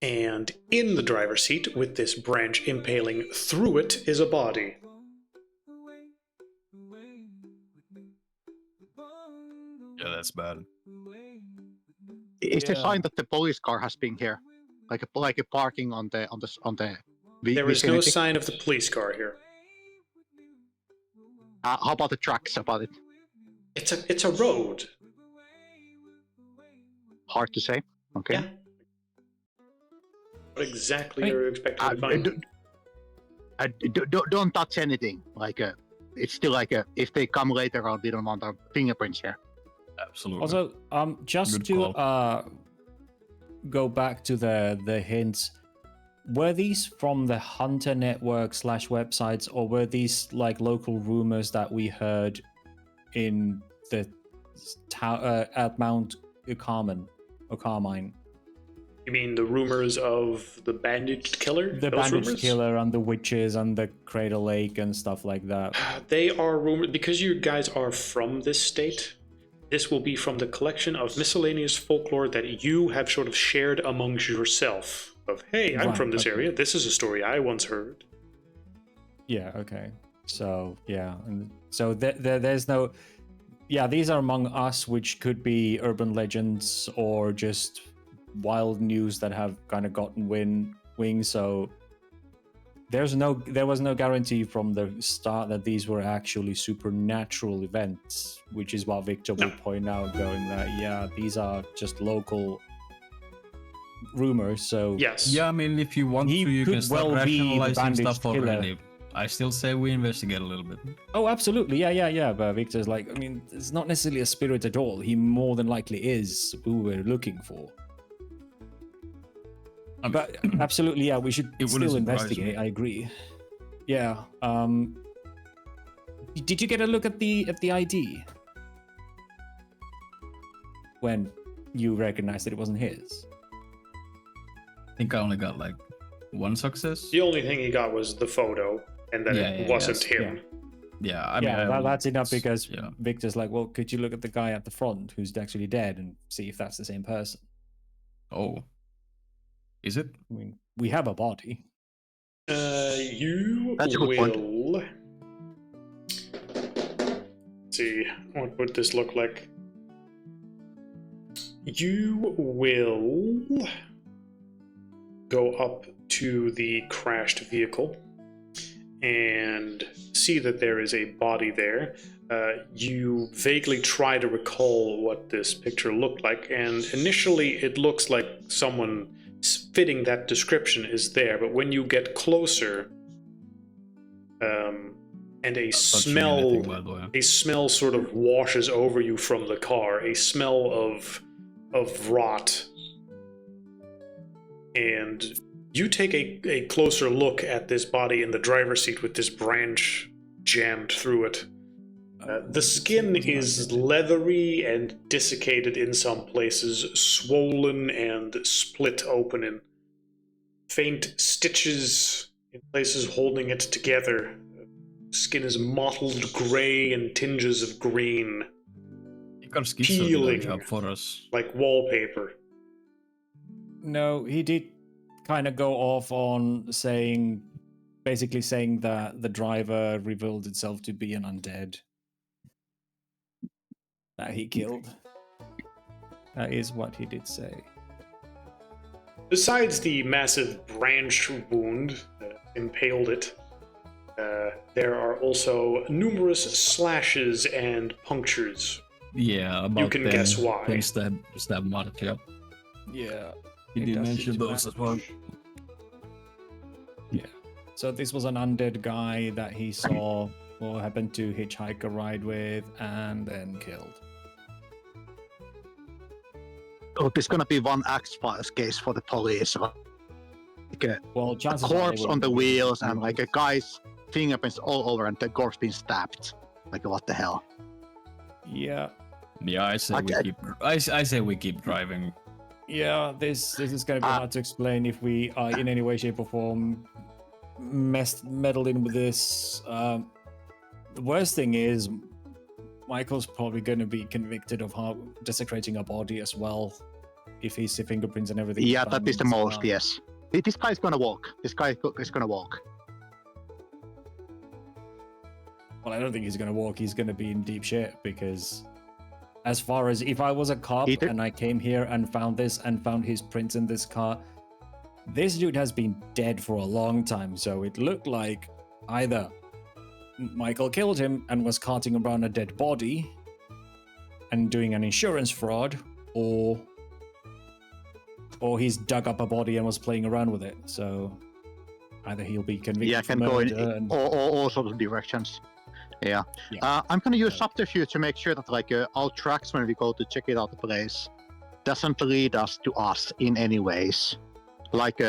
And in the driver's seat, with this branch impaling through it, is a body. Yeah, that's bad. Is there a Yeah. sign that the police car has been here? Like a parking on the There is no sign of the police car here. How about the tracks about it? It's a road. Hard to say. Okay. Yeah. What exactly are you expecting to find? Don't touch anything. Like it's still like if they come later on, we don't want our fingerprints here. Absolutely. Also, just Good to call. go back to the hints, were these from the Hunter Network / websites, or were these like local rumors that we heard in the at Mount Carmine? You mean the rumors of the bandaged killer? The Those bandaged rumors? killer and the witches and the Crater Lake and stuff like that. They are rumored because you guys are from this state. This will be from the collection of miscellaneous folklore that you have sort of shared amongst yourself. Of, hey, I'm Right, from this okay. area. This is a story I once heard. Yeah, okay. So, yeah. And so there's no... Yeah, these are among us, which could be urban legends or just wild news that have kind of gotten wings. So there was no guarantee from the start that these were actually supernatural events, which is what Victor will point out, going that, yeah, these are just local rumors. So Yes. Yeah, I mean, if you want He to, you could can start well be the rationalizing bandaged stuff killer. already. I still say we investigate a little bit. Oh, absolutely. Yeah. But Victor's like, I mean, it's not necessarily a spirit at all. He more than likely is who we're looking for. But absolutely, yeah, we should It wouldn't still surprise investigate. me. I agree. Yeah. Did you get a look at the ID when you recognized that it wasn't his? I think I only got like one success. The only thing he got was the photo, and that it wasn't him. Yeah, I mean, That's enough because yeah. Victor's like, well, could you look at the guy at the front who's actually dead and see if that's the same person? Oh, is it? I mean, we have a body. You That's a good point. will... Let's see, what would this look like? You will go up to the crashed vehicle and see that there is a body there. You vaguely try to recall what this picture looked like, and initially it looks like someone fitting that description is there, but when you get closer, and a smell sort of washes over you from the car, a smell of rot, and you take a closer look at this body in the driver's seat with this branch jammed through it. The skin is leathery and desiccated in some places, swollen and split open in faint stitches in places holding it together. Skin is mottled gray and tinges of green, peeling up for us. like wallpaper. No, he did kind of go off on basically saying that the driver revealed itself to be an undead that he killed. That is what he did say. Besides the massive branch wound that impaled it, there are also numerous slashes and punctures. Yeah, about You can guess why. 10 stab mark, yeah. Yeah. He It did does mention seem to those match. as well. Yeah. So this was an undead guy that he saw or happened to hitchhike a ride with and then killed. Oh, there's gonna be one X-Files case for the police. Like a Well, chances are they corpse will on the be- wheels and like a guy's fingerprints all over and the corpse being stabbed. Like what the hell? Yeah. Yeah, I say I say we keep driving. Yeah, this is going to be hard to explain if we are in any way, shape, or form meddled in with this. The worst thing is, Michael's probably going to be convicted of desecrating a body as well, if his fingerprints and everything. Yeah, found that is the in most. car. Yes. This guy's gonna walk. This guy is gonna walk. Well, I don't think he's going to walk. He's going to be in deep shit because, as far as if I was a cop Either- and I came here and found this and found his prints in this car, this dude has been dead for a long time, so it looked like either Michael killed him and was carting around a dead body and doing an insurance fraud, or he's dug up a body and was playing around with it. So either he'll be convicted Yeah, for can go murder in and... all sorts of directions. Yeah. I'm gonna use subterfuge to make sure that like our tracks when we go to check it out the place doesn't lead us to us in any ways, like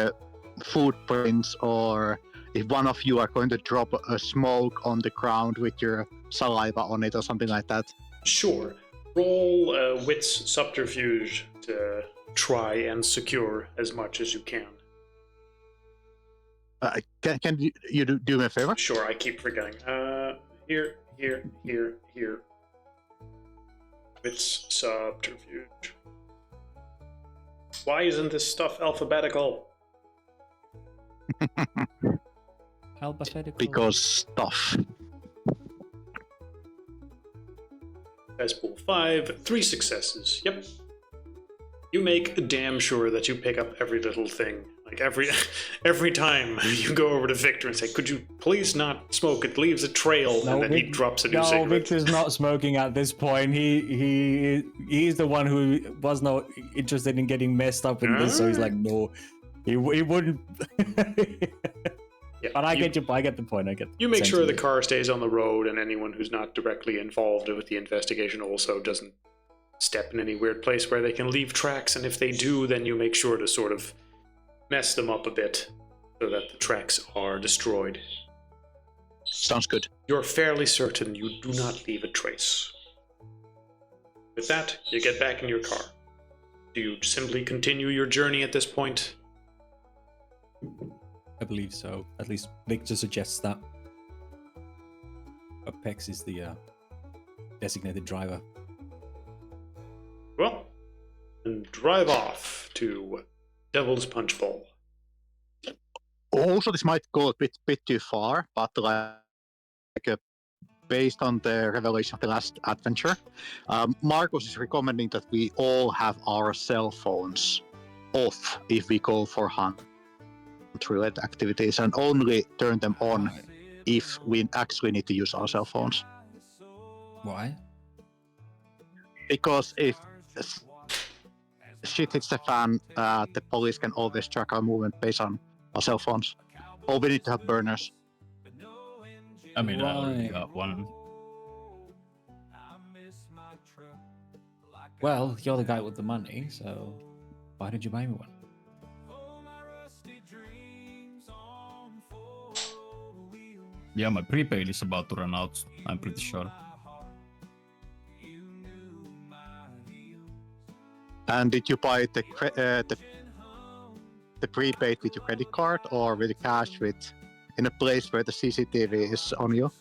footprints, or if one of you are going to drop a smoke on the ground with your saliva on it or something like that. Sure. Roll wits subterfuge to try and secure as much as you can. Can you do me a favor? Sure, I keep forgetting. Here. Wits subterfuge. Why isn't this stuff alphabetical? Alphabetical. Because stuff. Dice pool 5, 3 successes. Yep. You make damn sure that you pick up every little thing. Like every time you go over to Victor and say, "Could you please not smoke? It leaves a trail," and then he drops a new cigarette. No, Victor's not smoking at this point. He's the one who was not interested in getting messed up in this, so he's like, no, he wouldn't. Yeah, but I get the point. You make sure the car stays on the road, and anyone who's not directly involved with the investigation also doesn't step in any weird place where they can leave tracks, and if they do, then you make sure to sort of mess them up a bit so that the tracks are destroyed. Sounds good. You're fairly certain you do not leave a trace. With that, you get back in your car. Do you simply continue your journey at this point? I believe so. At least Victor suggests that. Apex is the designated driver. Well, and drive off to Devil's Punch Bowl. Also, this might go a bit too far, but based on the revelation of the last adventure, Marcus is recommending that we all have our cell phones off if we go for hunt-related activities, and only turn them on if we actually need to use our cell phones. Why? Because if shit hits the fan, the police can always track our movement based on our cell phones. Or we need to have burners. I mean, I already got one. Well, you're the guy with the money, so why did you buy me one? Yeah, my prepaid is about to run out, I'm pretty sure. And did you buy the prepaid with your credit card or with the cash in a place where the CCTV is on you?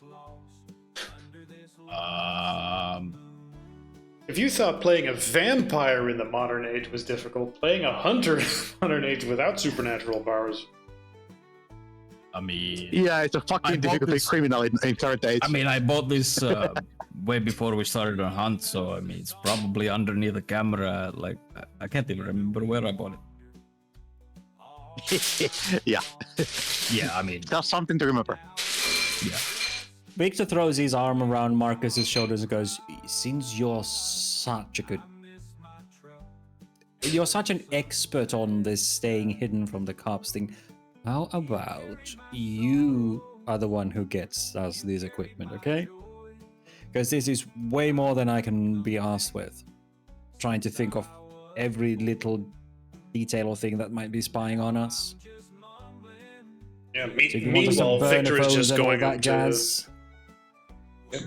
If you thought playing a vampire in the modern age was difficult, playing a hunter in the modern age without supernatural powers. I mean... Yeah, it's a fucking difficult criminal in current age. I mean, I bought this way before we started on Hunt, so I mean, it's probably underneath the camera. Like, I can't even remember where I bought it. Yeah. Yeah, I mean... That's something to remember. Yeah. Victor throws his arm around Marcus's shoulders and goes, since you're such an expert on this staying hidden from the cops thing, how about you are the one who gets us this equipment, okay? Because this is way more than I can be asked with. Trying to think of every little detail or thing that might be spying on us. Yeah, So meanwhile, Victor is just going up jazz.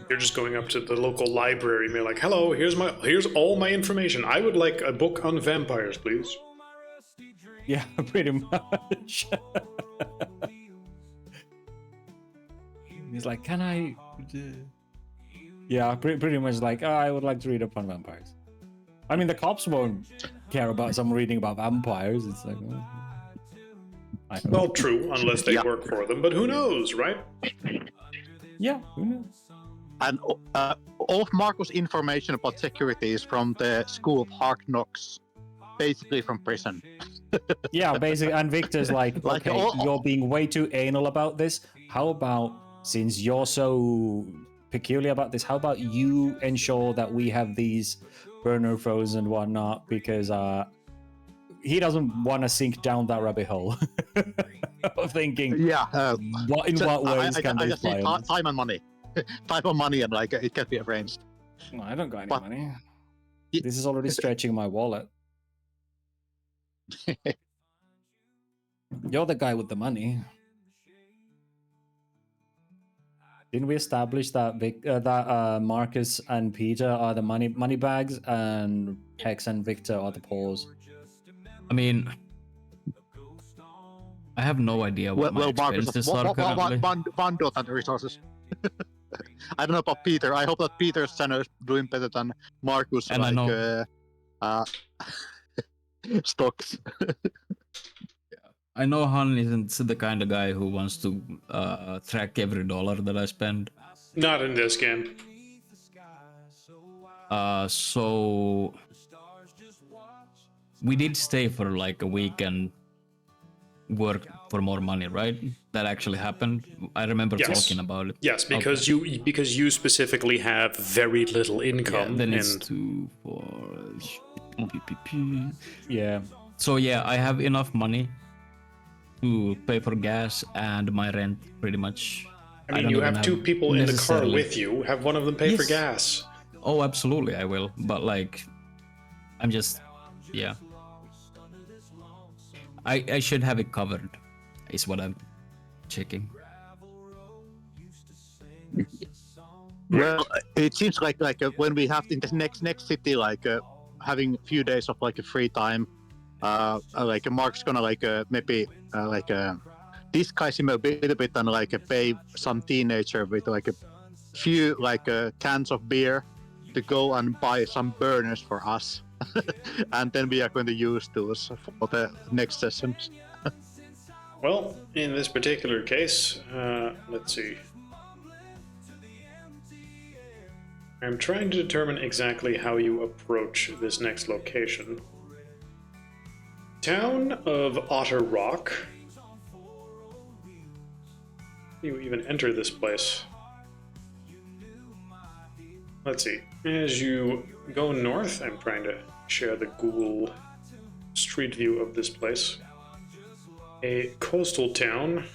You're just going up to the local library and be like, "Hello, here's all my information. I would like a book on vampires, please." Yeah, pretty much. He's like, "Can I?" Yeah, pretty much like, "Oh, I would like to read up on vampires." I mean, the cops won't care about someone reading about vampires. It's like, well, true, unless they work for them. But who knows, right? Yeah, who knows? And all of Marcus' information about security is from the School of Hard Knocks basically from prison. Yeah, basically, and Victor's like, Like, okay, all- you're being way too anal about this. How about, since you're so peculiar about this, how about you ensure that we have these burner phones and whatnot, because he doesn't want to sink down that rabbit hole of thinking, Yeah. in So what ways can I they just need fly on this? time and money. Time and money, and like it can be arranged. No, I don't got any But- money. Ye- This is already stretching my wallet. You're the guy with the money. Didn't we establish that Marcus and Peter are the money bags, and Hex and Victor are the paws? I mean, I have no idea what my Well, Marcus, expenses are currently. bundle and resources. I don't know about Peter. I hope that Peter's channel is doing better than Marcus. And I know. Stocks. I know Han isn't the kind of guy who wants to track every dollar that I spend. Not in this game. So we did stay for like a week and work for more money, right? That actually happened. I remember Yes. talking about it. Yes, because you specifically have very little income. Then it's and 2, 4. Yeah. So yeah, I have enough money to pay for gas and my rent, pretty much. I mean, don't you even have two people in the car necessarily- with you. Have one of them pay for Yes. gas. Oh, absolutely, I will. But like, I'm just, yeah. I should have it covered, is what I'm checking. Well, it seems like when we have in the next city, like having a few days of like a free time, like Mark's gonna like maybe disguise him a little bit and like pay some teenager with like a few like cans of beer to go and buy some burners for us, and then we are going to use those for the next sessions. Well, in this particular case, let's see. I'm trying to determine exactly how you approach this next location. Town of Otter Rock. You even enter this place. Let's see. As you go north, I'm trying to share the Google Street View of this place. A coastal town.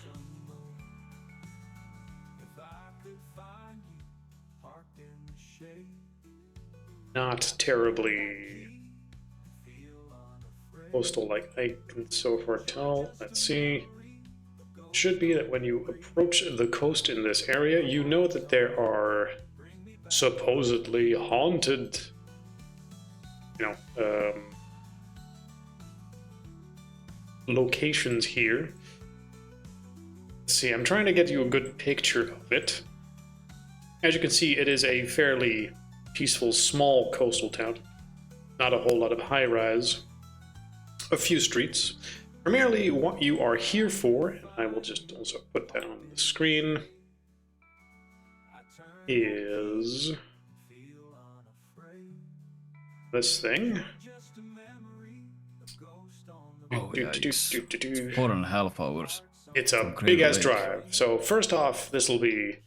Not terribly coastal like I can so far tell. Let's see. Should be that when you approach the coast in this area, you know that there are supposedly haunted, locations here. Let's see, I'm trying to get you a good picture of it. As you can see, it is a fairly peaceful, small coastal town. Not a whole lot of high-rise. A few streets. Primarily, what you are here for, and I will just also put that on the screen, is this thing. Oh, yikes. 4.5 hours. It's a From Crater big-ass Lake. drive. So first off, this will be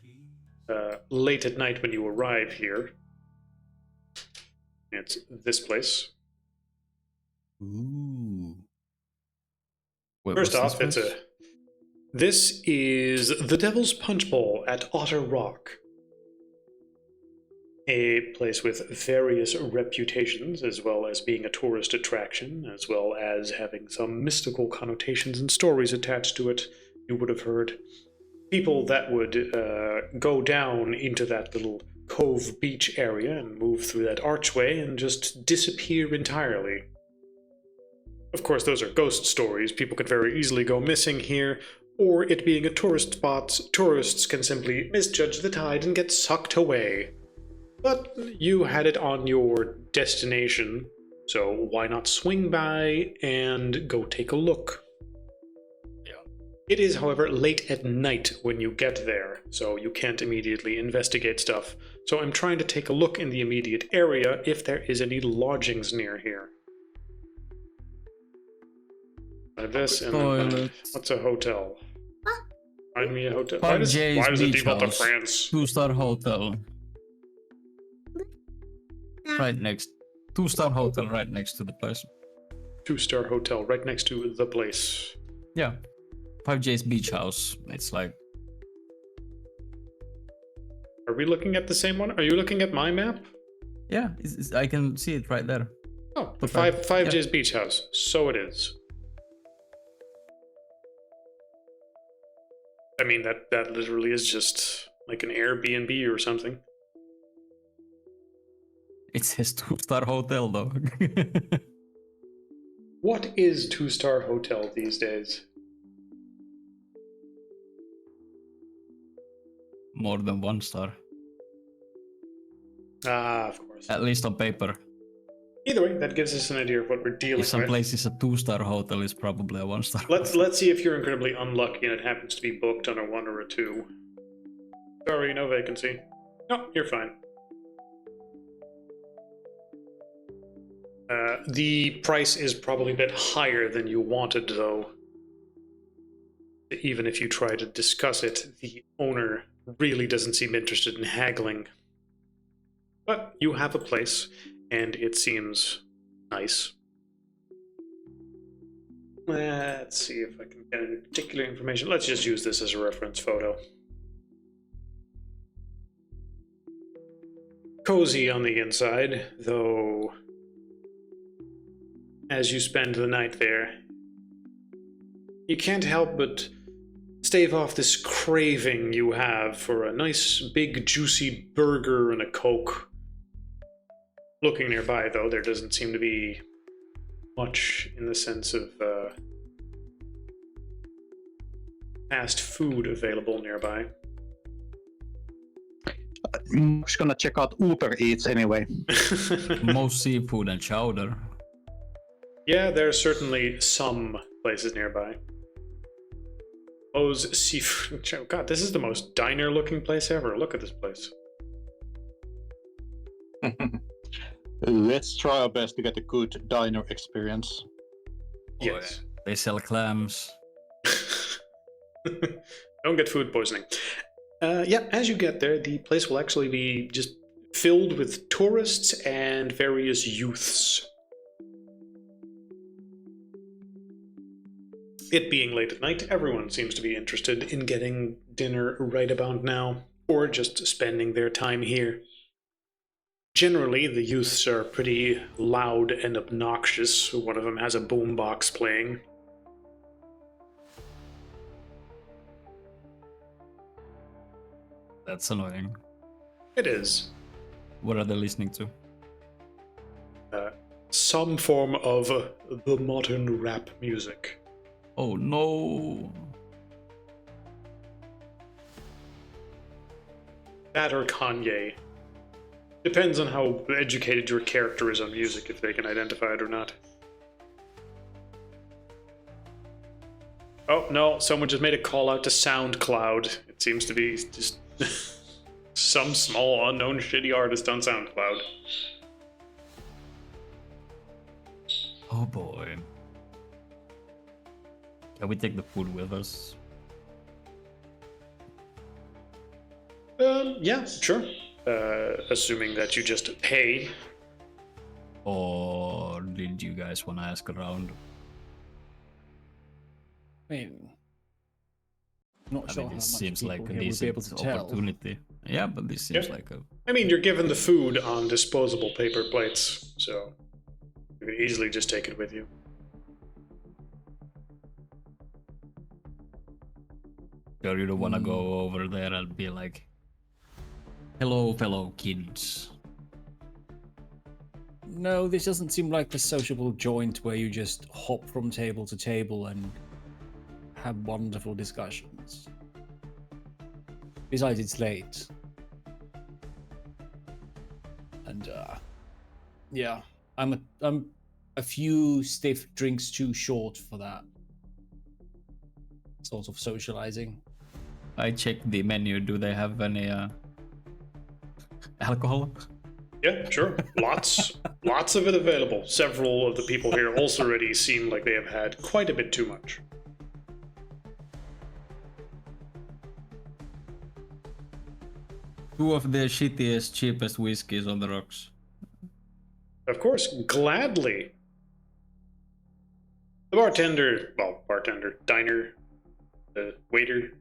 late at night when you arrive here. It's this place. Ooh. Wait, First what's off, this place? This is the Devil's Punch Bowl at Otter Rock. A place with various reputations, as well as being a tourist attraction, as well as having some mystical connotations and stories attached to it. You would have heard people that would go down into that little cove beach area and move through that archway and just disappear entirely. Of course, those are ghost stories. People could very easily go missing here, or it being a tourist spot, tourists can simply misjudge the tide and get sucked away. But you had it on your destination, so why not swing by and go take a look? It is, however, late at night when you get there, so you can't immediately investigate stuff. So I'm trying to take a look in the immediate area if there is any lodgings near here. This and Toilet. what's a hotel? Find me a hotel. Why 5 does J's it beach default to house. France? 2-star hotel. Right next. 2-star hotel right next to the place. 2-star hotel right next to the place. Yeah. 5 J's beach house. It's like Are we looking at the same one? Are you looking at my map? yeah, I can see it right there. Oh, the Okay. 5J's beach house. So it is. I mean, that literally is just like an Airbnb or something. It says 2-star hotel though. What is 2-star hotel these days? More than 1 star. Ah, of course. At least on paper. Either way, that gives us an idea of what we're dealing If some with. place is a 2-star hotel, it's probably a 1-star. Let's see if you're incredibly unlucky and it happens to be booked on a 1 or a 2. Sorry, no vacancy. No, you're fine. The price is probably a bit higher than you wanted, though. Even if you try to discuss it, the owner really doesn't seem interested in haggling. But you have a place, and it seems nice. Let's see if I can get any particular information. Let's just use this as a reference photo. Cozy on the inside, though as you spend the night there, you can't help but stave off this craving you have for a nice big juicy burger and a Coke. Looking nearby, though, there doesn't seem to be much in the sense of fast food available nearby. I'm just gonna check out Uber Eats anyway. Most seafood and chowder. Yeah, there are certainly some places nearby. O's Seafood. God, this is the most diner-looking place ever. Look at this place. Let's try our best to get a good diner experience. Yes. They sell clams. Don't get food poisoning. Yeah, as you get there, the place will actually be just filled with tourists and various youths. It being late at night, everyone seems to be interested in getting dinner right about now, or just spending their time here. Generally, the youths are pretty loud and obnoxious. One of them has a boombox playing. That's annoying. It is. What are they listening to? Some form of the modern rap music. Oh no. That or Kanye. Depends on how educated your character is on music, if they can identify it or not. Oh, no, someone just made a call out to SoundCloud. It seems to be just some small, unknown, shitty artist on SoundCloud. Oh boy. Can we take the food with us? Yeah, sure. Assuming that you just pay. Or did you guys want to ask around? I mean, not I sure mean, how this much seems people like a here would be able to decent tell. opportunity. Yeah, but this seems Yeah. like a... I mean, you're given the food on disposable paper plates, so you can easily just take it with you. Sure, you don't want to go over there and be like, hello, fellow kids. No, this doesn't seem like the sociable joint where you just hop from table to table and have wonderful discussions. Besides, it's late. And, yeah, I'm a few stiff drinks too short for that sort of socializing. I checked the menu. Do they have any alcohol? Yeah, sure. Lots of it available. Several of the people here also already seem like they have had quite a bit too much. Two of the shittiest, cheapest whiskeys on the rocks. Of course, gladly. The diner, the waiter,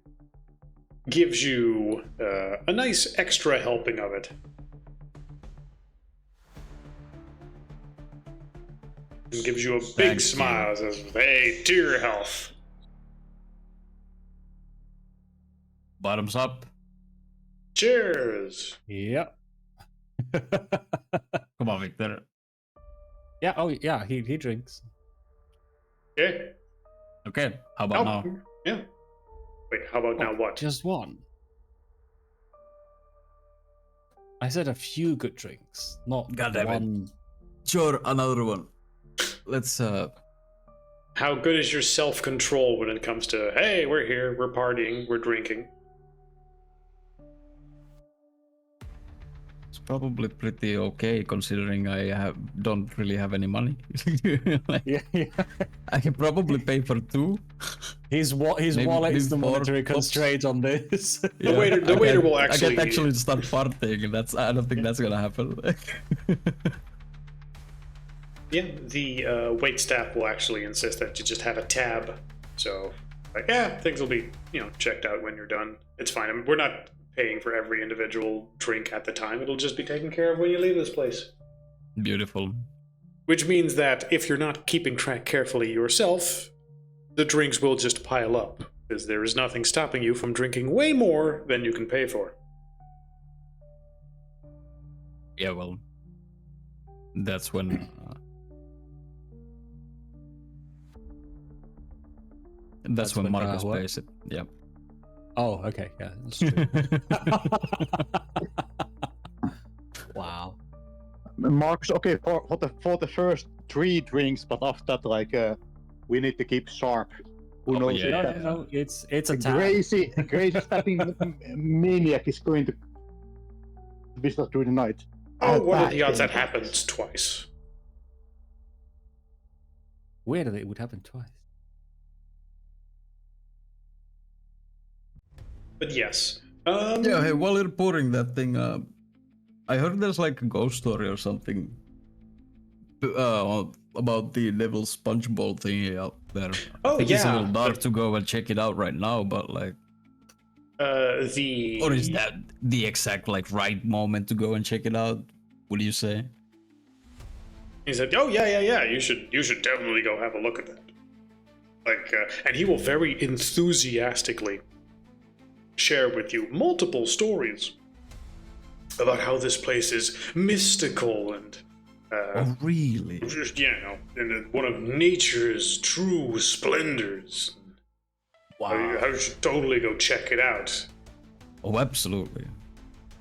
gives you a nice extra helping of it. And gives you a big Thank smile, says, "Hey, to your health." Bottoms up. Cheers. Yep. Come on, Victor. Yeah. Oh, yeah. He drinks. Okay. Okay, how about now? Yeah. Wait, how about now what? Just one. I said a few good drinks, not God damn it. one. Sure, another one. Let's How good is your self-control when it comes to, hey, we're here, we're partying, we're drinking? It's probably pretty okay considering don't really have any money. Like, Yeah, yeah. I can probably pay for two. His Maybe wallet is the four monetary tops. constraint on this. The waiter will actually- I can actually start partying. I don't think that's gonna happen. Yeah, the waitstaff will actually insist that you just have a tab. So, like, yeah, things will be, checked out when you're done. It's fine. I mean, we're not paying for every individual drink at the time. It'll just be taken care of when you leave this place. Beautiful. Which means that if you're not keeping track carefully yourself, the drinks will just pile up, because there is nothing stopping you from drinking way more than you can pay for. Yeah, well, that's when. That's when Marcus what? pays it. Yeah. Oh, okay. Yeah, that's true. Wow. Marcus, okay, for the first 3 drinks, but after that, like, we need to keep sharp. Who knows yeah, if No, that no, it's a tab. crazy stabbing maniac is going to visit us through the night. Oh, what are the Back odds that in- happens twice? Weird that it would happen twice. But yes. Yeah, hey, while you're pouring that thing, I heard there's like a ghost story or something about the devil sponge ball thingy out there. Oh, I think it's a yeah, little dark but- to go and check it out right now, but like, The or is that the exact like right moment to go and check it out? What do you say? He said, "Oh yeah. You should definitely go have a look at that." Like, and he will very enthusiastically share with you multiple stories about how this place is mystical and, Oh, really? and one of nature's true splendors. Wow. I should totally go check it out. Oh, absolutely.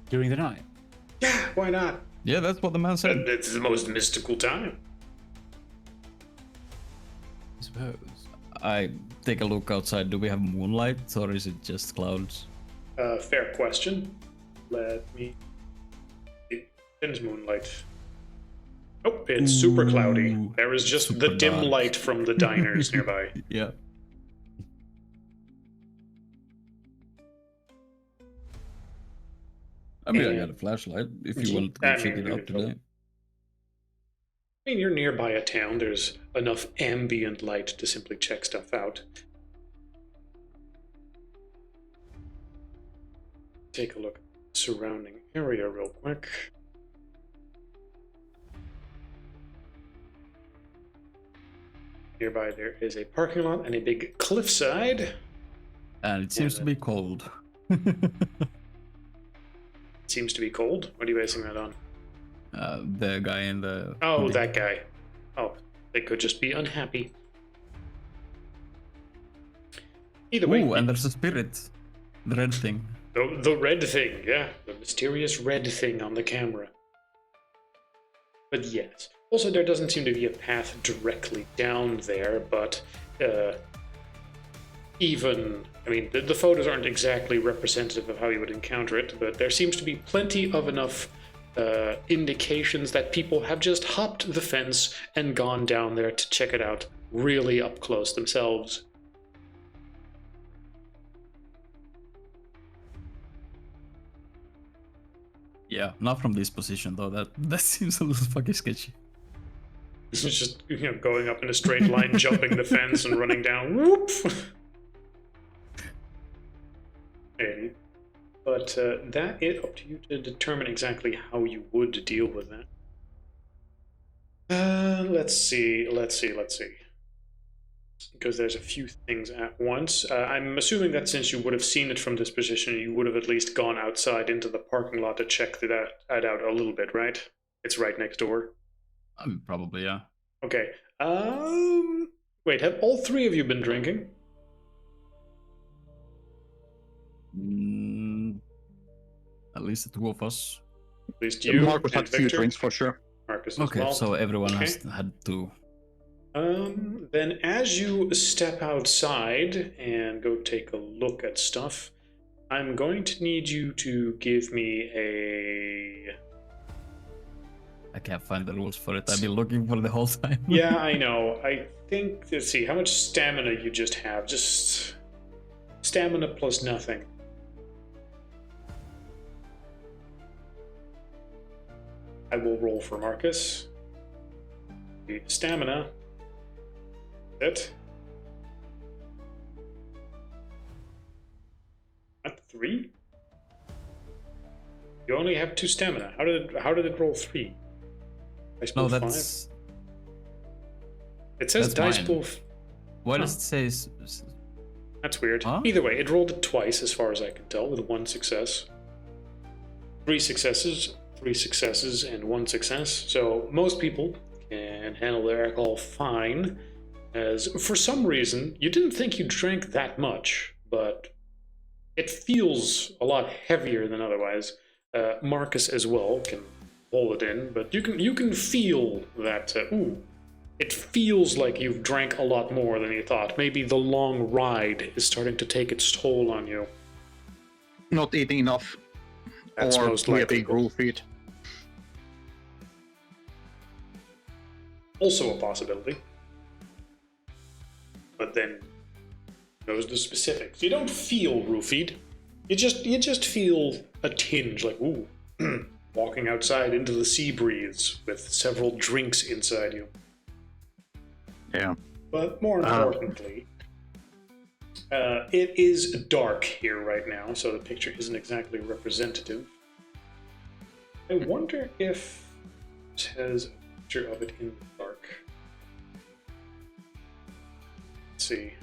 During the night. Yeah, why not? Yeah, that's what the man said. It's the most mystical time. I suppose. Uh, I take a look outside. Do we have moonlight or is it just clouds? Fair question. Let me. It's moonlight. Nope, it's super cloudy. Ooh, There is just super the dim dark. light from the diners nearby. Yeah. I mean, I got a flashlight if you want to go check it out today. I mean, you're nearby a town. There's enough ambient light to simply check stuff out. Take a look at the surrounding area real quick. Nearby there is a parking lot and a big cliffside. And it seems to be cold. It seems to be cold. What are you basing that on? The guy in the... Oh, that guy. Oh, they could just be unhappy. Either way, Ooh, and there's a spirit. The red thing. the red thing, yeah. The mysterious red thing on the camera. But yes. Also, there doesn't seem to be a path directly down there, but even... I mean, the photos aren't exactly representative of how you would encounter it, but there seems to be plenty of enough indications that people have just hopped the fence and gone down there to check it out really up close themselves. Yeah, not from this position though. That seems a little fucking sketchy. It's just, going up in a straight line, jumping the fence and running down. Whoop! Hey. But that is up to you to determine exactly how you would deal with that. Let's see. Because there's a few things at once. I'm assuming that since you would have seen it from this position, you would have at least gone outside into the parking lot to check that out a little bit, right? It's right next door. Probably, yeah. Okay. Wait, have all three of you been drinking? At least the two of us. At least you. Marcus had and a few Victor. drinks for sure. Marcus as Okay, well. so everyone Okay. has had two. Then as you step outside and go take a look at stuff, I'm going to need you to give me a... I can't find the rules for it. I've been looking for the whole time. Yeah, I know. I think, let's see, how much stamina you just have? Just stamina plus nothing. I will roll for Marcus. The stamina. It. At 3? You only have 2 stamina. How did it roll 3? Dice No, pool that's 5? It says that's dice mine. pool. Why Huh. does it say? That's weird. Huh? Either way, it rolled it twice, as far as I can tell, with 1 success. 3 successes, 3 successes, and 1 success. So most people can handle their alcohol fine. As for some reason, you didn't think you drank that much, but it feels a lot heavier than otherwise. Marcus as well can hold it in, but you can feel that. It feels like you've drank a lot more than you thought. Maybe the long ride is starting to take its toll on you. Not eating enough. That's or most likely. getting roofied. Also a possibility. But then knows the specifics. You don't feel roofied. You just feel a tinge, like ooh, walking outside into the sea breeze with several drinks inside you. Yeah. But more importantly, it is dark here right now, so the picture isn't exactly representative. I wonder if it has a picture of it in the dark. Let's see.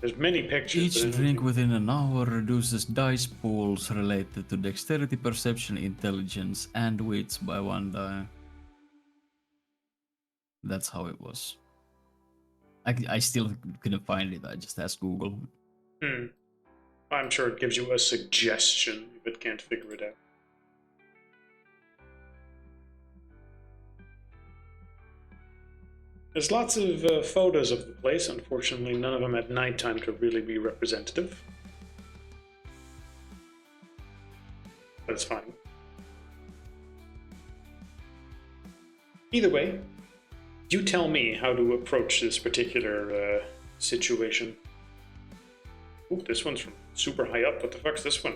There's many pictures. Each but drink within an hour reduces dice pools related to dexterity, perception, intelligence, and wits by 1 die. That's how it was. I still couldn't find it. I just asked Google. I'm sure it gives you a suggestion if it can't figure it out. There's lots of photos of the place. Unfortunately, none of them at nighttime could really be representative. But it's fine. Either way, you tell me how to approach this particular situation. Ooh, this one's from super high up. What the fuck's this one?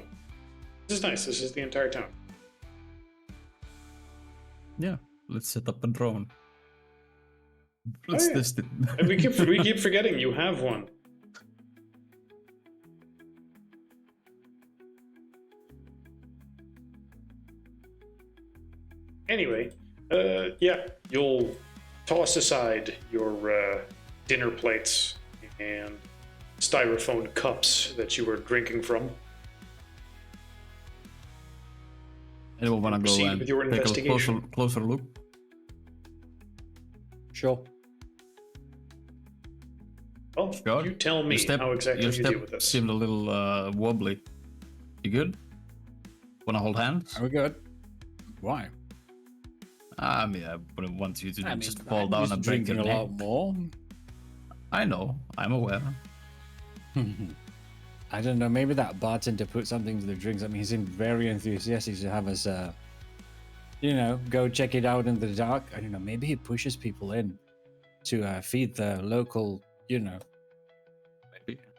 This is nice. This is the entire town. Yeah, let's set up a drone. Let's yeah. test it. And we keep forgetting you have one. Anyway, yeah, you'll toss aside your dinner plates and styrofoam cups that you were drinking from. Anyone wanna go Proceed and with your take a investigation. closer look? Sure. Well, Sure. you tell me how exactly your you step deal with this. seemed a little wobbly. You good? Wanna hold hands? Are we good? Why? I mean, I wouldn't want you to I mean, just fall I'm down just and break your drinking a neck. lot more. I know. I'm aware. I don't know. Maybe that bartender put something to the drinks. I mean, he seemed very enthusiastic to have us, go check it out in the dark. I don't know. Maybe he pushes people in to feed the local,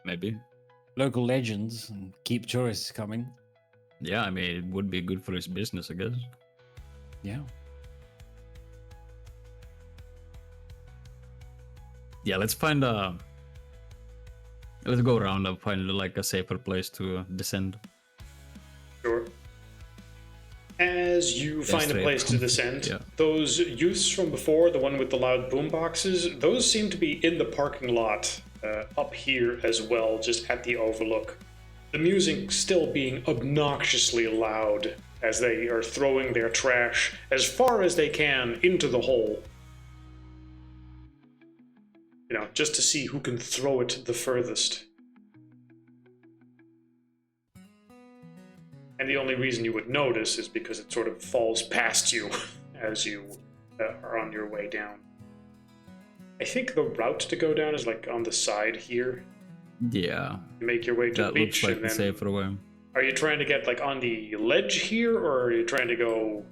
Maybe. local legends and keep tourists coming. Yeah, I mean, it would be good for his business, I guess. Yeah. Yeah, let's find a. Let's go around and find like a safer place to descend. Sure. As you find a straight. place to descend, Yeah. those youths from before, the one with the loud boom boxes, those seem to be in the parking lot up here as well, just at the overlook. The music still being obnoxiously loud as they are throwing their trash as far as they can into the hole. Just to see who can throw it the furthest. And the only reason you would notice is because it sort of falls past you as you are on your way down. I think the route to go down is like on the side here. Yeah. You make your way to the That beach, looks like and the then safer way. are you trying to get like on the ledge here, or are you trying to go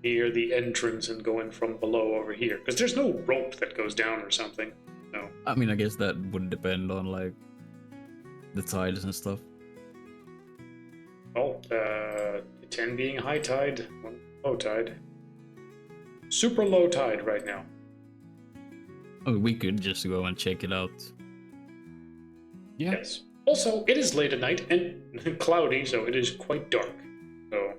near the entrance and go in from below over here? Because there's no rope that goes down or something. No. I mean, I guess that would depend on like the tides and stuff. Well, 10 being high tide, 1 low tide. Super low tide right now. I mean, we could just go and check it out. Yeah. Yes. Also, it is late at night and cloudy, so it is quite dark. So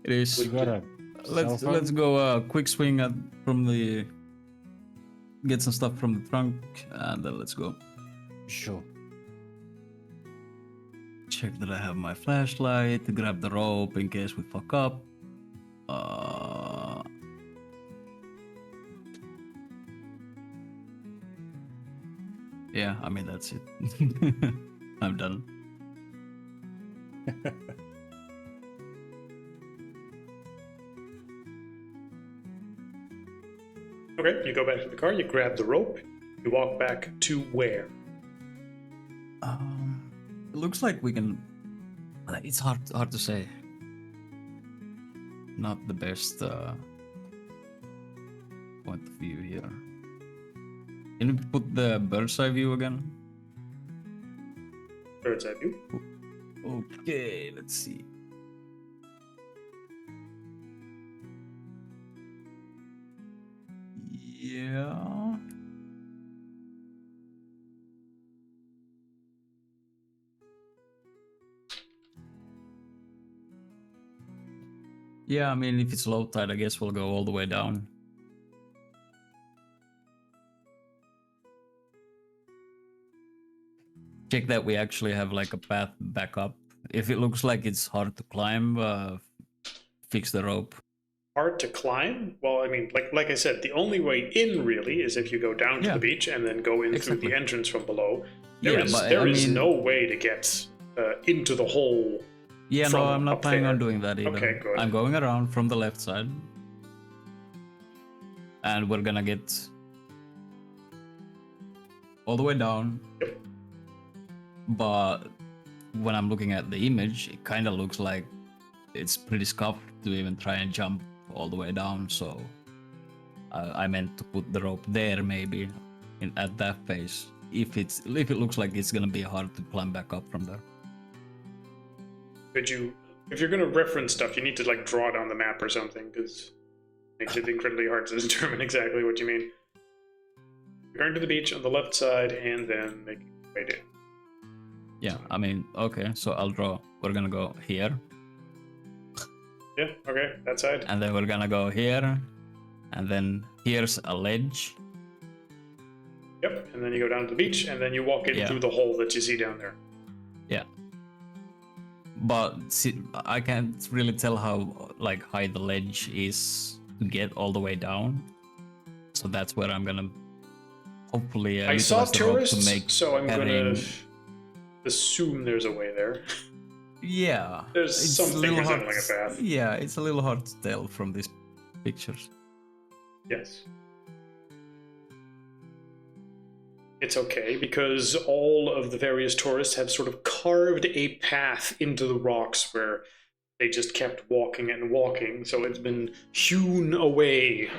It is. You got a Let's cell phone? let's go a quick swing from the. Get some stuff from the trunk, and then let's go. Sure. Check that I have my flashlight. Grab the rope in case we fuck up. Yeah, I mean that's it. I'm done. okay, you go back to the car, you grab the rope, you walk back to where? It looks like we can. It's hard to say. Not the best point of view here. Can you put the bird's eye view again? Bird's eye view. Okay, let's see. Yeah. Yeah, I mean, if it's low tide, I guess we'll go all the way down. Check that we actually have like a path back up. If it looks like it's hard to climb, fix the rope. Hard to climb? Well, I mean, like I said, the only way in really is if you go down to Yeah. the beach and then go in through Exactly. the entrance from below. Yeah, There is but there I is mean- no way to get into the hole. Yeah, From no, I'm not up planning on there. doing that either. Okay, good. I'm going around from the left side. And we're gonna get all the way down. Yep. But when I'm looking at the image, it kind of looks like it's pretty scuffed to even try and jump all the way down. So I meant to put the rope there maybe at that phase. If it looks like it's gonna be hard to climb back up from there. Could you, if you're going to reference stuff, you need to like draw it on the map or something, because it makes it incredibly hard to determine exactly what you mean. You're going to the beach on the left side and then making your way down. Yeah, I mean, okay, so I'll draw. We're gonna go here, Yeah, okay, that side. and then we're gonna go here, and then here's a ledge. Yep, and then you go down to the beach and then you walk in Yeah. through the hole that you see down there. Yeah. But see, I can't really tell how like high the ledge is to get all the way down. So that's where I'm gonna hopefully I saw utilize the rope tourists, to make so I'm going to carrying- assume there's a way there. Yeah. There's it's something a little resembling hard. a path. Yeah, it's a little hard to tell from these pictures. Yes. It's okay, because all of the various tourists have sort of carved a path into the rocks where they just kept walking and walking, so it's been hewn away.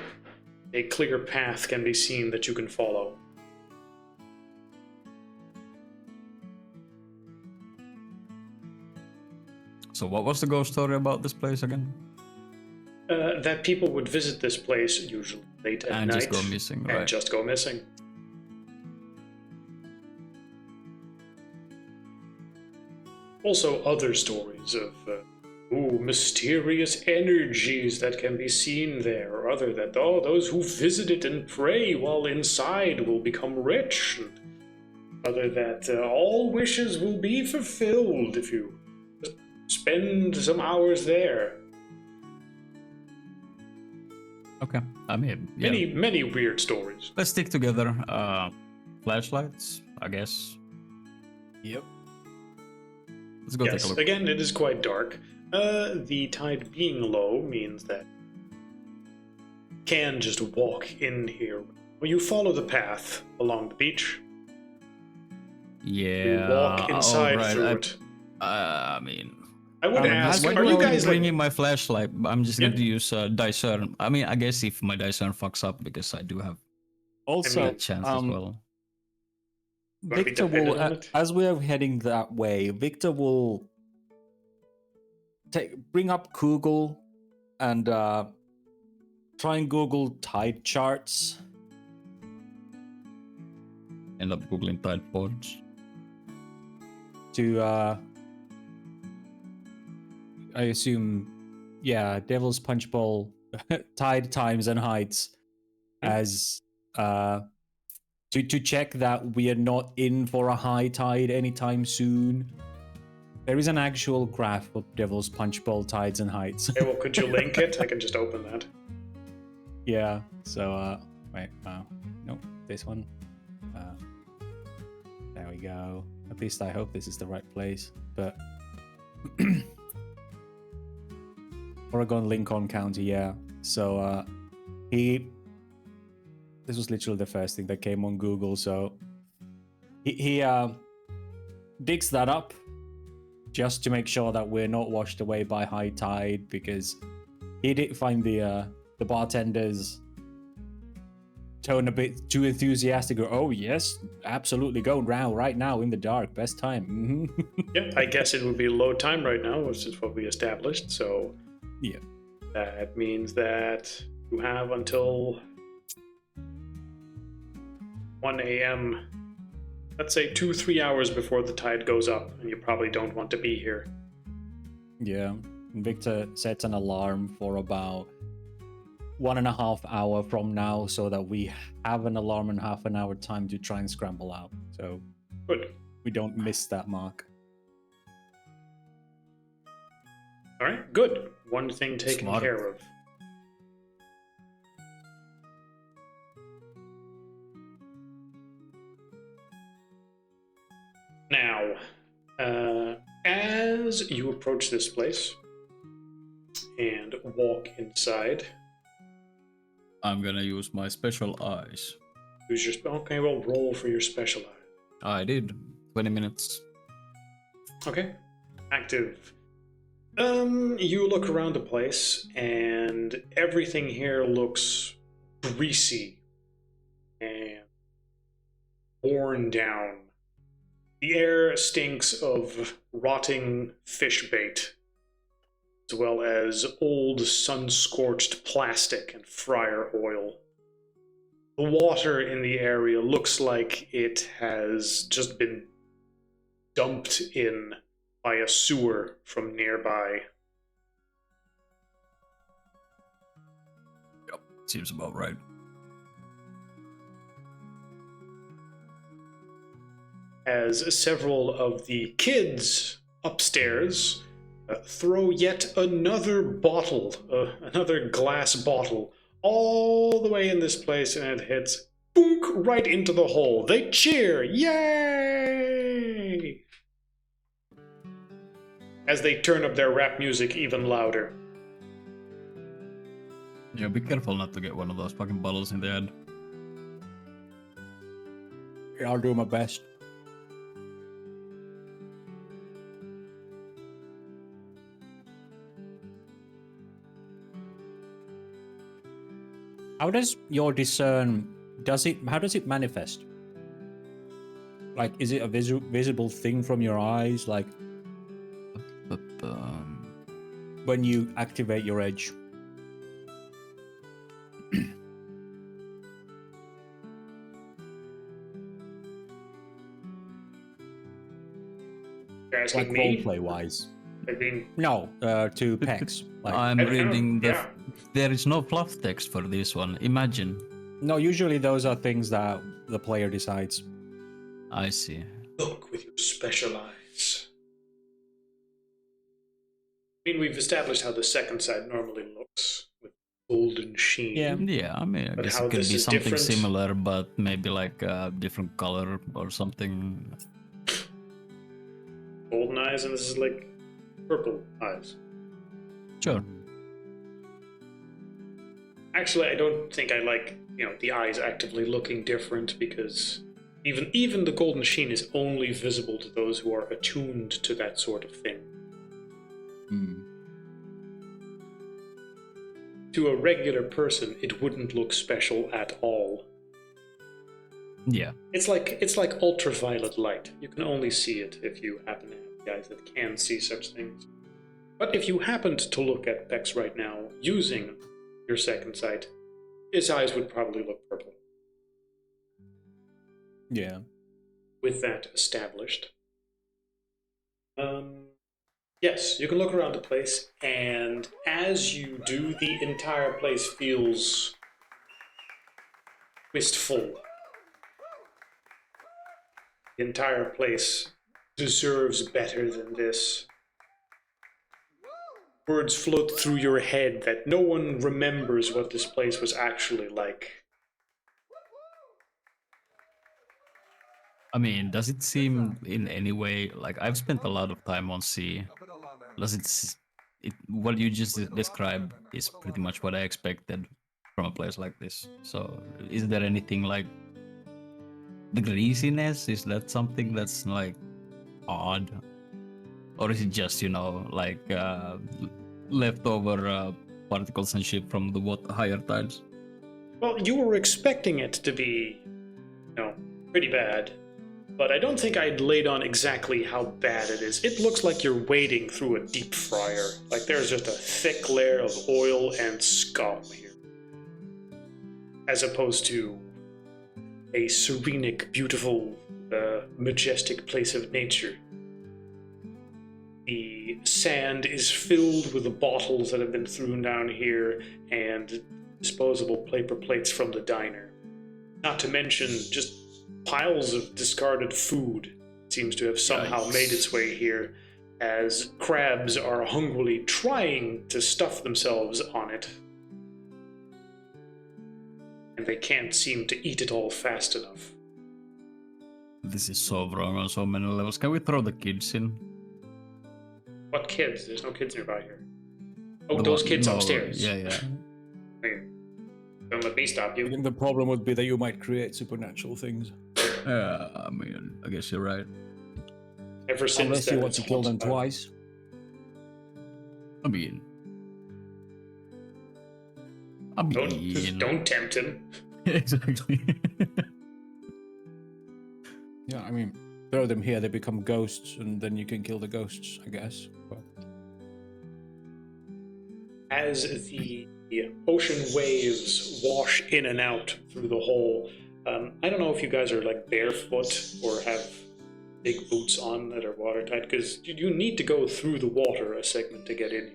A clear path can be seen that you can follow. So what was the ghost story about this place again? That people would visit this place usually late at And night just go missing, and right? just go missing. Also, other stories of mysterious energies that can be seen there, or other that those who visit it and pray while inside will become rich, and other that all wishes will be fulfilled if you just spend some hours there. Okay, I mean, yeah. Many weird stories. Let's stick together. Flashlights, I guess. Yep. Let's go take a Yes, look. again, it is quite dark. The tide being low means that you can just walk in here. Well, you follow the path along the beach. Yeah. You walk inside alright, through it. I mean, I would ask, why are do you I guys bring like... in my flashlight? I'm just going Yeah. to use discern. I mean, I guess if my discern fucks up, because I do have Also, that chance as well. Wanna be Victor will, dependent on it? as we're heading that way, Victor will bring up Google and try and Google tide charts. End up googling tide pods. To I assume, yeah, Devil's Punch Bowl tide times and heights as to check that we are not in for a high tide anytime soon. There is an actual graph of Devil's Punch Bowl tides and heights. Okay, well, could you link it? I can just open that. Yeah. So wait, nope, this one. There we go. At least I hope this is the right place. But Oregon, Lincoln County, yeah. So this was literally the first thing that came on Google. So he digs that up just to make sure that we're not washed away by high tide, because he did find the bartender's tone a bit too enthusiastic. Oh yes, absolutely, go now, right now in the dark, best time. Yeah, I guess it would be low time right now, which is what we established. So Yeah. that means that you have until 1 a.m. Let's say 2-3 hours before the tide goes up, and you probably don't want to be here. Yeah. Victor sets an alarm for about 1.5 hours from now, so that we have an alarm and half an hour time to try and scramble out. So Good. we don't miss that mark. All right, good. One thing taken Smart. care of. Now, as you approach this place and walk inside, I'm gonna use my special eyes. use your okay. Well, roll for your special eye. I did. 20 minutes. Okay, active. You look around the place, and everything here looks greasy and worn down. The air stinks of rotting fish bait, as well as old sun-scorched plastic and fryer oil. The water in the area looks like it has just been dumped in by a sewer from nearby. Yep, seems about right. As several of the kids upstairs throw yet another bottle, another glass bottle, all the way in this place, and it hits boonk, right into the hole. They cheer, yay! As they turn up their rap music even louder. Yeah, be careful not to get one of those fucking bottles in the head. I'll do my best. How does your discern? How does it manifest? Like, is it a visible thing from your eyes? Like, when you activate your edge? You're asking Like me? roleplay wise? I mean, No, to Pex. Like, I'm I don't know, reading the. yeah. There is no fluff text for this one. Imagine. no, usually those are things that the player decides. I see. Look with your special eyes. I mean, we've established how the second side normally looks, with golden sheen. Yeah. Yeah, I mean, I But guess how it could this be is something different? similar, but maybe like a different color or something. Golden eyes, and this is like purple eyes. Sure. Actually, I don't think I like, the eyes actively looking different, because even the golden sheen is only visible to those who are attuned to that sort of thing. To a regular person, it wouldn't look special at all. Yeah. It's like ultraviolet light. You can only see it if you happen to have the eyes that can see such things. But if you happened to look at Bex right now using your second sight, his eyes would probably look purple. Yeah. With that established, yes, you can look around the place, and as you do, the entire place feels wistful. The entire place deserves better than this. Words float through your head that no one remembers what this place was actually like. I mean, does it seem in any way like I've spent a lot of time on sea? Does it what you just described is pretty much what I expected from a place like this. So, is there anything like the greasiness? Is that something that's like odd, or is it just like leftover particles and shit from the higher tides? Well, you were expecting it to be, pretty bad. But I don't think I'd laid on exactly how bad it is. It looks like you're wading through a deep fryer. Like there's just a thick layer of oil and scum here. As opposed to a serenic, beautiful, majestic place of nature. The sand is filled with the bottles that have been thrown down here and disposable paper plates from the diner. Not to mention just piles of discarded food seems to have somehow made its way here, as crabs are hungrily trying to stuff themselves on it. And they can't seem to eat it all fast enough. This is so wrong on so many levels. Can we throw the kids in? What kids? There's no kids nearby here. Oh, those kids upstairs. Yeah. Hey, don't let me stop I you. think the problem would be that you might create supernatural things. I mean, I guess you're right. Ever since Unless then, you want it's to kill them haunted by- twice. I mean, Don't tempt him. Exactly. Yeah, I mean, throw them here, they become ghosts, and then you can kill the ghosts, I guess. But... As the ocean waves wash in and out through the hole, I don't know if you guys are like barefoot or have big boots on that are watertight, because you need to go through the water a segment to get in here.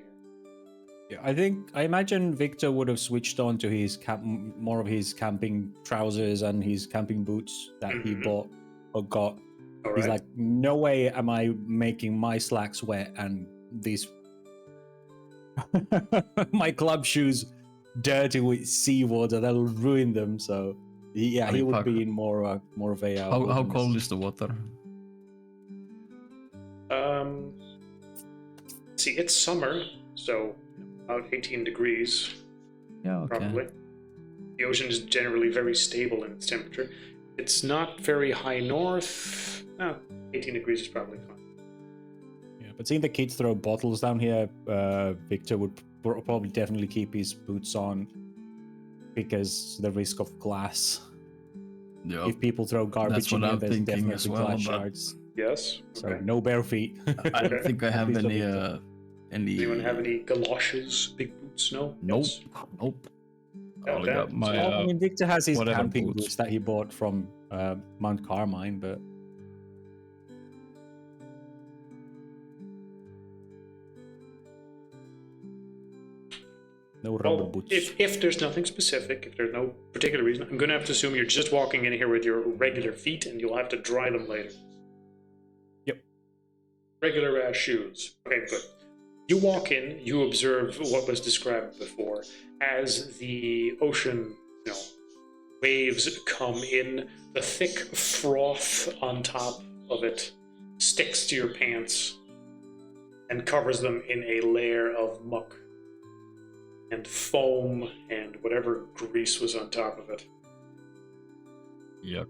Yeah, I imagine Victor would have switched on to his more of his camping trousers and his camping boots that he bought or got. All He's right. like, no way am I making my slacks wet and these my club shoes dirty with seawater. That'll ruin them. So yeah, he would be in more of a. How wilderness. cold is the water? See, it's summer, so about 18 degrees. Yeah, okay. Probably. The ocean is generally very stable in its temperature. It's not very high north. No, 18 degrees is probably fine. Yeah, but seeing the kids throw bottles down here, Victor would probably definitely keep his boots on because the risk of glass. Yeah. If people throw garbage in what here, I'm there's thinking definitely as well, glass but- shards. Yes. So Okay. no bare feet. I don't Okay. think I At have least for any Victor. Anyone have any galoshes, big boots? No. Nope. Yes? Nope. I Yeah, only that- got my Well, I mean, Victor has his whatever camping boots. boots that he bought from Mount Carmine, but no rubber Well, boots. if there's nothing specific, if there's no particular reason, I'm going to have to assume you're just walking in here with your regular feet and you'll have to dry them later. Yep. Regular ass shoes. Okay, good. You walk in, you observe what was described before. As the ocean, waves come in, the thick froth on top of it sticks to your pants and covers them in a layer of muck and foam and whatever grease was on top of it. Yuck.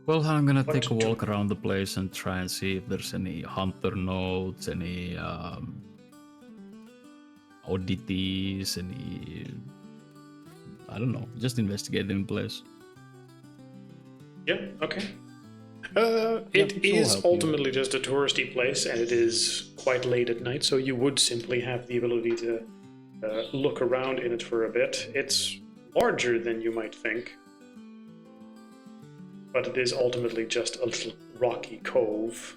Well, I'm gonna What take a to do? walk around the place and try and see if there's any hunter notes, any oddities, any... I don't know, just investigate the place. Yeah, okay. It which will is help you. ultimately just a touristy place, and it is quite late at night, so you would simply have the ability to look around in it for a bit. It's larger than you might think, but it is ultimately just a little rocky cove.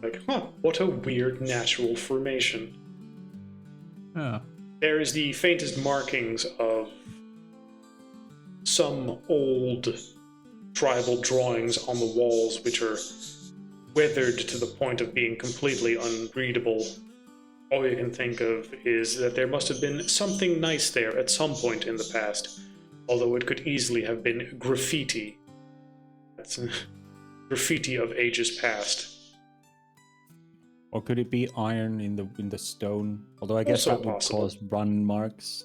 Like, what a weird natural formation. Yeah. There is the faintest markings of some old tribal drawings on the walls, which are weathered to the point of being completely unreadable. All you can think of is that there must have been something nice there at some point in the past, although it could easily have been graffiti. That's graffiti of ages past. Or could it be iron in the stone? Although I guess Also that would possible. cause run marks.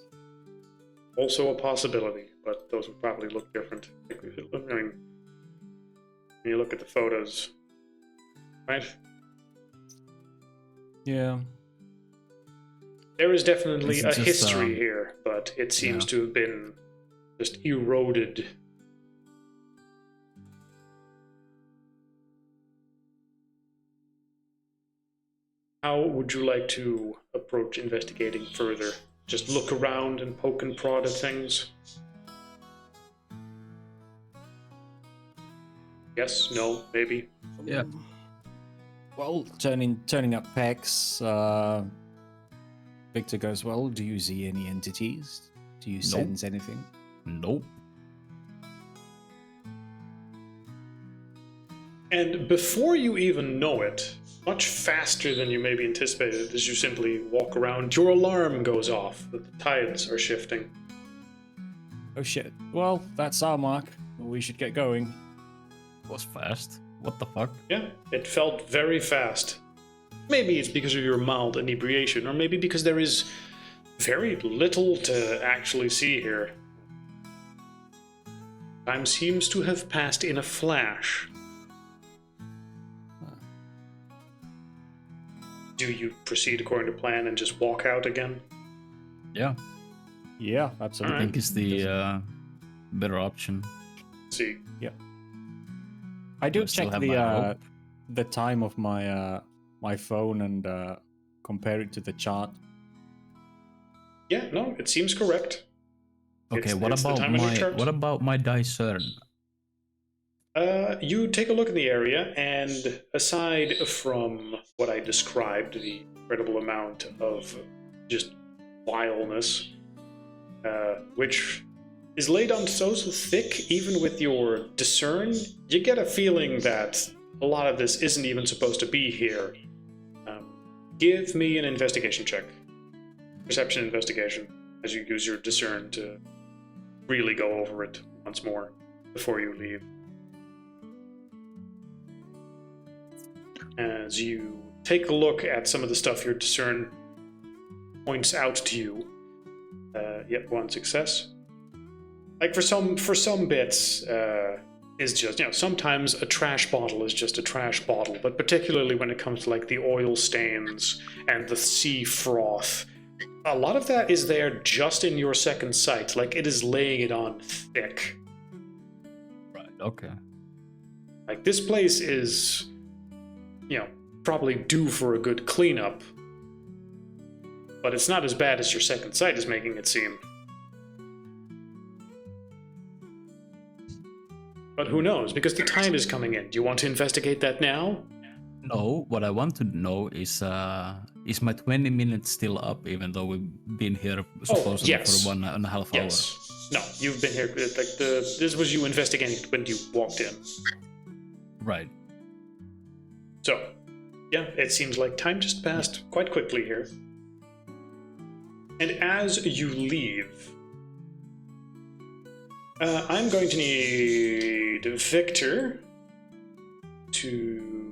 Also a possibility, but those would probably look different. I mean, when you look at the photos, right? Yeah. There is definitely Is a it just, history here, but it seems yeah. to have been just eroded. How would you like to approach investigating further? Just look around and poke and prod at things? Yes, no, maybe. Yeah. Well, turning up pecs, Victor goes, well, do you see any entities? Do you sense anything? Nope. And before you even know it, much faster than you maybe anticipated, as you simply walk around, your alarm goes off that the tides are shifting. Oh shit. Well, that's our mark. We should get going. Was fast. What the fuck? Yeah, it felt very fast. Maybe it's because of your mild inebriation, or maybe because there is very little to actually see here. Time seems to have passed in a flash. Do you proceed according to plan and just walk out again? Yeah. Yeah, I absolutely. think it's the better option. Let's see. I do I still check have my rope. the time of my my phone and compare it to the chart. Yeah, no, it seems correct. Okay, It's the time on your chart. what about my discern? You take a look in the area, and aside from what I described, the incredible amount of just vileness, which is laid on so thick, even with your discern, you get a feeling that a lot of this isn't even supposed to be here. Give me an investigation check. Perception investigation, as you use your discern to really go over it once more before you leave. as you take a look at some of the stuff your discern points out to you. Yep, one success. Like for some bits, is just, you know, sometimes a trash bottle is just a trash bottle, but particularly when it comes to like the oil stains and the sea froth, a lot of that is there just in your second sight, like it is laying it on thick. Right. Okay. Like this place is, you know, probably due for a good cleanup, but it's not as bad as your second sight is making it seem. But who knows, because the tide is coming in. Do you want to investigate that now? No, what I want to know is my 20 minutes still up, even though we've been here supposedly yes. for 1.5 Yes. hours? No, you've been here, like this was you investigating when you walked in. Right. So, yeah, it seems like time just passed quite quickly here. And as you leave, I'm going to need Victor to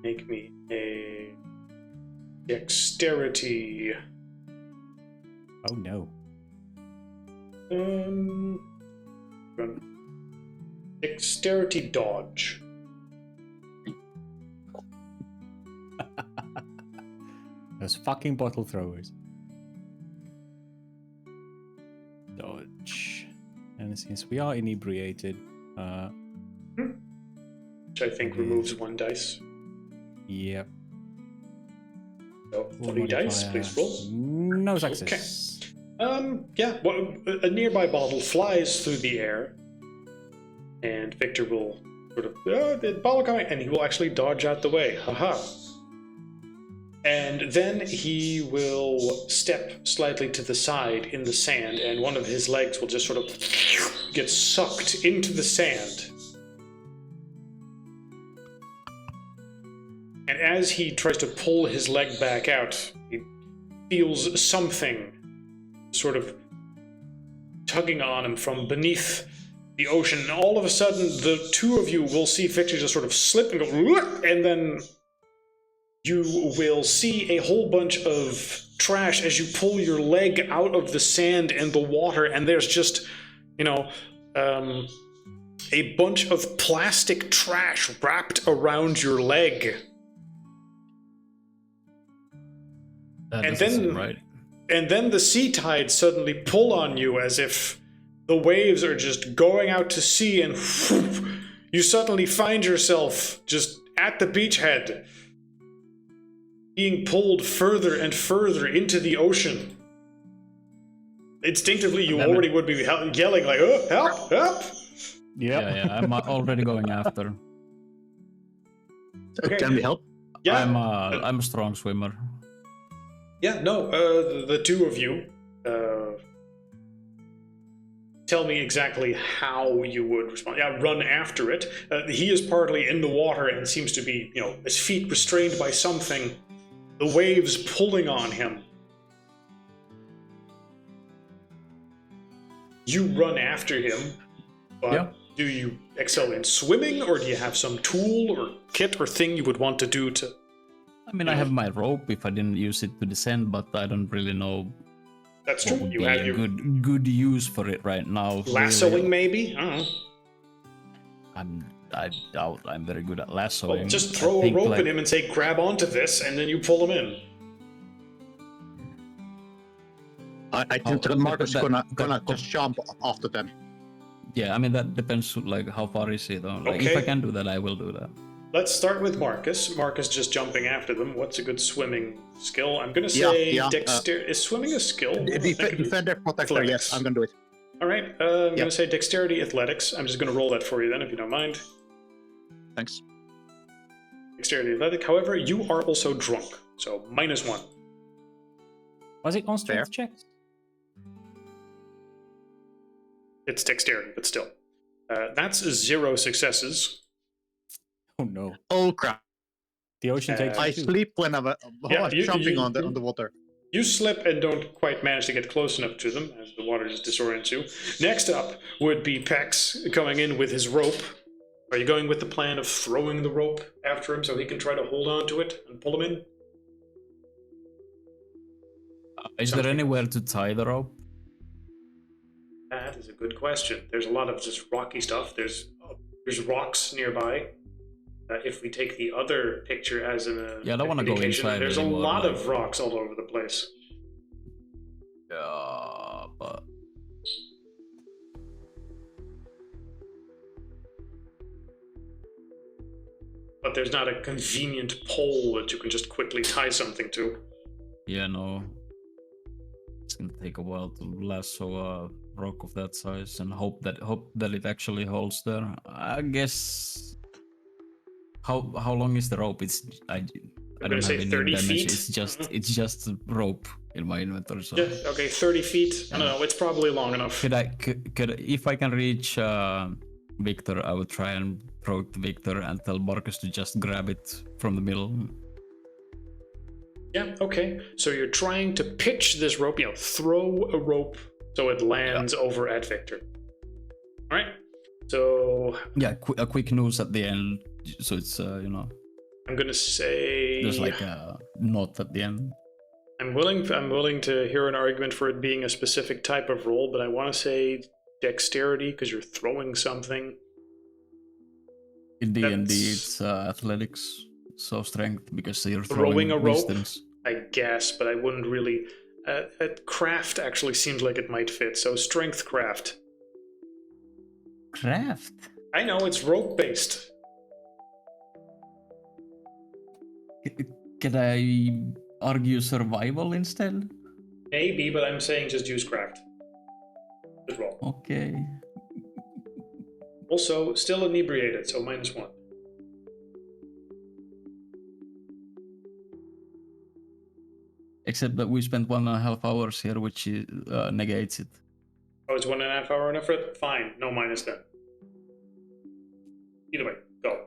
make me a dexterity. Oh no. Dexterity dodge. Those fucking bottle throwers. Dodge. And since we are inebriated, Which I think removes one dice. Yep. So, 3 dice, please roll. No success. Yeah, well, a nearby bottle flies through the air, and Victor will sort of, the bottle coming, and he will actually dodge out the way. Haha. And then he will step slightly to the side in the sand, and one of his legs will just sort of get sucked into the sand. And as he tries to pull his leg back out, he feels something sort of tugging on him from beneath the ocean. And all of a sudden, the two of you will see Victor just sort of slip and go, and then you will see a whole bunch of trash as you pull your leg out of the sand and the water, and there's just, you know, a bunch of plastic trash wrapped around your leg. And then, right. And then the sea tides suddenly pull on you as if the waves are just going out to sea, and whoop, you suddenly find yourself just at the beachhead, being pulled further and further into the ocean. Instinctively, you already would be yelling like, "Oh, help, help!" Yeah, I'm already going after. Okay. Can we help? Yeah, I'm a strong swimmer. yeah. No, the two of you. Tell me exactly how you would respond. Yeah, run after it. He is partly in the water and seems to be, you know, his feet restrained by something. The waves pulling on him. You run after him, but do you excel in swimming, or do you have some tool or kit or thing you would want to do to... I mean, I have my rope if I didn't use it to descend, but I don't really know. That's true. Would You be have a your good use for it right now. lassoing, really. maybe? I don't know. I doubt I'm very good at lassoing. Well, just throw a rope at him and say, grab onto this, and then you pull him in. I think that Marcus is gonna just jump after them. Yeah, I mean, that depends, like, how far is he, though. Like, Okay. if I can do that, I will do that. Let's start with Marcus. Marcus just jumping after them. What's a good swimming skill? I'm going to say dexterity. Is swimming a skill? Defender, protector, athletics. yes, I'm gonna do it. All right, I'm going to say dexterity, athletics. I'm just going to roll that for you then, if you don't mind. Thanks. Dexterity, athletic. However, you are also drunk, so -1. Was it on strength checks? It's dexterity, but still. That's 0 successes. Oh no. Oh crap! The ocean takes I you too. sleep when I was jumping on the water. You slip and don't quite manage to get close enough to them as the water just disorients you. Next up would be Pex coming in with his rope. Are you going with the plan of throwing the rope after him so he can try to hold on to it and pull him in? Is there anywhere to tie the rope? That is a good question. There's a lot of just rocky stuff. There's rocks nearby. If we take the other picture as an Yeah, I don't want to go indication, inside there's anymore, a lot like- of rocks all over the place. Yeah, but But there's not a convenient pole that you can just quickly tie something to. yeah, no. It's gonna take a while to lasso a rock of that size and hope that it actually holds there. I guess. How long is the rope? I gonna don't say have any 30 dimension. feet. It's just a rope in my inventory. So Yeah, okay, 30 feet. I don't know, it's probably long enough. could if I can reach Victor, I would try and throw it to Victor and tell Marcus to just grab it from the middle. Yeah, okay. So you're trying to pitch this rope, throw a rope so it lands over at Victor. All right. So Yeah, a quick noose at the end, so it's I'm gonna say there's like a knot at the end. I'm willing to hear an argument for it being a specific type of roll, but I want to say dexterity because you're throwing something. In D&D, That's- it's athletics, so strength because you're Throwing a rope? distance. I guess, but I wouldn't really. Craft actually seems like it might fit. So strength craft. Craft. I know it's rope based. Can I argue survival instead? Maybe, but I'm saying just use craft. Just roll. Okay. Also, still inebriated, so -1. Except that we spent 1.5 hours here, which negates it. Oh, it's 1.5 hour enough for it? Fine, no minus then. Either way, go.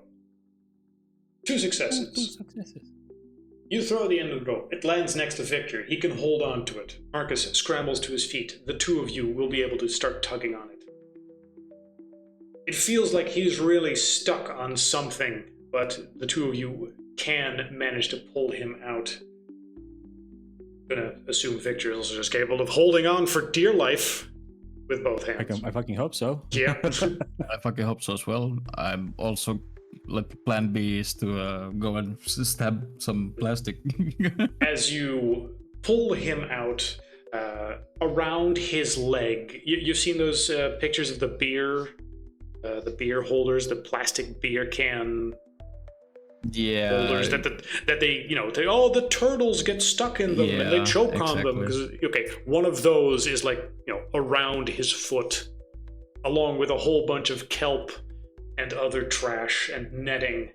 2 successes. You throw the end of the rope. It lands next to Victor. He can hold on to it. Marcus scrambles to his feet. The two of you will be able to start tugging on it. It feels like he's really stuck on something, but the two of you can manage to pull him out. I'm gonna assume Victor is also just capable of holding on for dear life with both hands. I fucking hope so. Yeah. I fucking hope so as well. I'm also like plan B is to go and stab some plastic. As you pull him out around his leg, you've seen those pictures of the beer holders, the plastic beer can Yeah. holders that they the turtles get stuck in them and they Yeah, choke on them. exactly. Okay, one of those is like around his foot, along with a whole bunch of kelp and other trash and netting.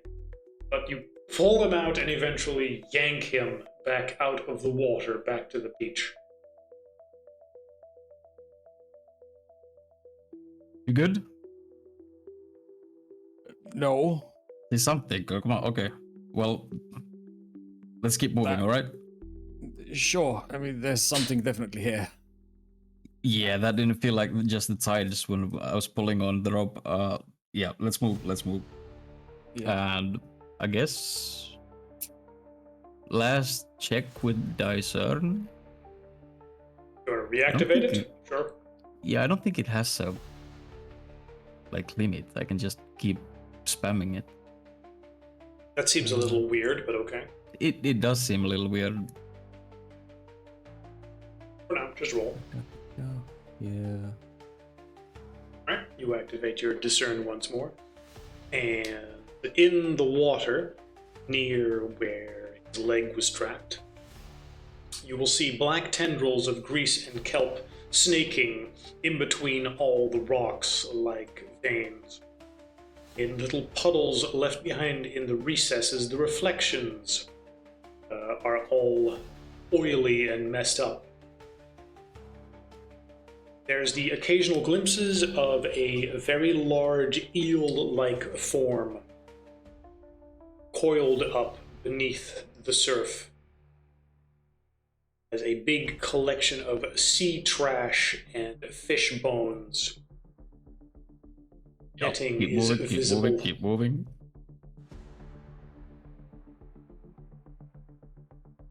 But you pull him out and eventually yank him back out of the water, back to the beach. You good? No. Say something. Come on. Okay. Well, let's keep moving. All right. Sure. I mean, there's something definitely here. Yeah, that didn't feel like just the tides when I was pulling on the rope. Yeah, let's move. Yeah. And I guess last check with Discern. You want to reactivate it? Sure. Yeah, I don't think it has a limit. I can just keep spamming it. That seems a little weird, but okay. It does seem a little weird. For now, just roll. Yeah. Alright, you activate your discern once more. And in the water, near where his leg was trapped, you will see black tendrils of grease and kelp snaking in between all the rocks like veins. In little puddles left behind in the recesses, the reflections are all oily and messed up. There's the occasional glimpses of a very large eel-like form coiled up beneath the surf. There's a big collection of sea trash and fish bones. Netting is visible. Keep moving.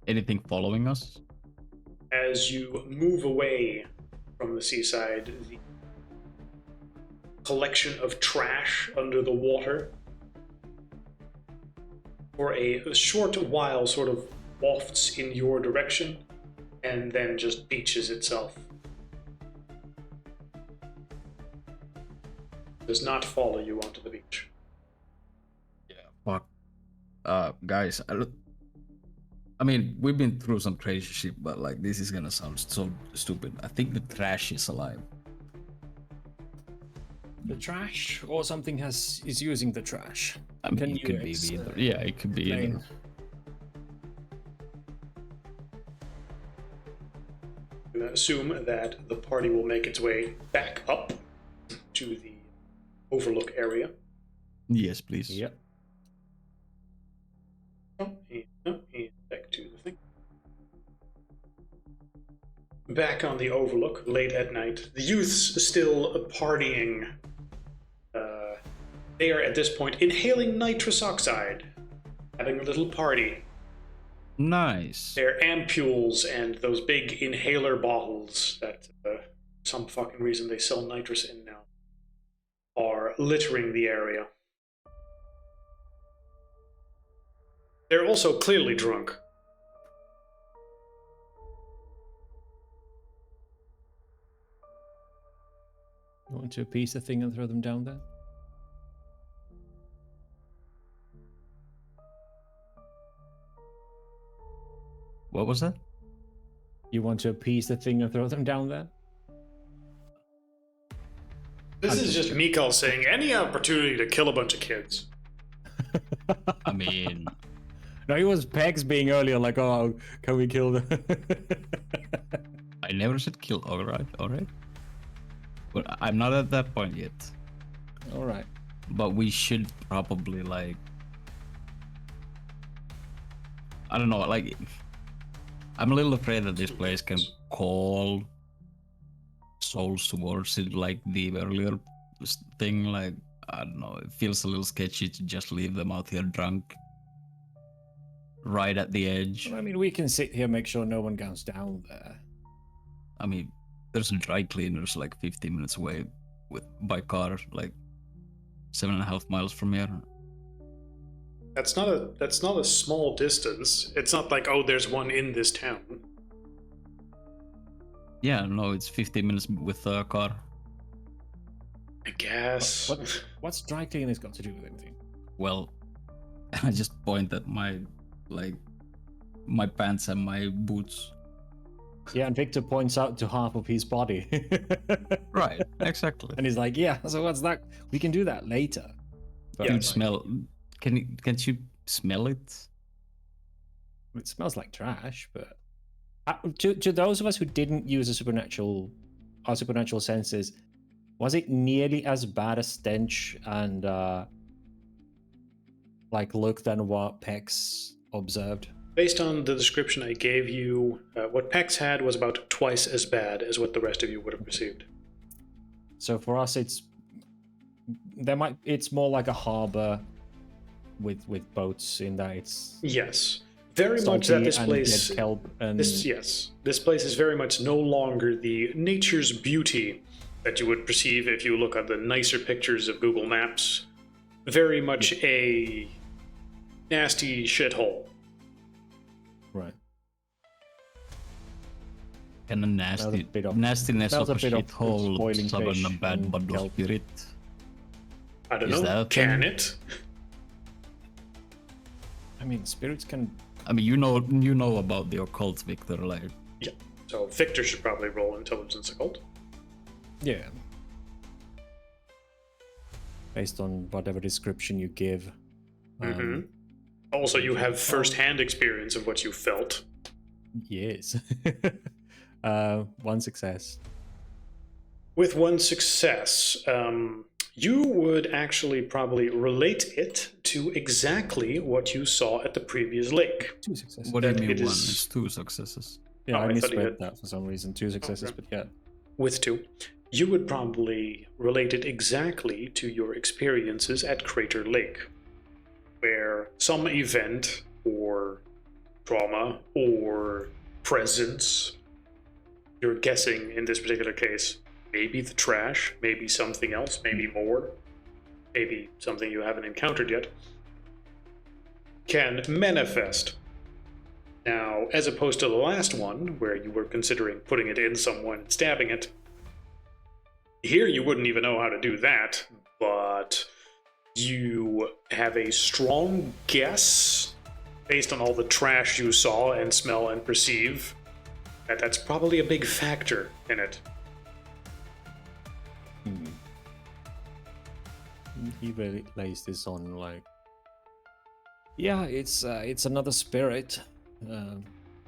Anything following us? As you move away from the seaside, the collection of trash under the water for a short while sort of wafts in your direction and then just beaches itself. Does not follow you onto the beach. Fuck. Guys, I mean, we've been through some crazy shit, but like, this is gonna sound so stupid. I think the trash is alive. The trash, or something is using the trash. I mean, Can it you could be either. Yeah, it could be explain? either. I'm going to assume that the party will make its way back up to the overlook area. Yes, please. Yep. And back to the thing. Back on the overlook, late at night, the youths still partying. They are at this point inhaling nitrous oxide, having a little party. Nice. Their ampules and those big inhaler bottles that some fucking reason they sell nitrous in now are littering the area. They're also clearly drunk. You want to appease the thing and throw them down there? What was that? You want to appease the thing and throw them down there? This is just Mikal saying any opportunity to kill a bunch of kids. I mean, No, it was Pegs being earlier like, oh, can we kill them? I never said kill. All right. But I'm not at that point yet. All right. But we should probably like, I don't know, like, I'm a little afraid that this place can call souls towards it, like the earlier thing. Like, I don't know, it feels a little sketchy to just leave them out here drunk right at the edge. Well, I mean, we can sit here, make sure no one goes down there. I mean, there's dry cleaners like 15 minutes away by car, like 7.5 miles from here. That's not a small distance. It's not like, oh, there's one in this town. Yeah, no, it's 15 minutes with a car. I guess. What's dry cleaners got to do with anything? Well, I just point at my pants and my boots. Yeah, and Victor points out to half of his body. Right, exactly. And he's like, yeah, so what's that? We can do that later. But Yeah. Dude, can't you smell it? it smells like trash, but to those of us who didn't use our supernatural senses, was it nearly as bad a stench and like look than what Pex observed? Based on the description I gave you, what Pex had was about twice as bad as what the rest of you would have received. So for us, it's more like a harbor with boats in that it's Yes. Very much that this salty and place... dead kelp and This place is very much no longer the nature's beauty that you would perceive if you look at the nicer pictures of Google Maps. Very much a nasty shithole. right. And a nastiness smells of a a bit of shithole, boiling summon fish a bad and bundle kelp. spirit. I don't Is know. that a Can thing? it? I mean, spirits can. I mean, you know about the occult, Victor. Like, Yeah. So Victor should probably roll intelligence occult. Yeah. Based on whatever description you give. Also, you have first-hand experience of what you felt. Yes. One success. With one success, you would actually probably relate it to exactly what you saw at the previous lake. 2 successes. what do you That mean it one? is- It's 2 successes. Yeah, Oh, I I thought you misread had- that for some reason. 2 successes, Okay. but yeah. With two, you would probably relate it exactly to your experiences at Crater Lake, where some event or trauma or presence. You're guessing in this particular case, maybe the trash, maybe something else, maybe more, maybe something you haven't encountered yet, can manifest. Now, as opposed to the last one, where you were considering putting it in someone and stabbing it, here you wouldn't even know how to do that, but you have a strong guess, based on all the trash you saw and smell and perceive, that that's probably a big factor in it. He really lays this on like, yeah, it's another spirit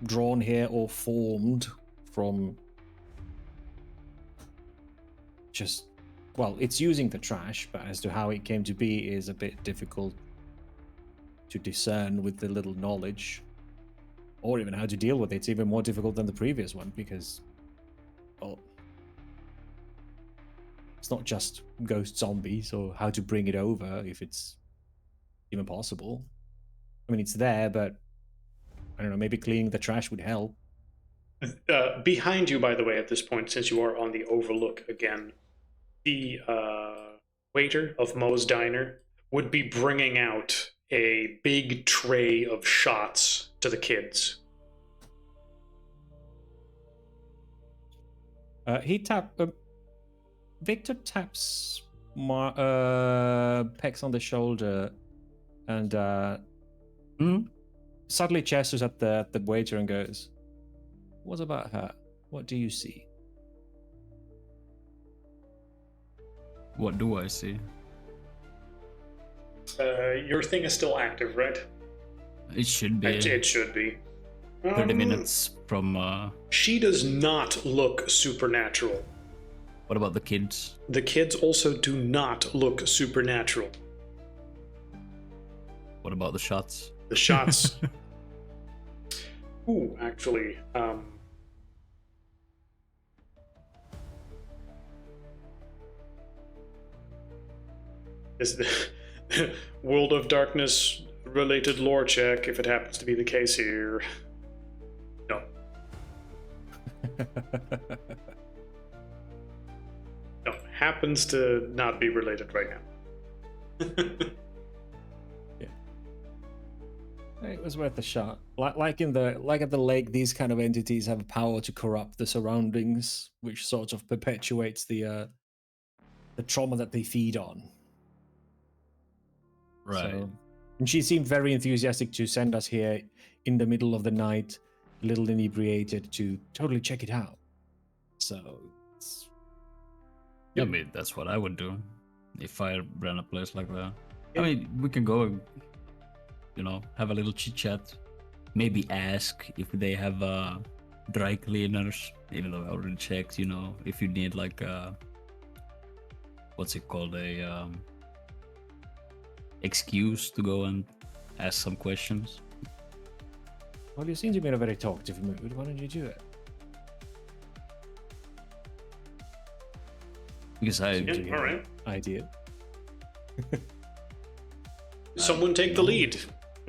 drawn here or formed from just, well, it's using the trash, but as to how it came to be is a bit difficult to discern with the little knowledge, or even how to deal with it. It's even more difficult than the previous one because, well, it's not just ghost zombies or how to bring it over if it's even possible. I mean, it's there, but I don't know, maybe cleaning the trash would help. Behind you, by the way, at this point, since you are on the overlook again, the waiter of Moe's Diner would be bringing out a big tray of shots to the kids. Victor taps Pex on the shoulder and suddenly gestures at the waiter and goes, "What about her? What do you see?" What do I see? Your thing is still active, right? It should be. It should be. 30 minutes from... She does not look supernatural. What about the kids? The kids also do not look supernatural. What about the shots? The shots. Ooh, actually, is the World of Darkness related lore check, if it happens to be the case here. No. No, happens to not be related right now. It was worth a shot. Like at the lake, these kind of entities have power to corrupt the surroundings, which sort of perpetuates the trauma that they feed on. Right. So, and she seemed very enthusiastic to send us here in the middle of the night, a little inebriated, to totally check it out. So, I mean, that's what I would do if I ran a place like that. I mean, we can go and, have a little chit chat. Maybe ask if they have dry cleaners, even though I already checked, if you need like what's it called, a excuse to go and ask some questions. well, you seem to be in a very talkative mood. Why don't you do it? Because All right. Idea. Someone take the lead.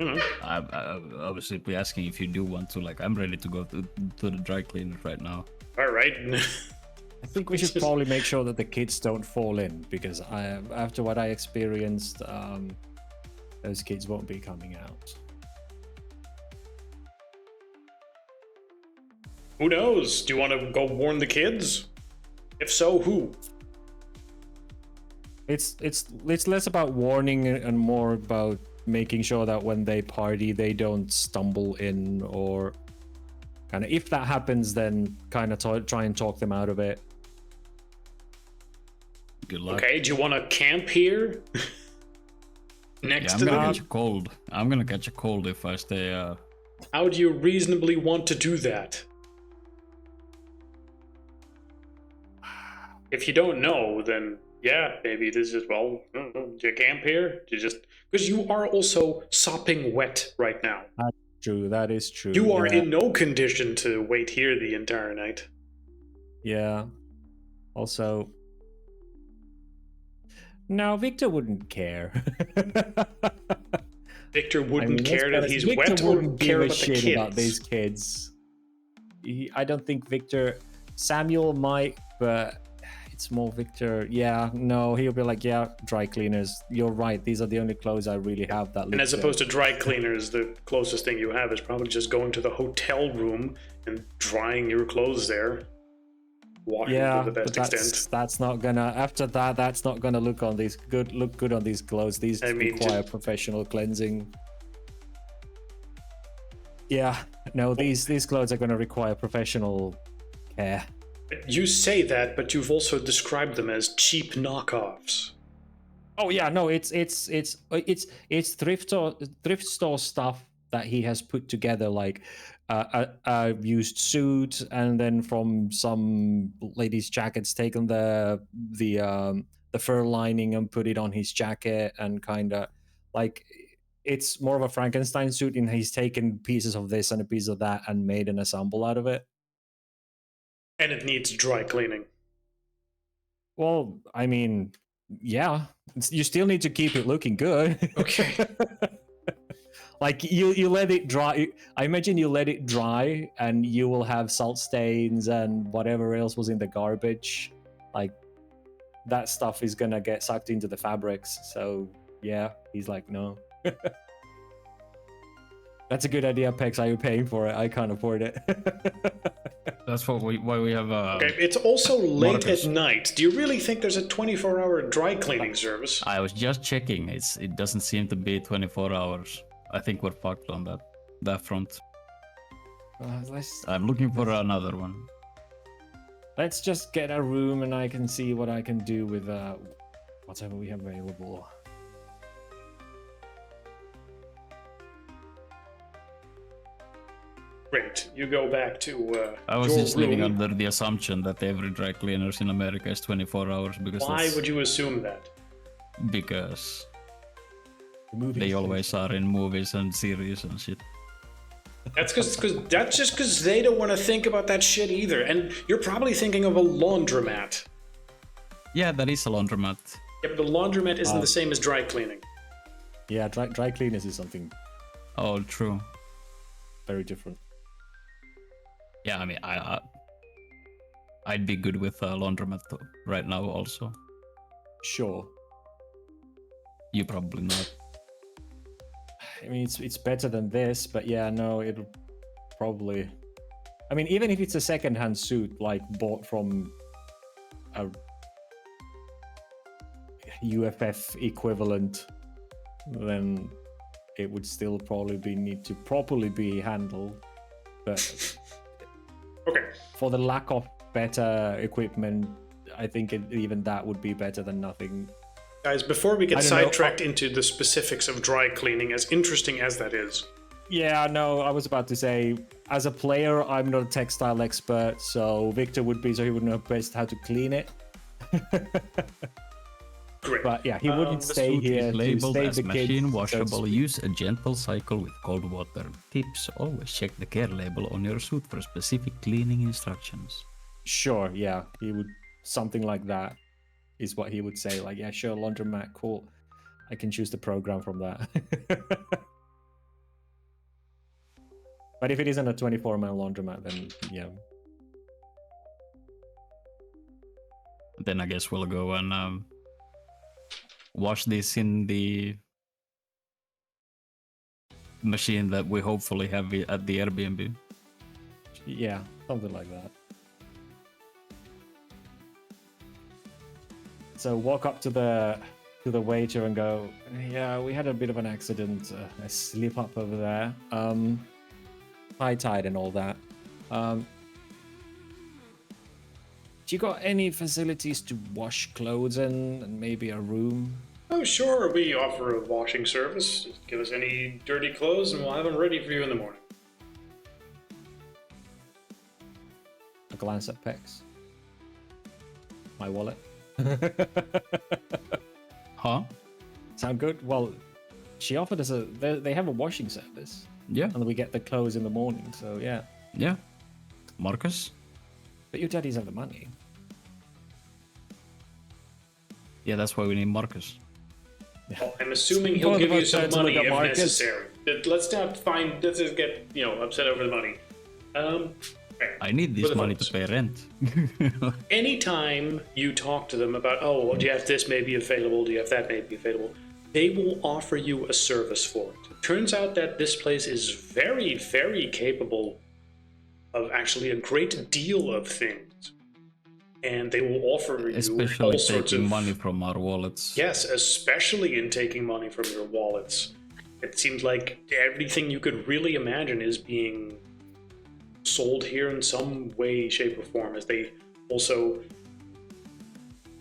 I obviously be asking if you do want to. Like, I'm ready to go to the dry cleaner right now. All right. I think we should probably make sure that the kids don't fall in, because after what I experienced, those kids won't be coming out. Who knows? Do you want to go warn the kids? If so, who? It's less about warning and more about making sure that when they party, they don't stumble in, or kind of, if that happens, then kind of try and talk them out of it. Good luck. Okay, do you want to camp here? Next I'm to gonna them? catch a cold. I'm gonna catch a cold if I stay. How do you reasonably want to do that? If you don't know, then yeah, maybe this is, well, I don't know, do you camp here? Do you just, because you are also sopping wet right now. True, that is true. You are yeah. in no condition to wait here the entire night. Yeah. Also, no, Victor wouldn't care. Victor wouldn't let's care be that honest, he's Victor wet or wouldn't care give a about the shit kids. about these kids. I don't think Victor. Samuel might, but it's more Victor. Yeah, no, he'll be like, yeah, dry cleaners. You're right. These are the only clothes I really have that. And look as good. opposed to dry cleaners, the closest thing you have is probably just going to the hotel room and drying your clothes there. Washing yeah, to the but best extent. that's not gonna. After that, that's not gonna look on these look good on these clothes. These I mean, require professional cleansing. Yeah, no, these clothes are gonna require professional care. You say that, but you've also described them as cheap knockoffs. Oh yeah, no, it's thrift store stuff that he has put together, like a used suit, and then from some lady's jackets, taken the fur lining and put it on his jacket, and kind of like it's more of a Frankenstein suit, and he's taken pieces of this and a piece of that and made an ensemble out of it. And it needs dry cleaning. Well, I mean, yeah, you still need to keep it looking good. Okay. Like you let it dry. I imagine you let it dry, and you will have salt stains and whatever else was in the garbage. Like that stuff is gonna get sucked into the fabrics. So yeah, he's like, no. That's a good idea, Pex. Are you paying for it? I can't afford it. That's why we have. Okay, it's also late Marcus. at night. Do you really think there's a 24-hour dry cleaning service? I was just checking. It doesn't seem to be 24 hours. I think we're fucked on that front. I'm looking for another one. Let's just get a room, and I can see what I can do with whatever we have available. Great. You go back to I was your just living room. under the assumption that every dry cleaners in America is 24 hours because Why would you assume that? Because The they always are in movies and series and shit. That's just because they don't want to think about that shit either. And you're probably thinking of a laundromat. Yeah, that is a laundromat. Yeah, but the laundromat isn't the same as dry cleaning. Yeah, dry cleaners is something Oh, true. very different. Yeah, I mean, I'd be good with a laundromat right now also. Sure. You probably not. I mean, it's better than this, but yeah, no, it'll probably. I mean, even if it's a second-hand suit, like bought from a UFF equivalent, then it would still probably need to properly be handled. But Okay. for the lack of better equipment, I think even that would be better than nothing. Guys, before we I get don't know. sidetracked into the specifics of dry cleaning, as interesting as that is, Yeah, no, I was about to say, as a player, I'm not a textile expert, so Victor would be, so he would know best how to clean it. great. But yeah, he wouldn't The stay suit here is to labeled save as the machine kids. washable. Use a gentle cycle with cold water. Tips: always check the care label on your suit for specific cleaning instructions. Sure, yeah, he would, something like that is what he would say. Like, yeah, sure, laundromat, cool. I can choose the program from that. But if it isn't a 24-man laundromat, then yeah. Then I guess we'll go and wash this in the machine that we hopefully have at the Airbnb. Yeah, something like that. So walk up to the waiter and go, yeah, we had a bit of an accident, a slip up over there. High tide and all that. Do you got any facilities to wash clothes in, and maybe a room? Oh, sure, we offer a washing service. Just give us any dirty clothes and we'll have them ready for you in the morning. A glance at Pex. My wallet. Huh? Sound good? Well, she offered us they have a washing service, Yeah. and we get the clothes in the morning. So yeah. Yeah. Marcus? But your daddies have the money. Yeah, that's why we need Marcus. Well, I'm assuming he'll Both give of you us some tried to look money at if markets. necessary. Let's just get upset over the money. Okay. I need For this the money folks. to pay rent. Anytime you talk to them about, do you have this may be available, do you have that may be available, they will offer you a service for it. It turns out that this place is very, very capable of actually a great deal of things. And they will offer you Especially all sorts taking of money from our wallets. Yes, especially in taking money from your wallets. It seems like everything you could really imagine is being sold here in some way, shape, or form, as they also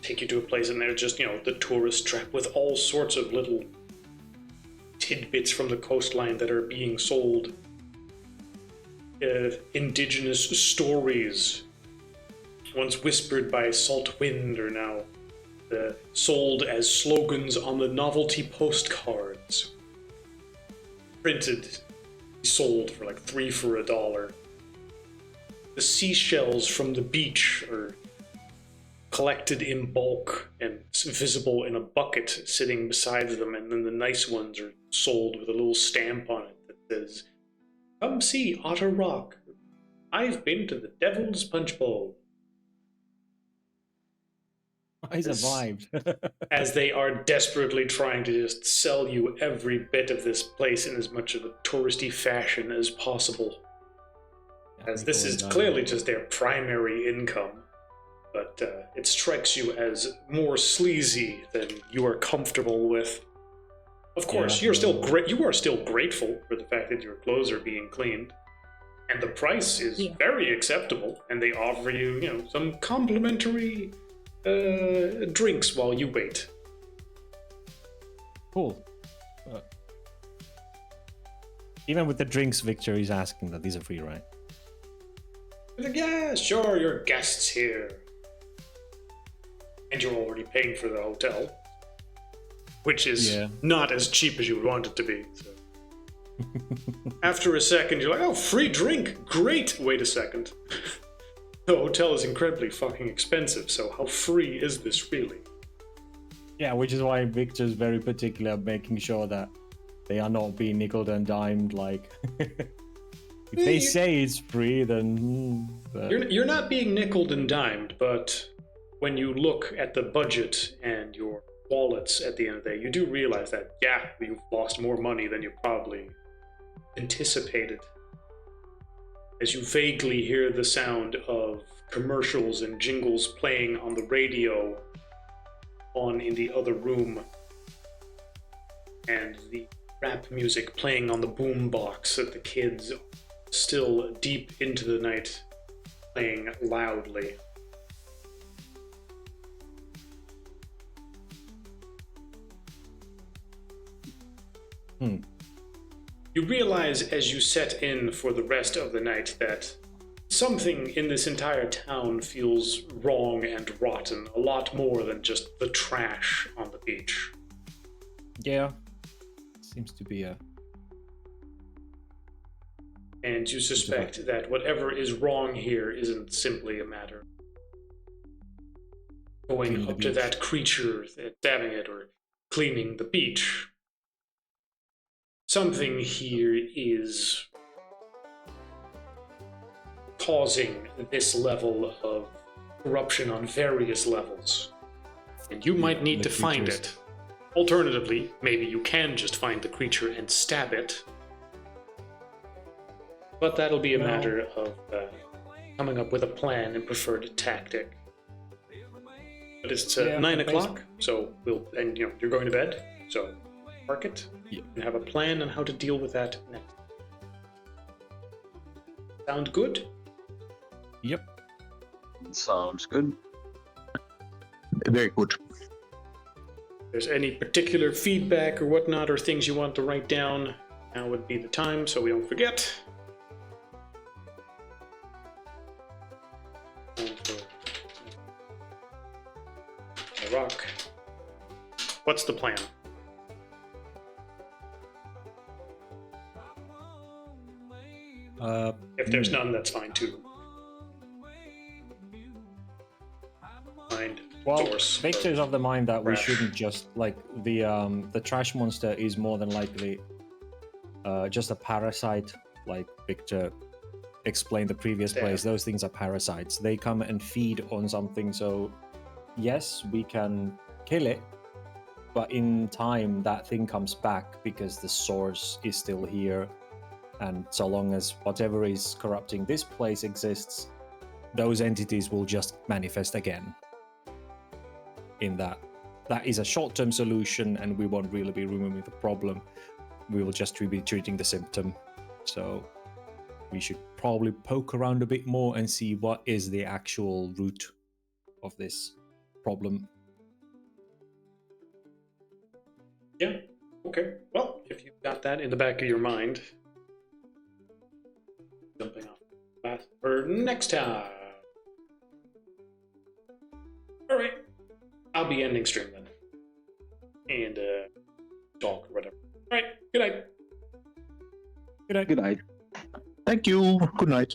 take you to a place and there's just, the tourist trap with all sorts of little tidbits from the coastline that are being sold. Indigenous stories, once whispered by Salt Wind, are now sold as slogans on the novelty postcards. Printed, sold for like $3 for $1. The seashells from the beach are collected in bulk and visible in a bucket sitting beside them, and then the nice ones are sold with a little stamp on it that says, "Come see Otter Rock. I've been to the Devil's Punch Bowl." I survived. As they are desperately trying to just sell you every bit of this place in as much of a touristy fashion as possible. As this is clearly just their primary income, but it strikes you as more sleazy than you are comfortable with. Of course, you are still grateful for the fact that your clothes are being cleaned, and the price is very acceptable. And they offer you, some complimentary drinks while you wait. Cool. Even with the drinks, Victor is asking that these are free, right? Like, yeah, sure, you're guests here. And you're already paying for the hotel, which is not as cheap as you would want it to be. So. After a second, you're like, oh, free drink, great! Wait a second. The hotel is incredibly fucking expensive, so how free is this really? Yeah, which is why Victor's very particular, making sure that they are not being nickeled and dimed, like... If they say it's free, then... You're not being nickeled and dimed, but when you look at the budget and your wallets at the end of the day, you do realize that, you've lost more money than you probably anticipated. As you vaguely hear the sound of commercials and jingles playing on the radio in the other room, and the rap music playing on the boombox that the kids still deep into the night playing loudly. You realize as you set in for the rest of the night that something in this entire town feels wrong and rotten, a lot more than just the trash on the beach. Yeah. Seems to be a... And you suspect that whatever is wrong here isn't simply a matter of going up to that creature, stabbing it, or cleaning the beach. Something here is causing this level of corruption on various levels. And you might need to find it. Alternatively, maybe you can just find the creature and stab it. But that'll be a matter of coming up with a plan and preferred tactic. But it's 9 o'clock, so you're going to bed, so park it and have a plan on how to deal with that next. Sound good? Yep. Sounds good. Very good. If there's any particular feedback or whatnot, or things you want to write down, now would be the time so we don't forget. Rock. What's the plan? If there's none, that's fine too. Find Well, source. Victor's of the mind that we trash. shouldn't just like the trash monster is more than likely just a parasite, like Victor explained the previous Yeah. place. Those things are parasites. They come and feed on something. So yes, we can kill it, but in time that thing comes back because the source is still here. And so long as whatever is corrupting this place exists, those entities will just manifest again. In that is a short-term solution, and we won't really be removing the problem. We will just be treating the symptom. So we should probably poke around a bit more and see what is the actual root of this problem. Yeah. Okay. Well, if you've got that in the back of your mind, jumping off the path for next time. All right. I'll be ending stream then, and talk or whatever. All right. Good night. Good night. Good night. Thank you. Good night.